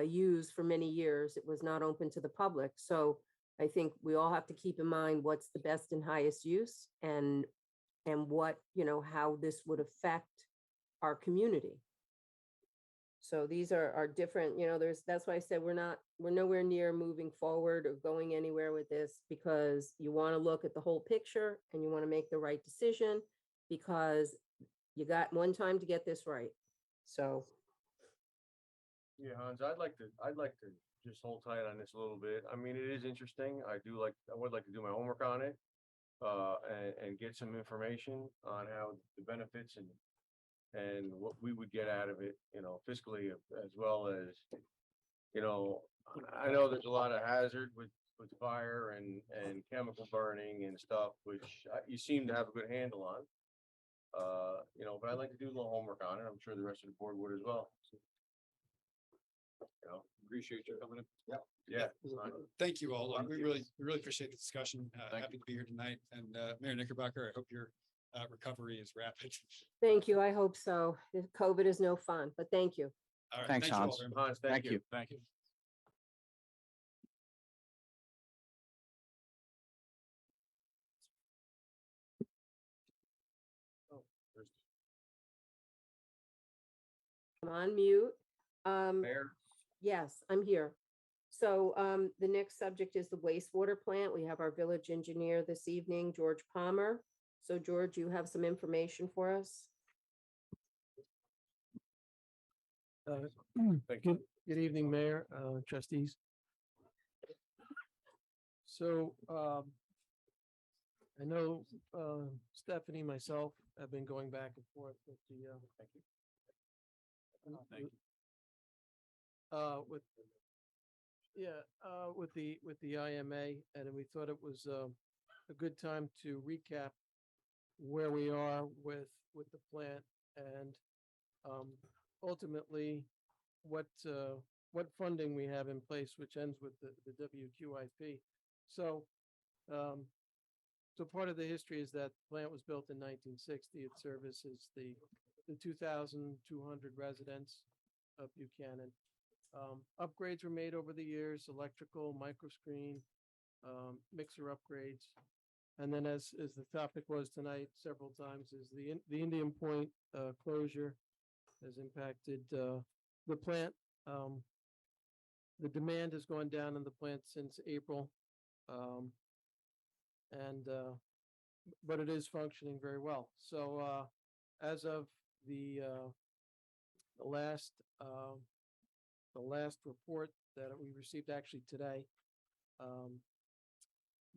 use for many years. It was not open to the public. So I think we all have to keep in mind what's the best and highest use, and what, how this would affect our community. So these are different, that's why I said we're nowhere near moving forward or going anywhere with this, because you want to look at the whole picture and you want to make the right decision, because you got one time to get this right. So. Yeah, Hans, I'd like to just hold tight on this a little bit. I mean, it is interesting. I would like to do my homework on it. And get some information on how the benefits and what we would get out of it, fiscally as well as, I know there's a lot of hazard with fire and chemical burning and stuff, which you seem to have a good handle on. But I'd like to do a little homework on it. I'm sure the rest of the board would as well. Appreciate you coming in. Yeah. Thank you all. Thank We you. really appreciate the discussion. Thank Happy to be here tonight. And Mayor Knickerbocker, I hope your recovery is rapid. Thank you. I hope so. COVID is no fun, but thank you. All right. Thanks, thank you all Hans. very much. Hans, thank you. Thank you. I'm on mute. Mayor? Yes, I'm here. So the next subject is the wastewater plant. We have our village engineer this evening, George Palmer. So George, you have some information for us? Thank you. Good evening, Mayor, trustees. So, I know, Stephanie, myself, have been going back and forth with the, Thank you. with the IMA, and we thought it was, a good time to recap where we are with the plant and, ultimately, what funding we have in place, which ends with the WQIP. So, so part of the history is that the plant was built in 1960. It services the 2,200 residents of Buchanan. Upgrades were made over the years, electrical, microscreen, mixer upgrades. And then as the topic was tonight several times, is the Indian Point closure has impacted the plant. The demand has gone down in the plant since April. But it is functioning very well. So as of the last report that we received actually today,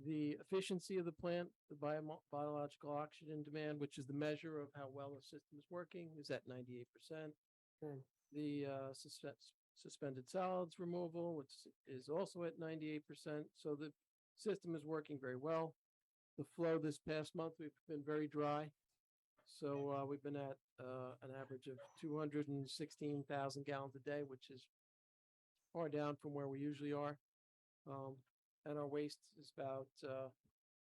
the efficiency of the plant, the biological oxygen demand, which is the measure of how well the system is working, is at 98%. Good. The suspended solids removal, which is also at 98%. So the system is working very well. The flow this past month, we've been very dry. So we've been at an average of 216,000 gallons a day, which is far down from where we usually are. And our waste is about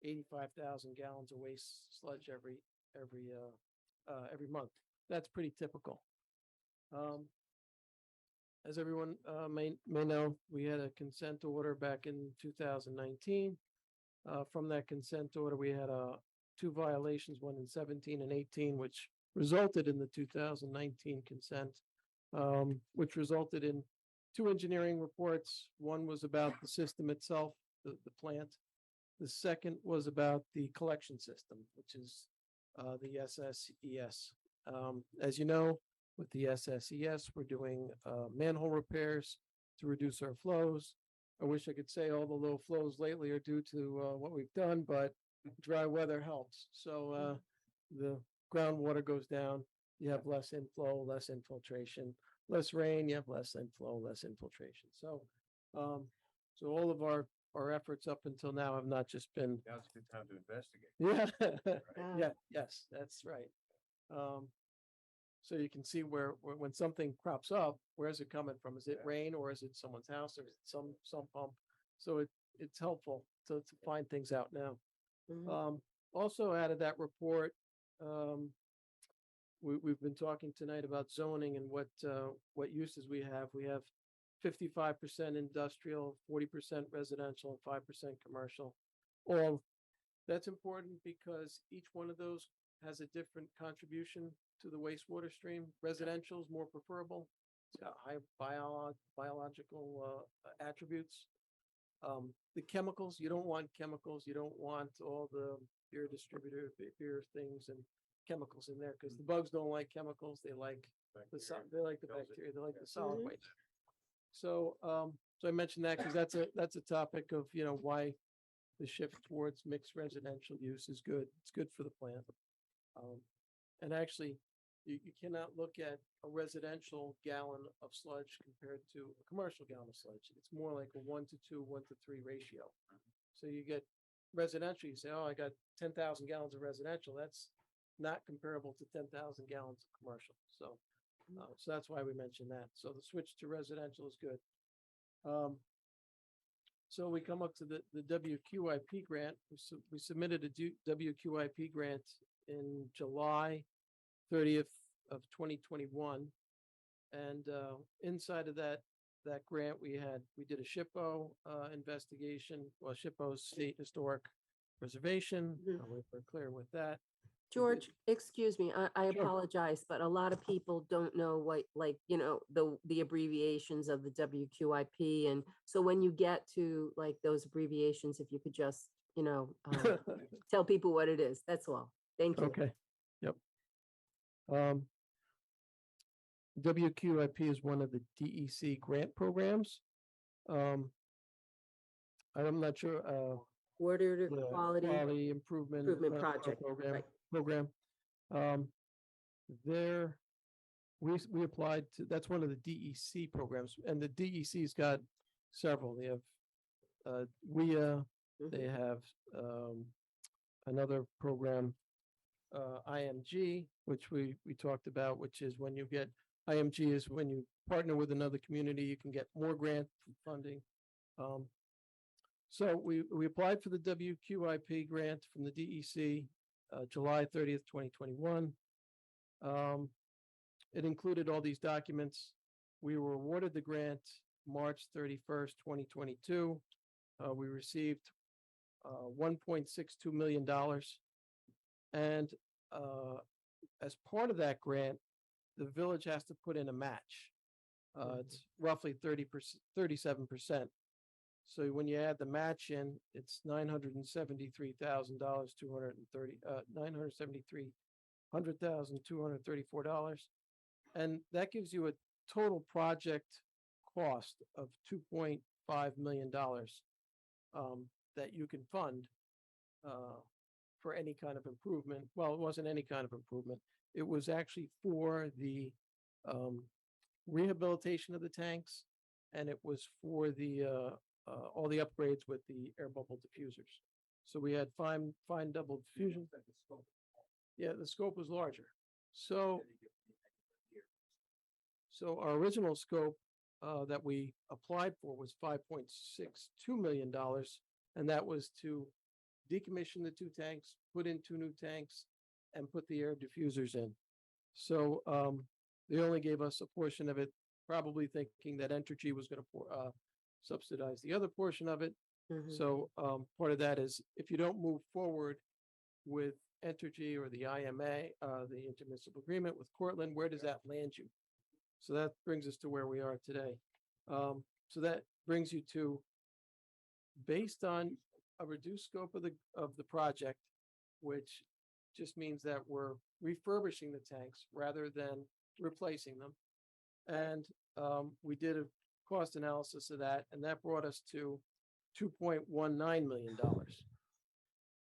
85,000 gallons of waste sludge every month. That's pretty typical. As everyone may know, we had a consent order back in 2019. From that consent order, we had 2 violations, one in 17 and 18, which resulted in the 2019 consent, which resulted in 2 engineering reports. One was about the system itself, the plant. The second was about the collection system, which is the SSES. As you know, with the SSES, we're doing manhole repairs to reduce our flows. I wish I could say all the low flows lately are due to what we've done, but dry weather helps. So the groundwater goes down, you have less inflow, less infiltration, less rain, you have less inflow, less infiltration. So so all of our efforts up until now have not just been. Now's a good time to investigate. Yeah, yes, that's right. So you can see where when something crops up, where's it coming from? Is it rain or is it someone's house or is it some pump? So it's helpful to find things out now. Mhm. Also out of that report, we've been talking tonight about zoning and what uses we have. We have 55% industrial, 40% residential, and 5% commercial. All that's important because each one of those has a different contribution to the wastewater stream. Residential is more preferable. It's got high biological attributes. The chemicals, you don't want chemicals. You don't want all the beer distributor, beer things and chemicals in there because the bugs don't like chemicals. They like the bacteria. They like the solid waste. So I mentioned that because that's a topic of, why the shift towards mixed residential use is good. It's good for the plant. And actually, you cannot look at a residential gallon of sludge compared to a commercial gallon of sludge. It's more like a 1-to-2, 1-to-3 ratio. So you get residential, you say, oh, I got 10,000 gallons of residential. That's not comparable to 10,000 gallons of commercial. So that's why we mentioned that. So the switch to residential is good. So we come up to the WQIP grant. We submitted a WQIP grant in July 30th of 2021. And inside of that grant, we did a SHPO investigation. Well, SHPO, State Historic Preservation. We're clear with that. George, excuse me, I Sure. apologize, but a lot of people don't know what, like, the abbreviations of the WQIP. And so when you get to like those abbreviations, if you could just, tell people what it is, that's all. Thank you. Okay, yep. WQIP is one of the DEC grant programs. I'm not sure, Water the quality improvement. improvement project, right. Program. We applied to, that's one of the DEC programs, and the DEC's got several. They have, WIA, they have, another program, IMG, which we talked about, which is when you get, IMG is when you partner with another community, you can get more grant funding. So we applied for the WQIP grant from the DEC, July 30th, 2021. It included all these documents. We were awarded the grant March 31st, 2022. We received $1.62 million. And as part of that grant, the village has to put in a match. It's roughly 37%. So when you add the match in, it's $973,234. And that gives you a total project cost of $2.5 million that you can fund for any kind of improvement. Well, it wasn't any kind of improvement. It was actually for the rehabilitation of the tanks, and it was for the all the upgrades with the air bubble diffusers. So we had fine double diffusion. Yeah, the scope was larger. So our original scope that we applied for was $5.62 million, and that was to decommission the 2 tanks, put in 2 new tanks, and put the air diffusers in. So they only gave us a portion of it, probably thinking that Entergy was going to subsidize the other portion of it. So part of that is if you don't move forward with Entergy or the IMA, the intermunicipal agreement with Cortland, where does that land you? So that brings us to where we are today. So that brings you to, based on a reduced scope of the project, which just means that we're refurbishing the tanks rather than replacing them. And we did a cost analysis of that, and that brought us to $2.19 million.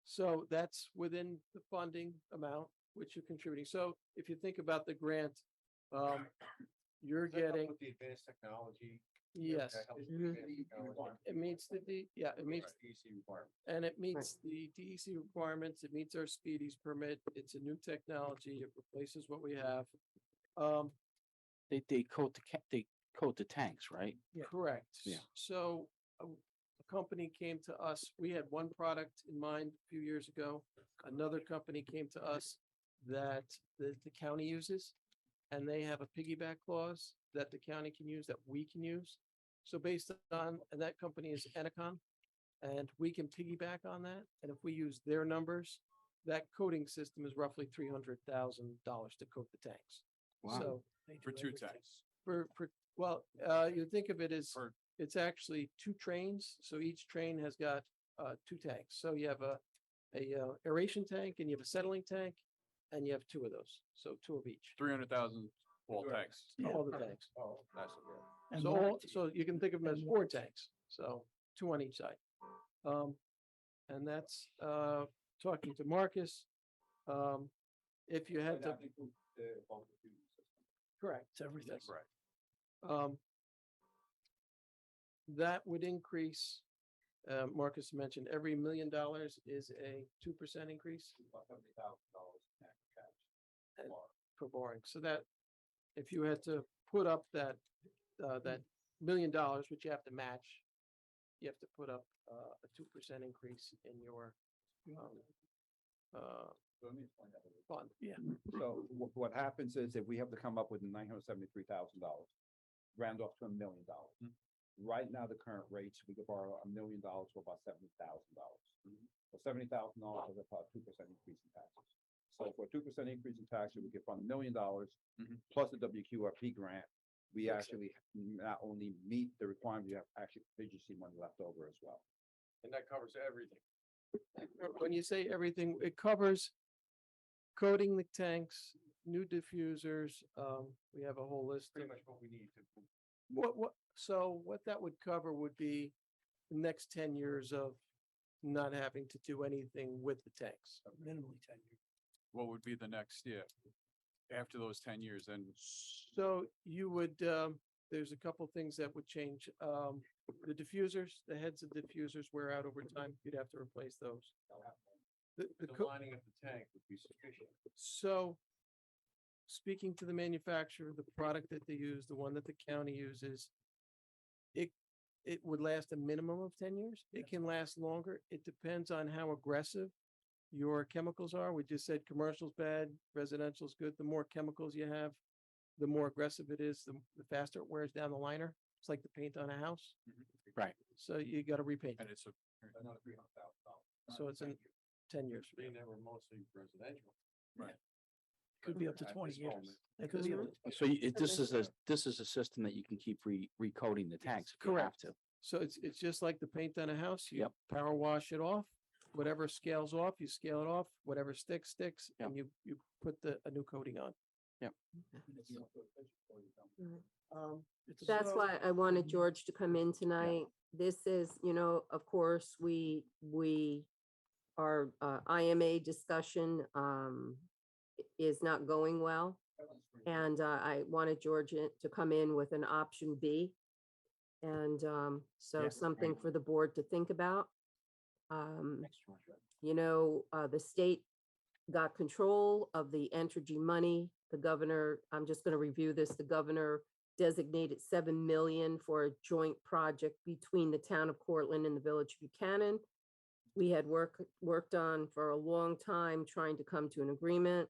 So that's within the funding amount which you're contributing. So if you think about the grant, you're getting the advanced technology. yes, it meets it meets DEC requirement. and it meets the DEC requirements. It meets our speedies permit. It's a new technology. It replaces what we have. They coat the tanks, right? Correct. Yeah. So a company came to us. We had one product in mind a few years ago. Another company came to us that the county uses, and they have a piggyback clause that the county can use, that we can use. So based on, and that company is Enacon, and we can piggyback on that. And if we use their numbers, that coating system is roughly $300,000 to coat the tanks. Wow. So For 2 tanks. well, you think of it as, it's actually 2 trains. So each train has got 2 tanks. So you have a aeration tank, and you have a settling tank, and you have 2 of those. So 2 of each. 300,000 wall tanks. All the tanks. Oh, that's okay. So you can think of them as 4 tanks, so 2 on each side. And that's, talking to Marcus. If you had to. Correct. It's everything. Right. That would increase, Marcus mentioned, every $1 million is a 2% increase for boring. So that, if you had to put up that $1 million, which you have to match, you have to put up a 2% increase in your fund. Yeah. So what happens is if we have to come up with $973,000, round off to $1 million. Right now, the current rates, we could borrow $1 million for about $70,000. So $70,000 is about 2% increase in taxes. So for a 2% increase in taxes, we could fund $1 million plus the WQRP grant. We actually not only meet the requirement, we have actually contingency money left over as well. And that covers everything. When you say everything, it covers coating the tanks, new diffusers. We have a whole list. Pretty much what we need to. What that would cover would be the next 10 years of not having to do anything with the tanks. Minimally 10 years. What would be the next, after those 10 years? And So you would, there's a couple things that would change. The diffusers, the heads of diffusers wear out over time. You'd have to replace those. The lining of the tank would be sufficient. So, speaking to the manufacturer, the product that they use, the one that the county uses, it would last a minimum of 10 years. It can last longer. It depends on how aggressive your chemicals are. We just said commercial's bad, residential's good. The more chemicals you have, the more aggressive it is, the faster it wears down the liner. It's like the paint on a house. Right. So you got to repaint. and it's Another $300,000. So it's in 10 years. Being that we're mostly residential. Right. Could be up to 20 years. It could be up to- So this is a system that you can keep recoding the tanks if you have correct. to. So it's just like the paint on a house. You Yep. power wash it off. Whatever scales off, you scale it off. Whatever sticks, Yep. and you put a new coating on. That's why I wanted George to come in tonight. This is, of course, our IMA discussion is not going well. And I wanted George to come in with an option B. And so Yeah, something great. for the board to think about. The state got control of the Entergy money. The governor, I'm just going to review this. The governor designated $7 million for a joint project between the town of Cortland and the village of Buchanan. We had worked on for a long time trying to come to an agreement.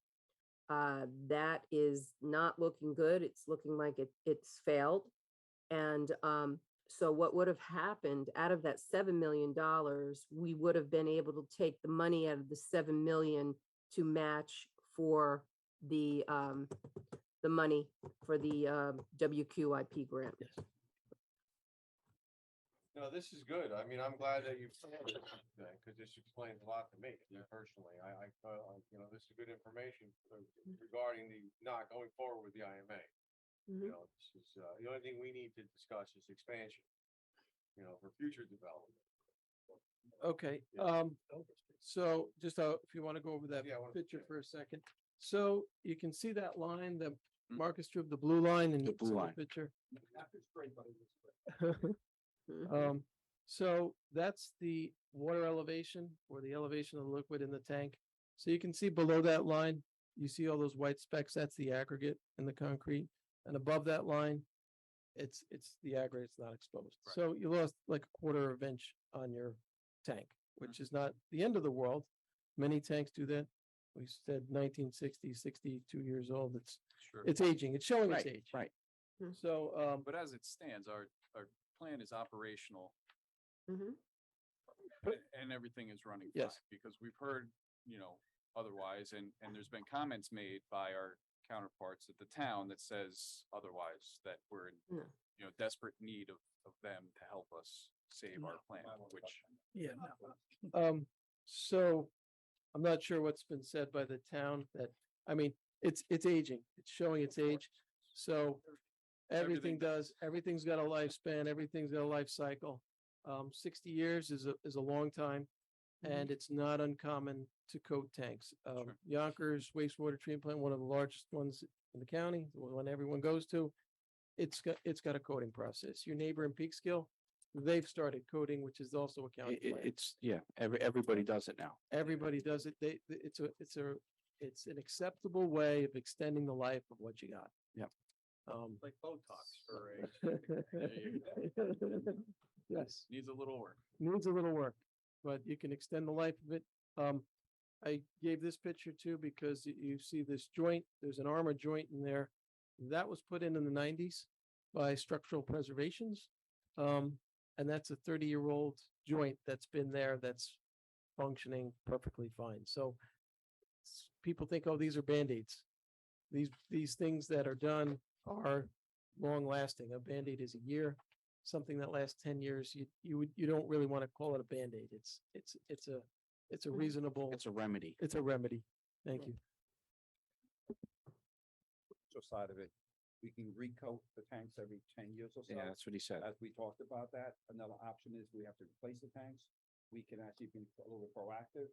That is not looking good. It's looking like it's failed. And so what would have happened out of that $7 million, we would have been able to take the money out of the $7 million to match for the money for the WQIP grant. No, this is good. I mean, I'm glad that you, because this explains a lot to me personally. I this is good information regarding the not going forward with the IMA. This is, the only thing we need to discuss is expansion, for future development. Okay, so just if you want to go over that Yeah, I wanna- picture for a second. So you can see that line, the Marcus drew the blue line and The it's blue in line. picture. Mhm. So that's the water elevation or the elevation of the liquid in the tank. So you can see below that line, you see all those white specks, that's the aggregate in the concrete. And above that line, it's the aggregate, it's not exposed. Right. So you lost like a quarter of inch on your tank, which is not the end of the world. Many tanks do that. We said 1960, 62 years old. sure. It's aging. It's showing its Right, age. right. So, But as it stands, our plan is operational Mhm. and everything is running Yes. fine, because we've heard, otherwise, and there's been comments made by our counterparts at the town that says otherwise, that we're in, No. desperate need of them to help us save our plant, which yeah. So I'm not sure what's been said by the town that, I mean, it's aging. It's showing its age. So Everything does. Everything's got a lifespan. Everything's got a life cycle. 60 years is a long time, and it's not uncommon to coat tanks. Yonkers wastewater treatment plant, one of the largest ones in the county, the one everyone goes to. It's got a coating process. Your neighbor in Peekskill, they've started coating, which is also a county plant. It's, yeah, everybody does it now. Everybody does it. It's an acceptable way of extending the life of what you got. Yep. Like Botox for a. Yes, Needs a little work. needs a little work, but you can extend the life of it. I gave this picture too because you see this joint, there's an armor joint in there. That was put in the 90s by Structural Preservations. And that's a 30-year-old joint that's been there that's functioning perfectly fine. So people think, oh, these are Band-Aids. These things that are done are long lasting. A Band-Aid is a year. Something that lasts 10 years, you don't really want to call it a Band-Aid. It's a reasonable. It's a remedy. It's a remedy. Thank you. Side of it, we can recoat the tanks every 10 years or so. Yeah, that's what he said. As we talked about that, another option is we have to replace the tanks. We can actually be a little bit proactive,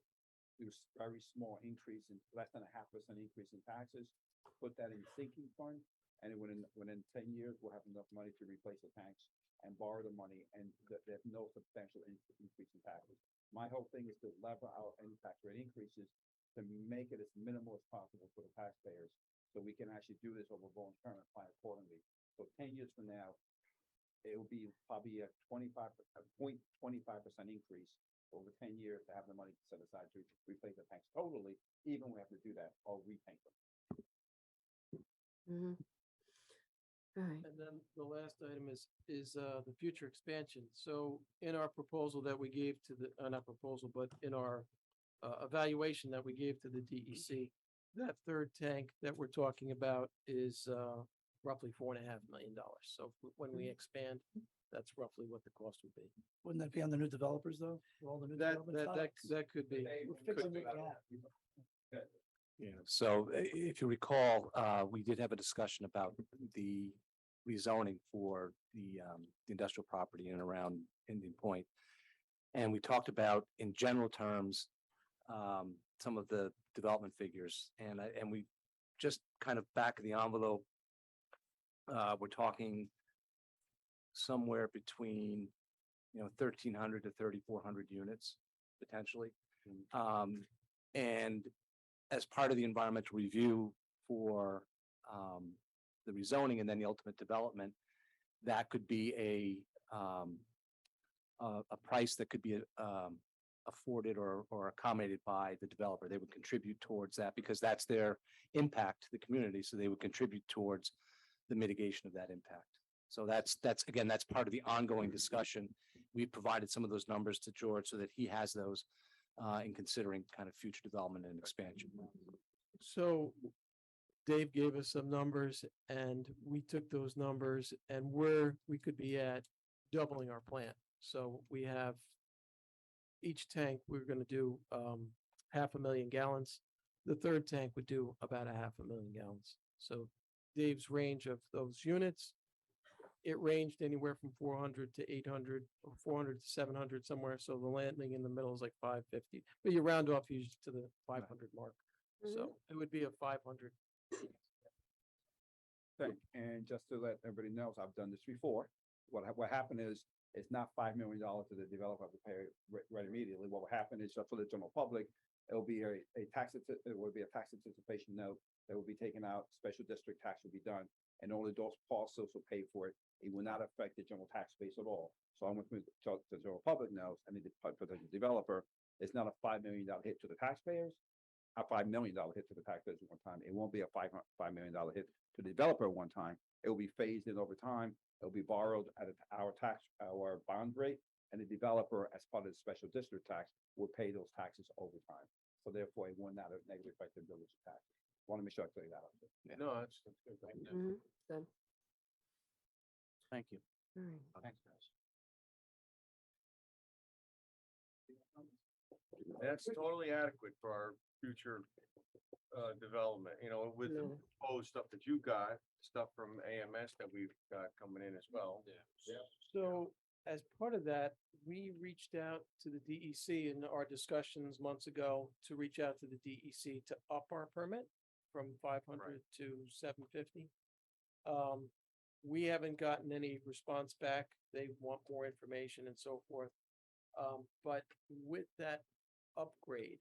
do very small increase in less than 0.5% increase in taxes, put that in sinking fund, and within 10 years, we'll have enough money to replace the tanks and borrow the money, and there's no substantial increase in taxes. My whole thing is to level out any tax rate increases to make it as minimal as possible for the taxpayers, so we can actually do this over a long term and plan accordingly. So 10 years from now, it will be probably a 0.25% increase over 10 years to have the money set aside to replace the tanks totally, even we have to do that or repaint them. All right. And then the last item is the future expansion. So in our proposal that we gave to the, not proposal, but in our evaluation that we gave to the DEC, that third tank that we're talking about is roughly $4.5 million. So when we expand, that's roughly what the cost would be. Wouldn't that be on the new developers though? For all the new development sites? That could be. We're fixing the gap. Yeah, so if you recall, we did have a discussion about the rezoning for the industrial property in and around Indian Point. And we talked about, in general terms, some of the development figures, and we just kind of back of the envelope, we're talking somewhere between 1,300 to 3,400 units potentially. And as part of the environmental review for the rezoning and then the ultimate development, that could be a price that could be afforded or accommodated by the developer. They would contribute towards that because that's their impact to the community. So they would contribute towards the mitigation of that impact. So that's again, that's part of the ongoing discussion. We provided some of those numbers to George so that he has those in considering kind of future development and expansion. So Dave gave us some numbers and we took those numbers and we could be at doubling our plant. So we have each tank, we're going to do 500,000 gallons. The third tank would do about 500,000 gallons. So Dave's range of those units, it ranged anywhere from 400 to 800 or 400 to 700 somewhere. So the landing in the middle is like 550, but you round off usually to the 500 mark. So it would be a 500. Thing. And just to let everybody know, I've done this before. What happened is, it's not $5 million to the developer to pay right immediately. What will happen is, just for the general public, it will be a tax anticipation note that will be taken out. Special district tax will be done, and only those parcels will pay for it. It will not affect the general tax base at all. So I'm going to the general public knows, and the potential developer, it's not a $5 million hit to the taxpayers, a $5 million hit to the taxpayers at one time. It won't be a $5 million hit to the developer at one time. It will be phased in over time. It'll be borrowed at our bond rate, and the developer, as part of the special district tax, will pay those taxes over time. So therefore, it will not negatively affect the village taxes. Want to make sure I clear that up. Yeah. No, that's good. Good. Thank you. All right. Thanks, guys. That's totally adequate for our future development, you know, with the Yeah. proposed stuff that you got, stuff from AMS that we've got coming in as well. So as part of that, we reached out to the DEC in our discussions months ago to reach out to the DEC to up our permit from 500 to 750. We haven't gotten any response back. They want more information and so forth. But with that upgrade,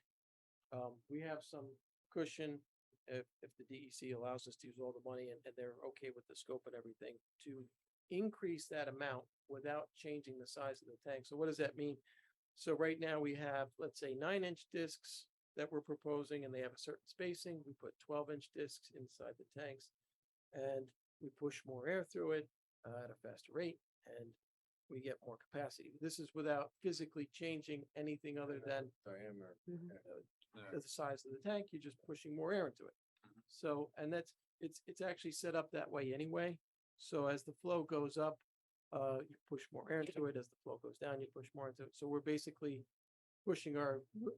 we have some cushion if the DEC allows us to use all the money and they're okay with the scope and everything to increase that amount without changing the size of the tank. So what does that mean? So right now we have, let's say 9-inch discs that we're proposing and they have a certain spacing. We put 12-inch discs inside the tanks and we push more air through it at a faster rate and we get more capacity. This is without physically changing anything other than Diameter. the size of the tank, you're just pushing more air into it. So, and it's actually set up that way anyway. So as the flow goes up, you push more air into it. As the flow goes down, you push more into it. So we're basically pushing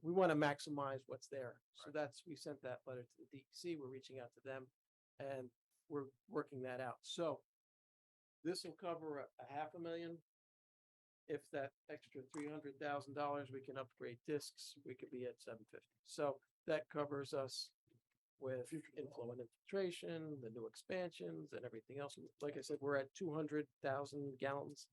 we want to maximize what's there. So we sent that letter to the DEC. We're reaching out to them and we're working that out. So this will cover a $500,000. If that extra $300,000, we can upgrade discs, we could be at 750. So that covers us with inflow and infiltration, the new expansions and everything else. Like I said, we're at 200,000 gallons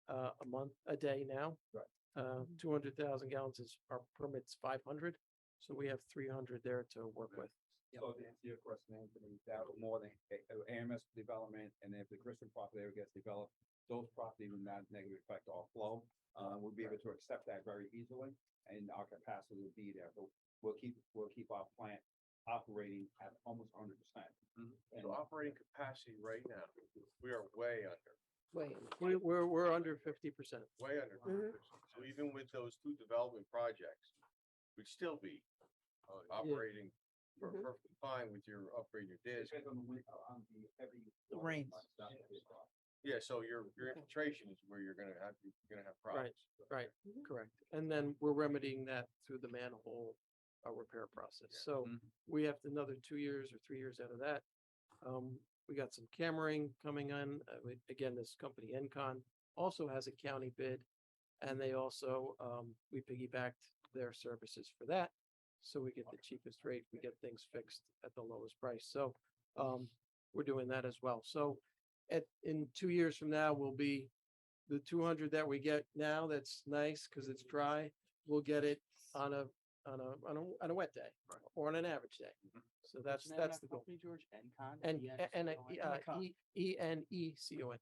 a day now. Right. 200,000 gallons is our permit's 500. So we have 300 there to work with. So to answer your question, Anthony, that will more than AMS development, and if the Christian property ever gets developed, those properties will not negatively affect our flow. We'll be able to accept that very easily, and our capacity will be there. So we'll keep our plant operating at almost 100%. So operating capacity right now, we are way under, Wait, We're under 50%. way under. 50%. So even with those two development projects, we'd still be operating perfectly fine with your upgrade your disc. On the heavy. The rains. Yeah, so your infiltration is where you're gonna have problems. Right, correct. And then we're remedying that through the manhole repair process. So we have another 2 years or 3 years out of that. We got some cammering coming on. Again, this company Encon also has a county bid. And they also, we piggybacked their services for that. So we get the cheapest rate, we get things fixed at the lowest price. So we're doing that as well. So in 2 years from now, will be the 200 that we get now. That's nice because it's dry. We'll get it on a wet day or on an average day. So that's the goal. George, Encon? And ENECON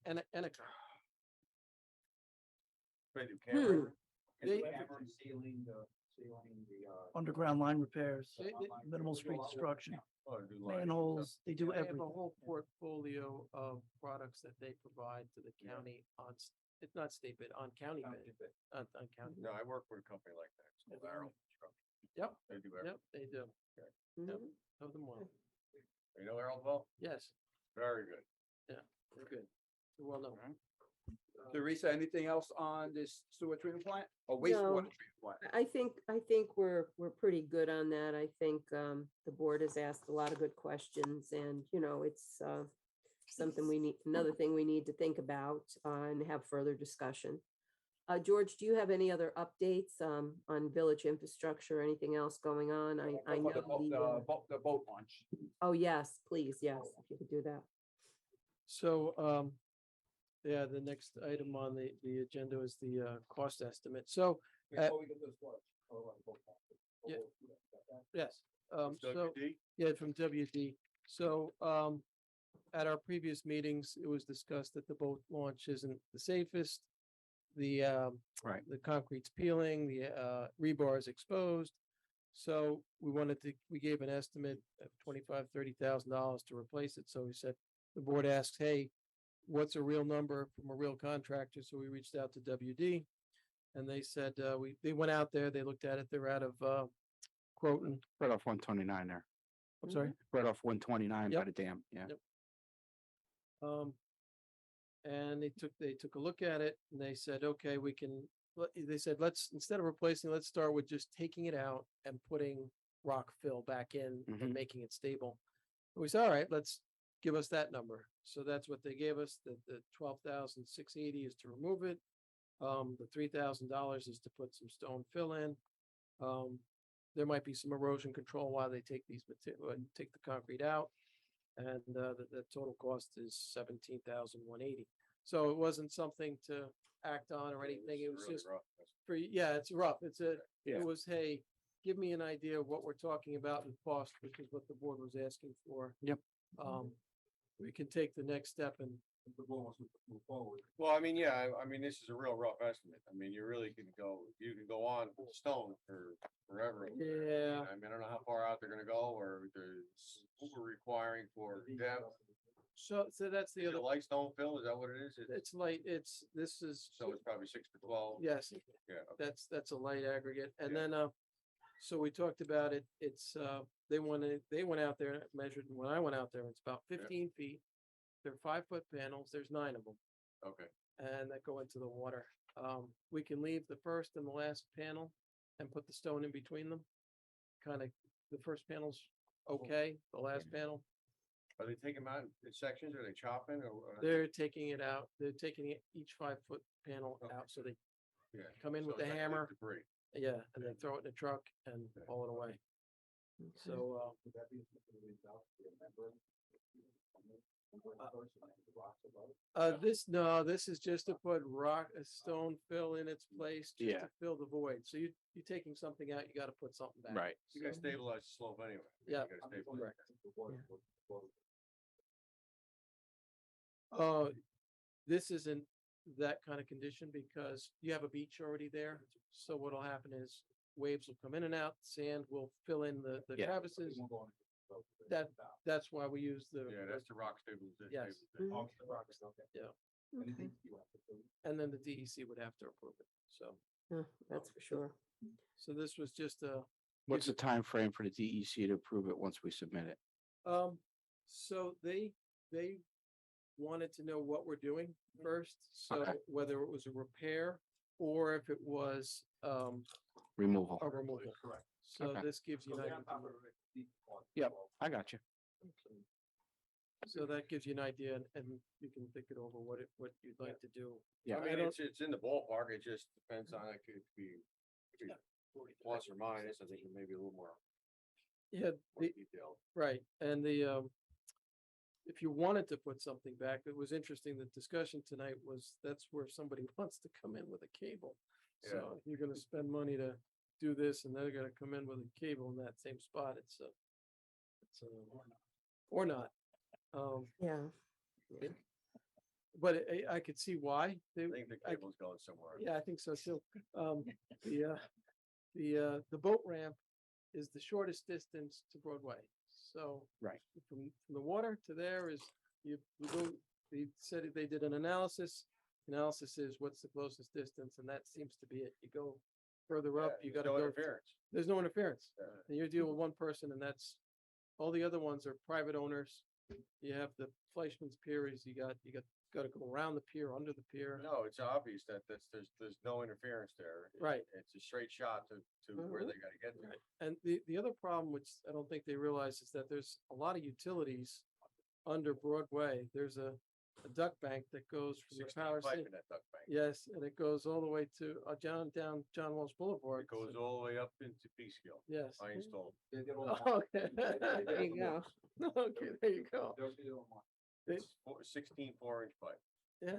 and Enicon. They do camera. They- Sealing the. Underground line repairs, They- minimal street destruction, Oh, they do lighting and manholes, they do They have a everything. whole portfolio of products that they provide to the county it's not state bid, on county bid, on county. stuff. No, I work with a company like that. It's called Arrow Construction. Yep, They do everything. yep, they do. Yep, know them well. You know Arrow well? Yes, Very good. they're good. They're well known. Teresa, anything else on this sewer treatment plant or No. wastewater treatment plant? I think we're pretty good on that. I think the board has asked a lot of good questions and, it's something another thing we need to think about and have further discussion. George, do you have any other updates on village infrastructure or anything else going on? I know The boat launch. oh, yes, please. Yes, if you could do that. So, yeah, the next item on the agenda is the cost estimate. So, Before we get to the storage. Yeah. yes, so. WD? Yeah, from WD. So, at our previous meetings, it was discussed that the boat launch isn't the safest. The, Right. the concrete's peeling, the, rebar is exposed. So we gave an estimate of $25,000-$30,000 to replace it. So we said, the board asked, hey, what's a real number from a real contractor? So we reached out to WD and they said, they went out there, they looked at it, they're out of, Croton. Right off 129 there. I'm sorry. Right off 129 by Yep. the dam, yeah. Yep. And they took a look at it and they said, okay, we can they said, instead of replacing, let's start with just taking it out and putting rock fill back in and Mhm. making it stable. We said, all right, let's give us that number. So that's what they gave us. The 12,680 is to remove it. The $3,000 is to put some stone fill in. There might be some erosion control while they take take the concrete out. And the total cost is 17,180. So it wasn't something to act on or anything. It was Really just rough. yeah, it's rough. Yeah. It was, hey, give me an idea of what we're talking about in cost, which is what the board was asking for. Yep. We can take the next step and Move forward. Well, I mean, yeah, I mean, this is a real rough estimate. I mean, you can go on with stone for forever. over there. Yeah. I mean, I don't know how far out they're gonna go or there's we're requiring for depth. so that's the Is it other, light stone fill? Is that what it is? it's light, this is, So it's probably 6 to 12. yes, Yeah. Okay. that's a light aggregate. And Yeah. then, so we talked about it. It's, they went out there and measured, and when I went out there, it's about 15 feet. They're 5-foot panels. There's 9 of them. Okay. And that go into the water. We can leave the first and the last panel and put the stone in between them. Kind of, the first panel's okay, the last panel, Are they taking them out in sections? Are they chopping or? they're taking it out. They're taking each 5-foot panel Okay. out, so they Yeah. come in So with the it's actually hammer, Debris. yeah, and then throw it in the truck and Okay. haul it away. So, Would that be something we about to remember? this is just to put a stone fill in its place, just Yeah. to fill the void. So you're taking something out, you gotta put something back. Right. You gotta stabilize the slope anyway. Yeah. You gotta stabilize it. This isn't that kind of condition because you have a beach already there. So what'll happen is waves will come in and out, sand will fill in the Yeah. crevices. That's why we use the. Yeah, that's the rock stabilization. Yes. Yeah. Okay. And then the DEC would have to approve it. So, That's for sure. so this was just a, What's the time frame for the DEC to approve it once we submit it? so they wanted to know what we're doing first. So Okay. whether it was a repair or if it was, Removal. a removal. Correct. So Okay. this gives you an idea. Yep, I got you. So that gives you an idea and you can think it over what you'd like to do. Yeah. I mean, it's in the ballpark. It just depends on, it could be plus or minus. I think it may be a little more Yeah, detailed. right. And if you wanted to put something back, it was interesting, the discussion tonight was, that's where somebody wants to come in with a cable. So if you're gonna spend money to do this and they're gonna come in with a cable in that same spot, it's or not. Yeah. But I could see why. I think the cable's going somewhere. Yeah, I think so too. The boat ramp is the shortest distance to Broadway. So. Right. From the water to there is, you go, they said they did an analysis. Analysis is what's the closest distance, and that seems to be it. You go further up, you There's gotta no go. interference. There's no interference. Yeah. And you deal with one person and that's, all the other ones are private owners. You have the Fleischman's Pier is, you gotta go around the pier, under the pier. No, it's obvious that there's no interference there. Right. It's a straight shot to where they gotta get to. Right. And the other problem, which I don't think they realize, is that there's a lot of utilities under Broadway. There's a duck bank that goes from the 16 power pipe station. in that duck bank. Yes, and it goes all the way to, down John Walsh Boulevard. It goes all the way up into Peekskill. Yes. I installed. Okay. There you go. Okay, there you go. They- It's 16 4-inch pipe. Yeah.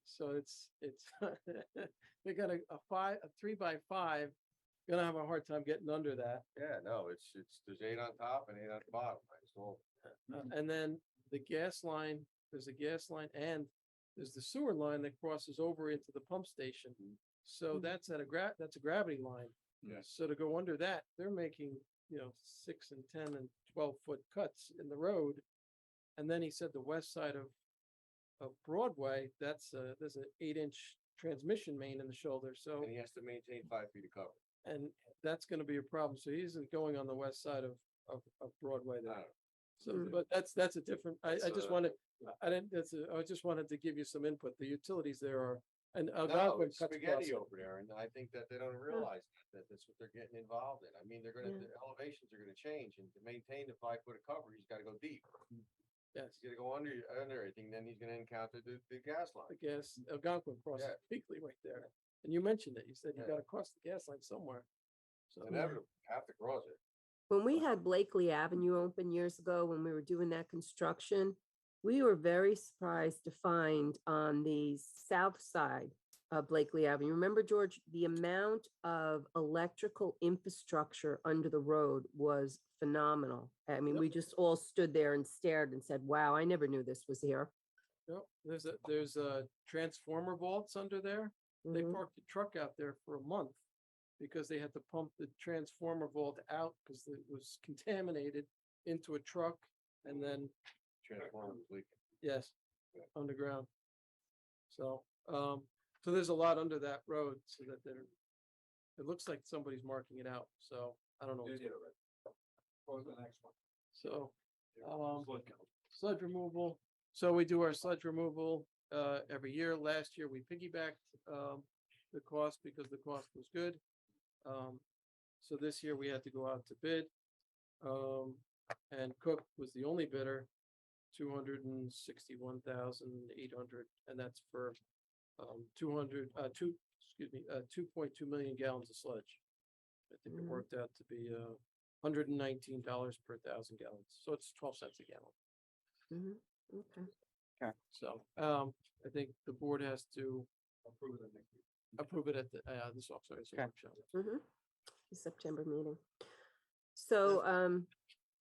So it's, they got a 3x5, gonna have a hard time getting under that. Yeah, no, there's 8 on top and 8 on the bottom. I installed. And then the gas line, there's a gas line and there's the sewer line that crosses over into the pump station. So Mhm. that's that's a gravity line. Yes. So to go under that, they're making, 6 and 10 and 12-foot cuts in the road. And then he said the west side of Broadway, there's an 8-inch transmission main in the shoulder. So, And he has to maintain 5 feet of cover. and that's gonna be a problem. So he isn't going on the west side of Broadway there. So, Mm. but that's a different, I just That's, wanted, I just wanted to give you some input. The utilities there are And No, Algonquin it's cuts spaghetti across. over there, and I think that they don't realize that that's what they're getting involved in. I mean, they're gonna, Yeah. the elevations are gonna change, and to maintain the 5 foot of cover, he's gotta go deep. Yes, He's gonna go under everything, then he's gonna encounter the gas the line. gas, Algonquin crosses Yeah. weekly right there. And you mentioned it. You said you Yeah. gotta cross the gas line somewhere. So, Inevitable, have to cross it. When we had Blakely Avenue open years ago, when we were doing that construction, we were very surprised to find on the south side of Blakely Avenue. Remember, George, the amount of electrical infrastructure under the road was phenomenal. I mean, Yep. we just all stood there and stared and said, wow, I never knew this was here. yep, there's a transformer vaults under there. They Mhm. parked the truck out there for a month because they had to pump the transformer vault out because it was contaminated into a truck and then, Transformers leaking. yes, Yeah. underground. So, so there's a lot under that road so that it looks like somebody's marking it out. So I don't know. what's going on. So, sludge removal. So we do our sludge removal, every year. Last year, we piggybacked, the cost because the cost was good. So this year we had to go out to bid. And Cook was the only bidder, 261,800, and that's for, 2.2 million gallons of sludge. I think it Mhm. worked out to be, $119 per 1,000 gallons, so it's 12 cents a gallon. Mhm. Okay. So, I think the board has to approve it at the, this authorization workshop. Mhm. The September meeting. So,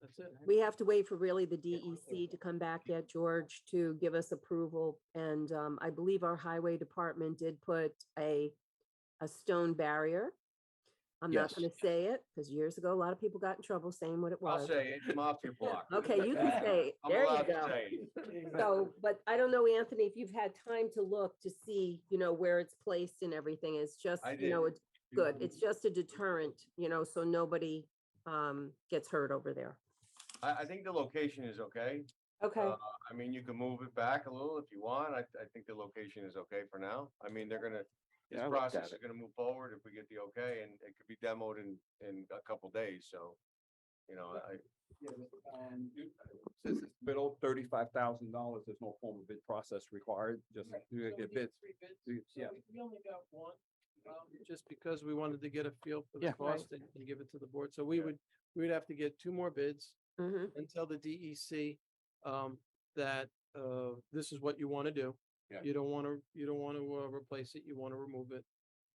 That's it. we have to wait for really the DEC to come back yet, George, to give us approval. And I believe our highway department did put a stone barrier. I'm not Yes. gonna say it, because years ago, a lot of people got in trouble saying what it I'll was. say it, mafia block. Okay, you can say, it. I'm There you allowed to go. say it. So, but I don't know, Anthony, if you've had time to look to see, where it's placed and everything. It's just, I it's good. It's just a deterrent, so nobody gets hurt over there. I think the location is okay. Okay. I mean, you can move it back a little if you want. I think the location is okay for now. I mean, this Yeah, I looked at process is it. gonna move forward if we get the okay, and it could be demoed in a couple days, so. Since it's below $35,000, there's no formal bid process required, just you get bids. Yeah. We only got one, just because we wanted to get a feel for the Yeah. cost and give it to the board. So we would have to get 2 more bids Mhm. and tell the DEC that this is what you want to do. Yeah. You don't want to replace it, you want to remove it,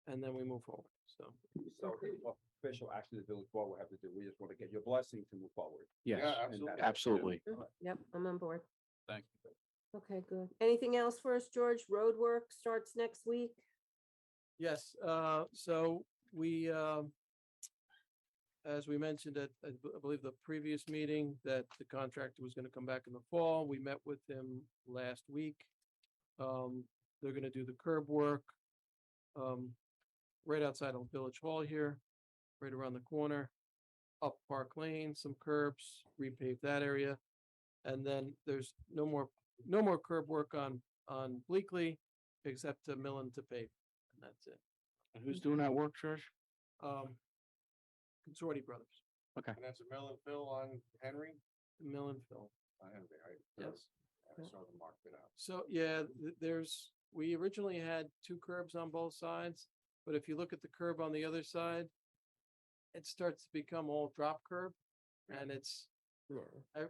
and then we move forward. So, So what official action the village board will have to do, we just want to get your blessing to move forward. Yes, absolutely. absolutely. Yep, I'm on board. Thank you. Okay, good. Anything else for us, George? Road work starts next week? yes, so we, as we mentioned at, I believe the previous meeting, that the contractor was gonna come back in the fall. We met with him last week. They're gonna do the curb work, right outside of Village Hall here, right around the corner, up Park Lane, some curbs, repave that area. And then there's no more curb work on Bleakley, except to mill and to pave, and that's it. And who's doing that work, George? Consorti Brothers, And that's a mill and fill on Henry? mill and fill. On Henry, right? Yes. I saw the mark it out. So, yeah, we originally had 2 curbs on both sides, but if you look at the curb on the other side, it starts to become all drop curb, and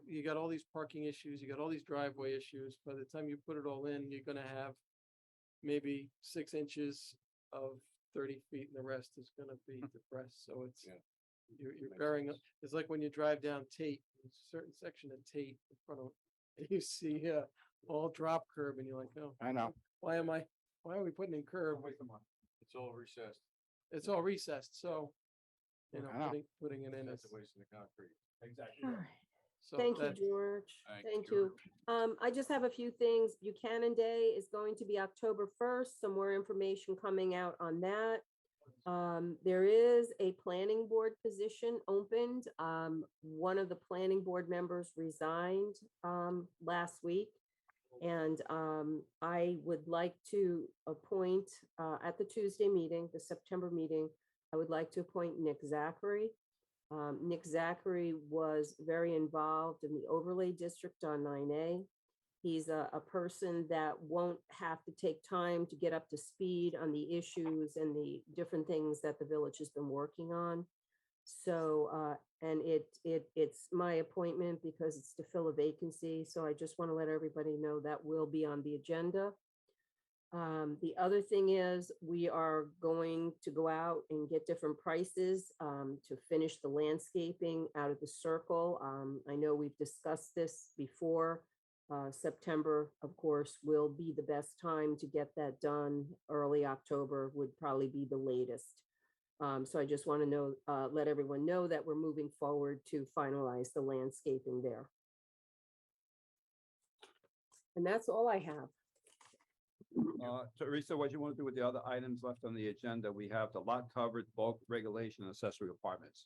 you got all these parking issues, you got all these driveway issues. By the time you put it all in, you're gonna have maybe 6 inches of 30 feet, and the rest is gonna be depressed, so it's, Yeah. you're Makes bearing, sense. it's like when you drive down Tate, there's a certain section of Tate in front of, and you see, all drop curb, and you're like, oh, I know. why are we putting in curb? It's all recessed. It's all recessed, so, I know. putting it in That's is, a waste of the concrete. All right. so Thank you, that, George. Thank Thank you. you. I just have a few things. Buchanan Day is going to be October 1st. Some more information coming out on that. There is a planning board position opened. One of the planning board members resigned last week. And I would like to appoint, at the Tuesday meeting, the September meeting, I would like to appoint Nick Zachary. Nick Zachary was very involved in the overlay district on 9A. He's a person that won't have to take time to get up to speed on the issues and the different things that the village has been working on. So, and it's my appointment because it's to fill a vacancy. So I just want to let everybody know that will be on the agenda. The other thing is we are going to go out and get different prices to finish the landscaping out of the circle. I know we've discussed this before. September, of course, will be the best time to get that done. Early October would probably be the latest. So I just want to know, let everyone know that we're moving forward to finalize the landscaping there. And that's all I have. Teresa, what you want to do with the other items left on the agenda? We have the lot coverage, bulk regulation, and accessory apartments.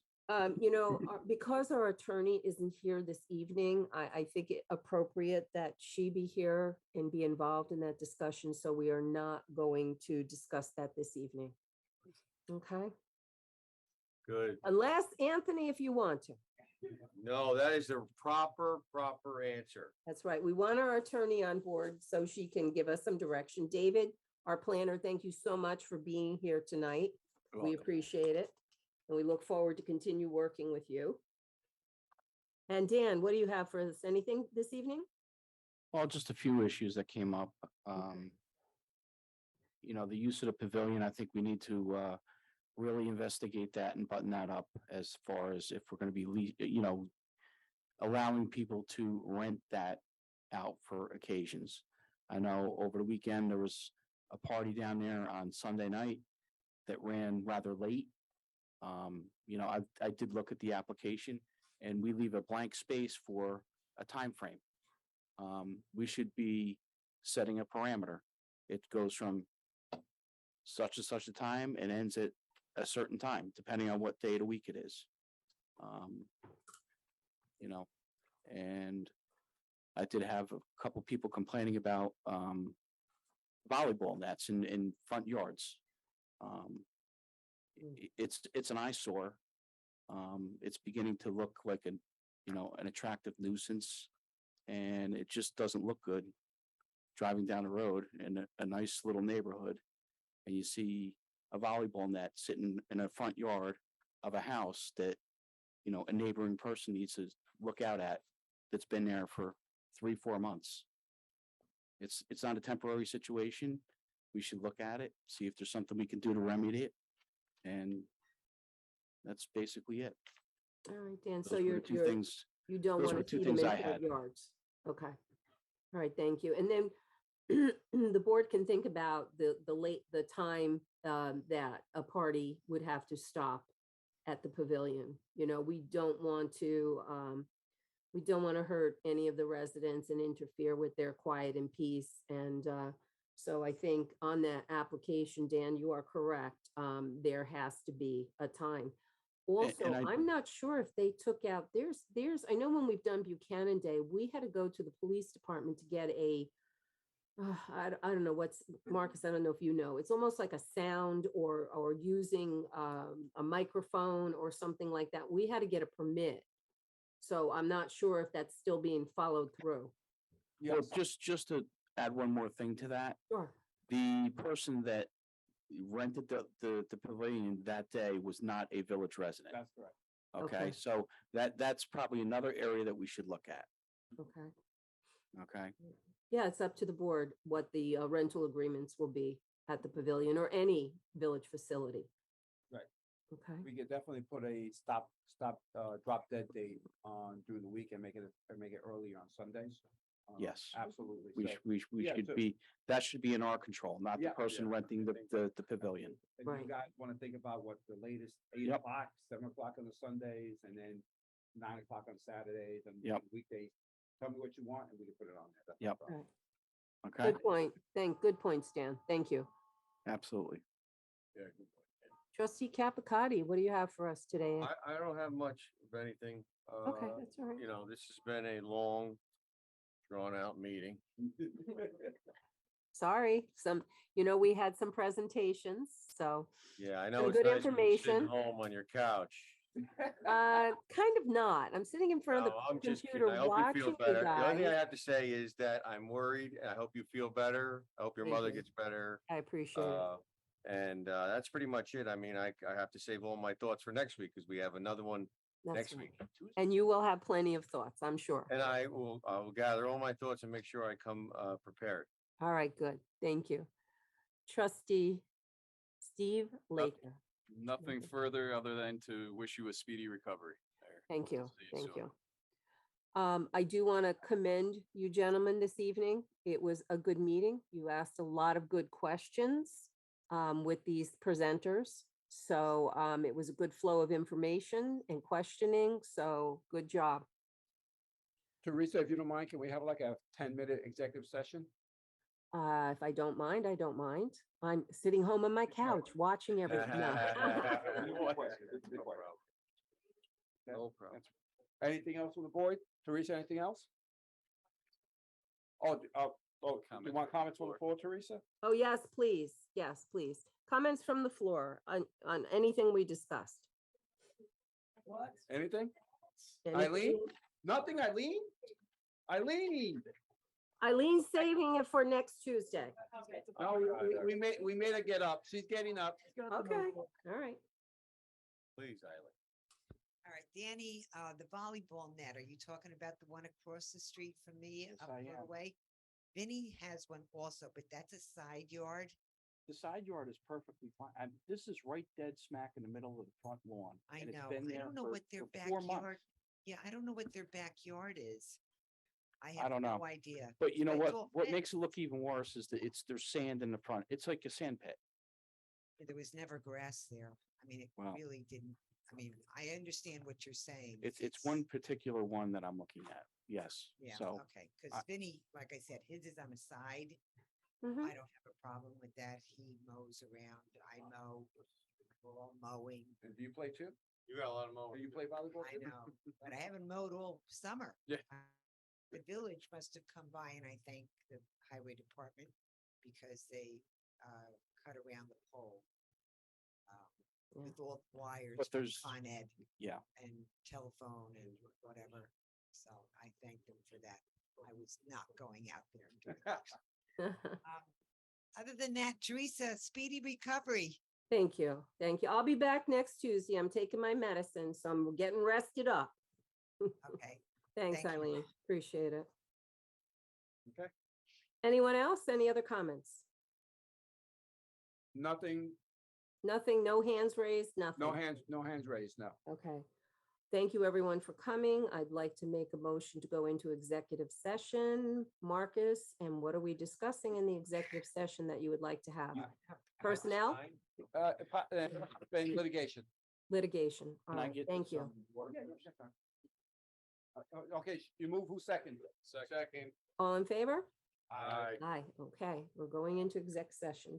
Because our attorney isn't here this evening, I think it appropriate that she be here and be involved in that discussion. So we are not going to discuss that this evening. Okay, Good. unless Anthony, if you want to. No, that is the proper answer. That's right. We want our attorney on board so she can give us some direction. David, our planner, thank you so much for being here tonight. We appreciate it. And we look forward to continue working with you. And Dan, what do you have for us? Anything this evening? Well, just a few issues that came up. You know, the use of the pavilion, I think we need to really investigate that and button that up as far as if we're going to be, allowing people to rent that out for occasions. I know over the weekend, there was a party down there on Sunday night that ran rather late. I did look at the application and we leave a blank space for a time frame. We should be setting a parameter. It goes from such and such a time and ends at a certain time, depending on what day of the week it is. And I did have a couple people complaining about volleyball nets in front yards. It's an eyesore. It's beginning to look like an attractive nuisance, and it just doesn't look good driving down the road in a nice little neighborhood, and you see a volleyball net sitting in a front yard of a house that, a neighboring person needs to look out at, that's been there for 3-4 months. It's not a temporary situation. We should look at it, see if there's something we can do to remedy it. And that's basically it. All right, Dan, Those so were the you're, two things. you don't those want were to two feed them things in I front had. yards. Okay. All right, thank you. And then the board can think about the time that a party would have to stop at the pavilion. We don't want to hurt any of the residents and interfere with their quiet and peace. And so I think on that application, Dan, you are correct. There has to be a time. Also, I'm not sure if they took out, I know when we've done Buchanan Day, we had to go to the police department to get I don't know what's, Marcus, I don't know if you know, it's almost like a sound or using a microphone or something like that. We had to get a permit. So I'm not sure if that's still being followed through. Well, just to add one more thing to that. Sure. The person that rented the pavilion that day was not a village resident. That's correct. Okay, Okay. so that's probably another area that we should look at. Okay. Okay. Yeah, it's up to the board what the rental agreements will be at the pavilion or any village facility. Right. Okay. We could definitely put a drop dead date on during the week and make it earlier on Sundays. Yes. Absolutely. We yeah, should so- be, that should be in our control, not the Yeah, person renting the pavilion. And Right. you guys want to think about what the latest 8 Yep. o'clock, 7 o'clock on the Sundays, and then 9 o'clock on Saturdays and Yep. weekdays. Tell me what you want and we can put it on there. That's no Yep. problem. Okay, Good point. Good point, Stan. Thank you. absolutely. Yeah, good point. Trustee Capicati, what do you have for us today? I don't have much of anything. Okay, that's all right. This has been a long drawn out meeting. Sorry, we had some presentations, so, Yeah, I know Some it's good nice when you're sitting information. home on your couch. kind of not. I'm sitting in front of No, the I'm just kidding. computer I hope you watching feel you better. The only thing I guys. have to say is that I'm worried. I hope you feel better. I hope your Thank mother you. gets better. I appreciate it. And that's pretty much it. I mean, I have to save all my thoughts for next week because we have another one That's next fine. week. And you will have plenty of thoughts, I'm sure. And I will gather all my thoughts and make sure I come prepared. All right, good. Thank you. Trustee Steve Laker. Nothing further other than to wish you a speedy recovery. Mayor. Thank you. See you Thank soon. you. I do want to commend you gentlemen this evening. It was a good meeting. You asked a lot of good questions with these presenters. So it was a good flow of information and questioning. So good job. Teresa, if you don't mind, can we have like a 10-minute executive session? If I don't mind, I don't mind. I'm sitting home on my couch watching everything. No. No problem. Anything else on the board? Teresa, anything else? Oh, you want comments on the floor, Teresa? Oh, yes, please. Yes, please. Comments from the floor on anything we discussed. Anything? Anything? Eileen? Nothing, Eileen? Eileen? Eileen's saving it for next Tuesday. No, we made her get up. She's getting up. Okay, all right. Please, Eileen. All right, Danny, the volleyball net, are you talking about the one across the street from me up I the am. way? Vinny has one also, but that's a side yard. The side yard is perfectly fine. And this is right dead smack in the middle of the front lawn. I and it's know. been I there don't know for- what their for 4 months. backyard. Yeah, I don't know what their backyard is. I I have don't no know. idea. But you know But it's what? all What fenced. makes it look even worse is that there's sand in the front. It's like a sand pit. There was never grass there. I mean, it Wow. really didn't. I mean, I understand what you're saying. It's one particular one that I'm looking at. Yes. Yeah, So okay, because I- Vinny, like I said, his is on the side. Mhm. I don't have a problem with that. He mows around. I mow. We're all mowing. And do you play too? You got a lot of Do moments. you play volleyball? I too? know, but I haven't mowed all summer. Yeah. The village must have come by and I thank the highway department because they cut around the pole. Yeah. With all the wires. But from there's- Con Ed yeah. and telephone and whatever. So I thank them for that. I was not going out there. and doing that. Other than that, Teresa, speedy recovery. Thank you. Thank you. I'll be back next Tuesday. I'm taking my medicine, so I'm getting rested up. Okay. Thanks, Thank you. Eileen. Appreciate it. Okay. Anyone else? Any other comments? Nothing, Nothing, no hands raised, nothing. no hands raised, no. Okay. Thank you, everyone, for coming. I'd like to make a motion to go into executive session. Marcus, and what are we discussing in the executive session that you would like to have? Personnel, In litigation. litigation. All Can I right, get thank this, you. Okay, you move, who's second? Second. All in favor? Aye. Aye, okay. We're going into exec session.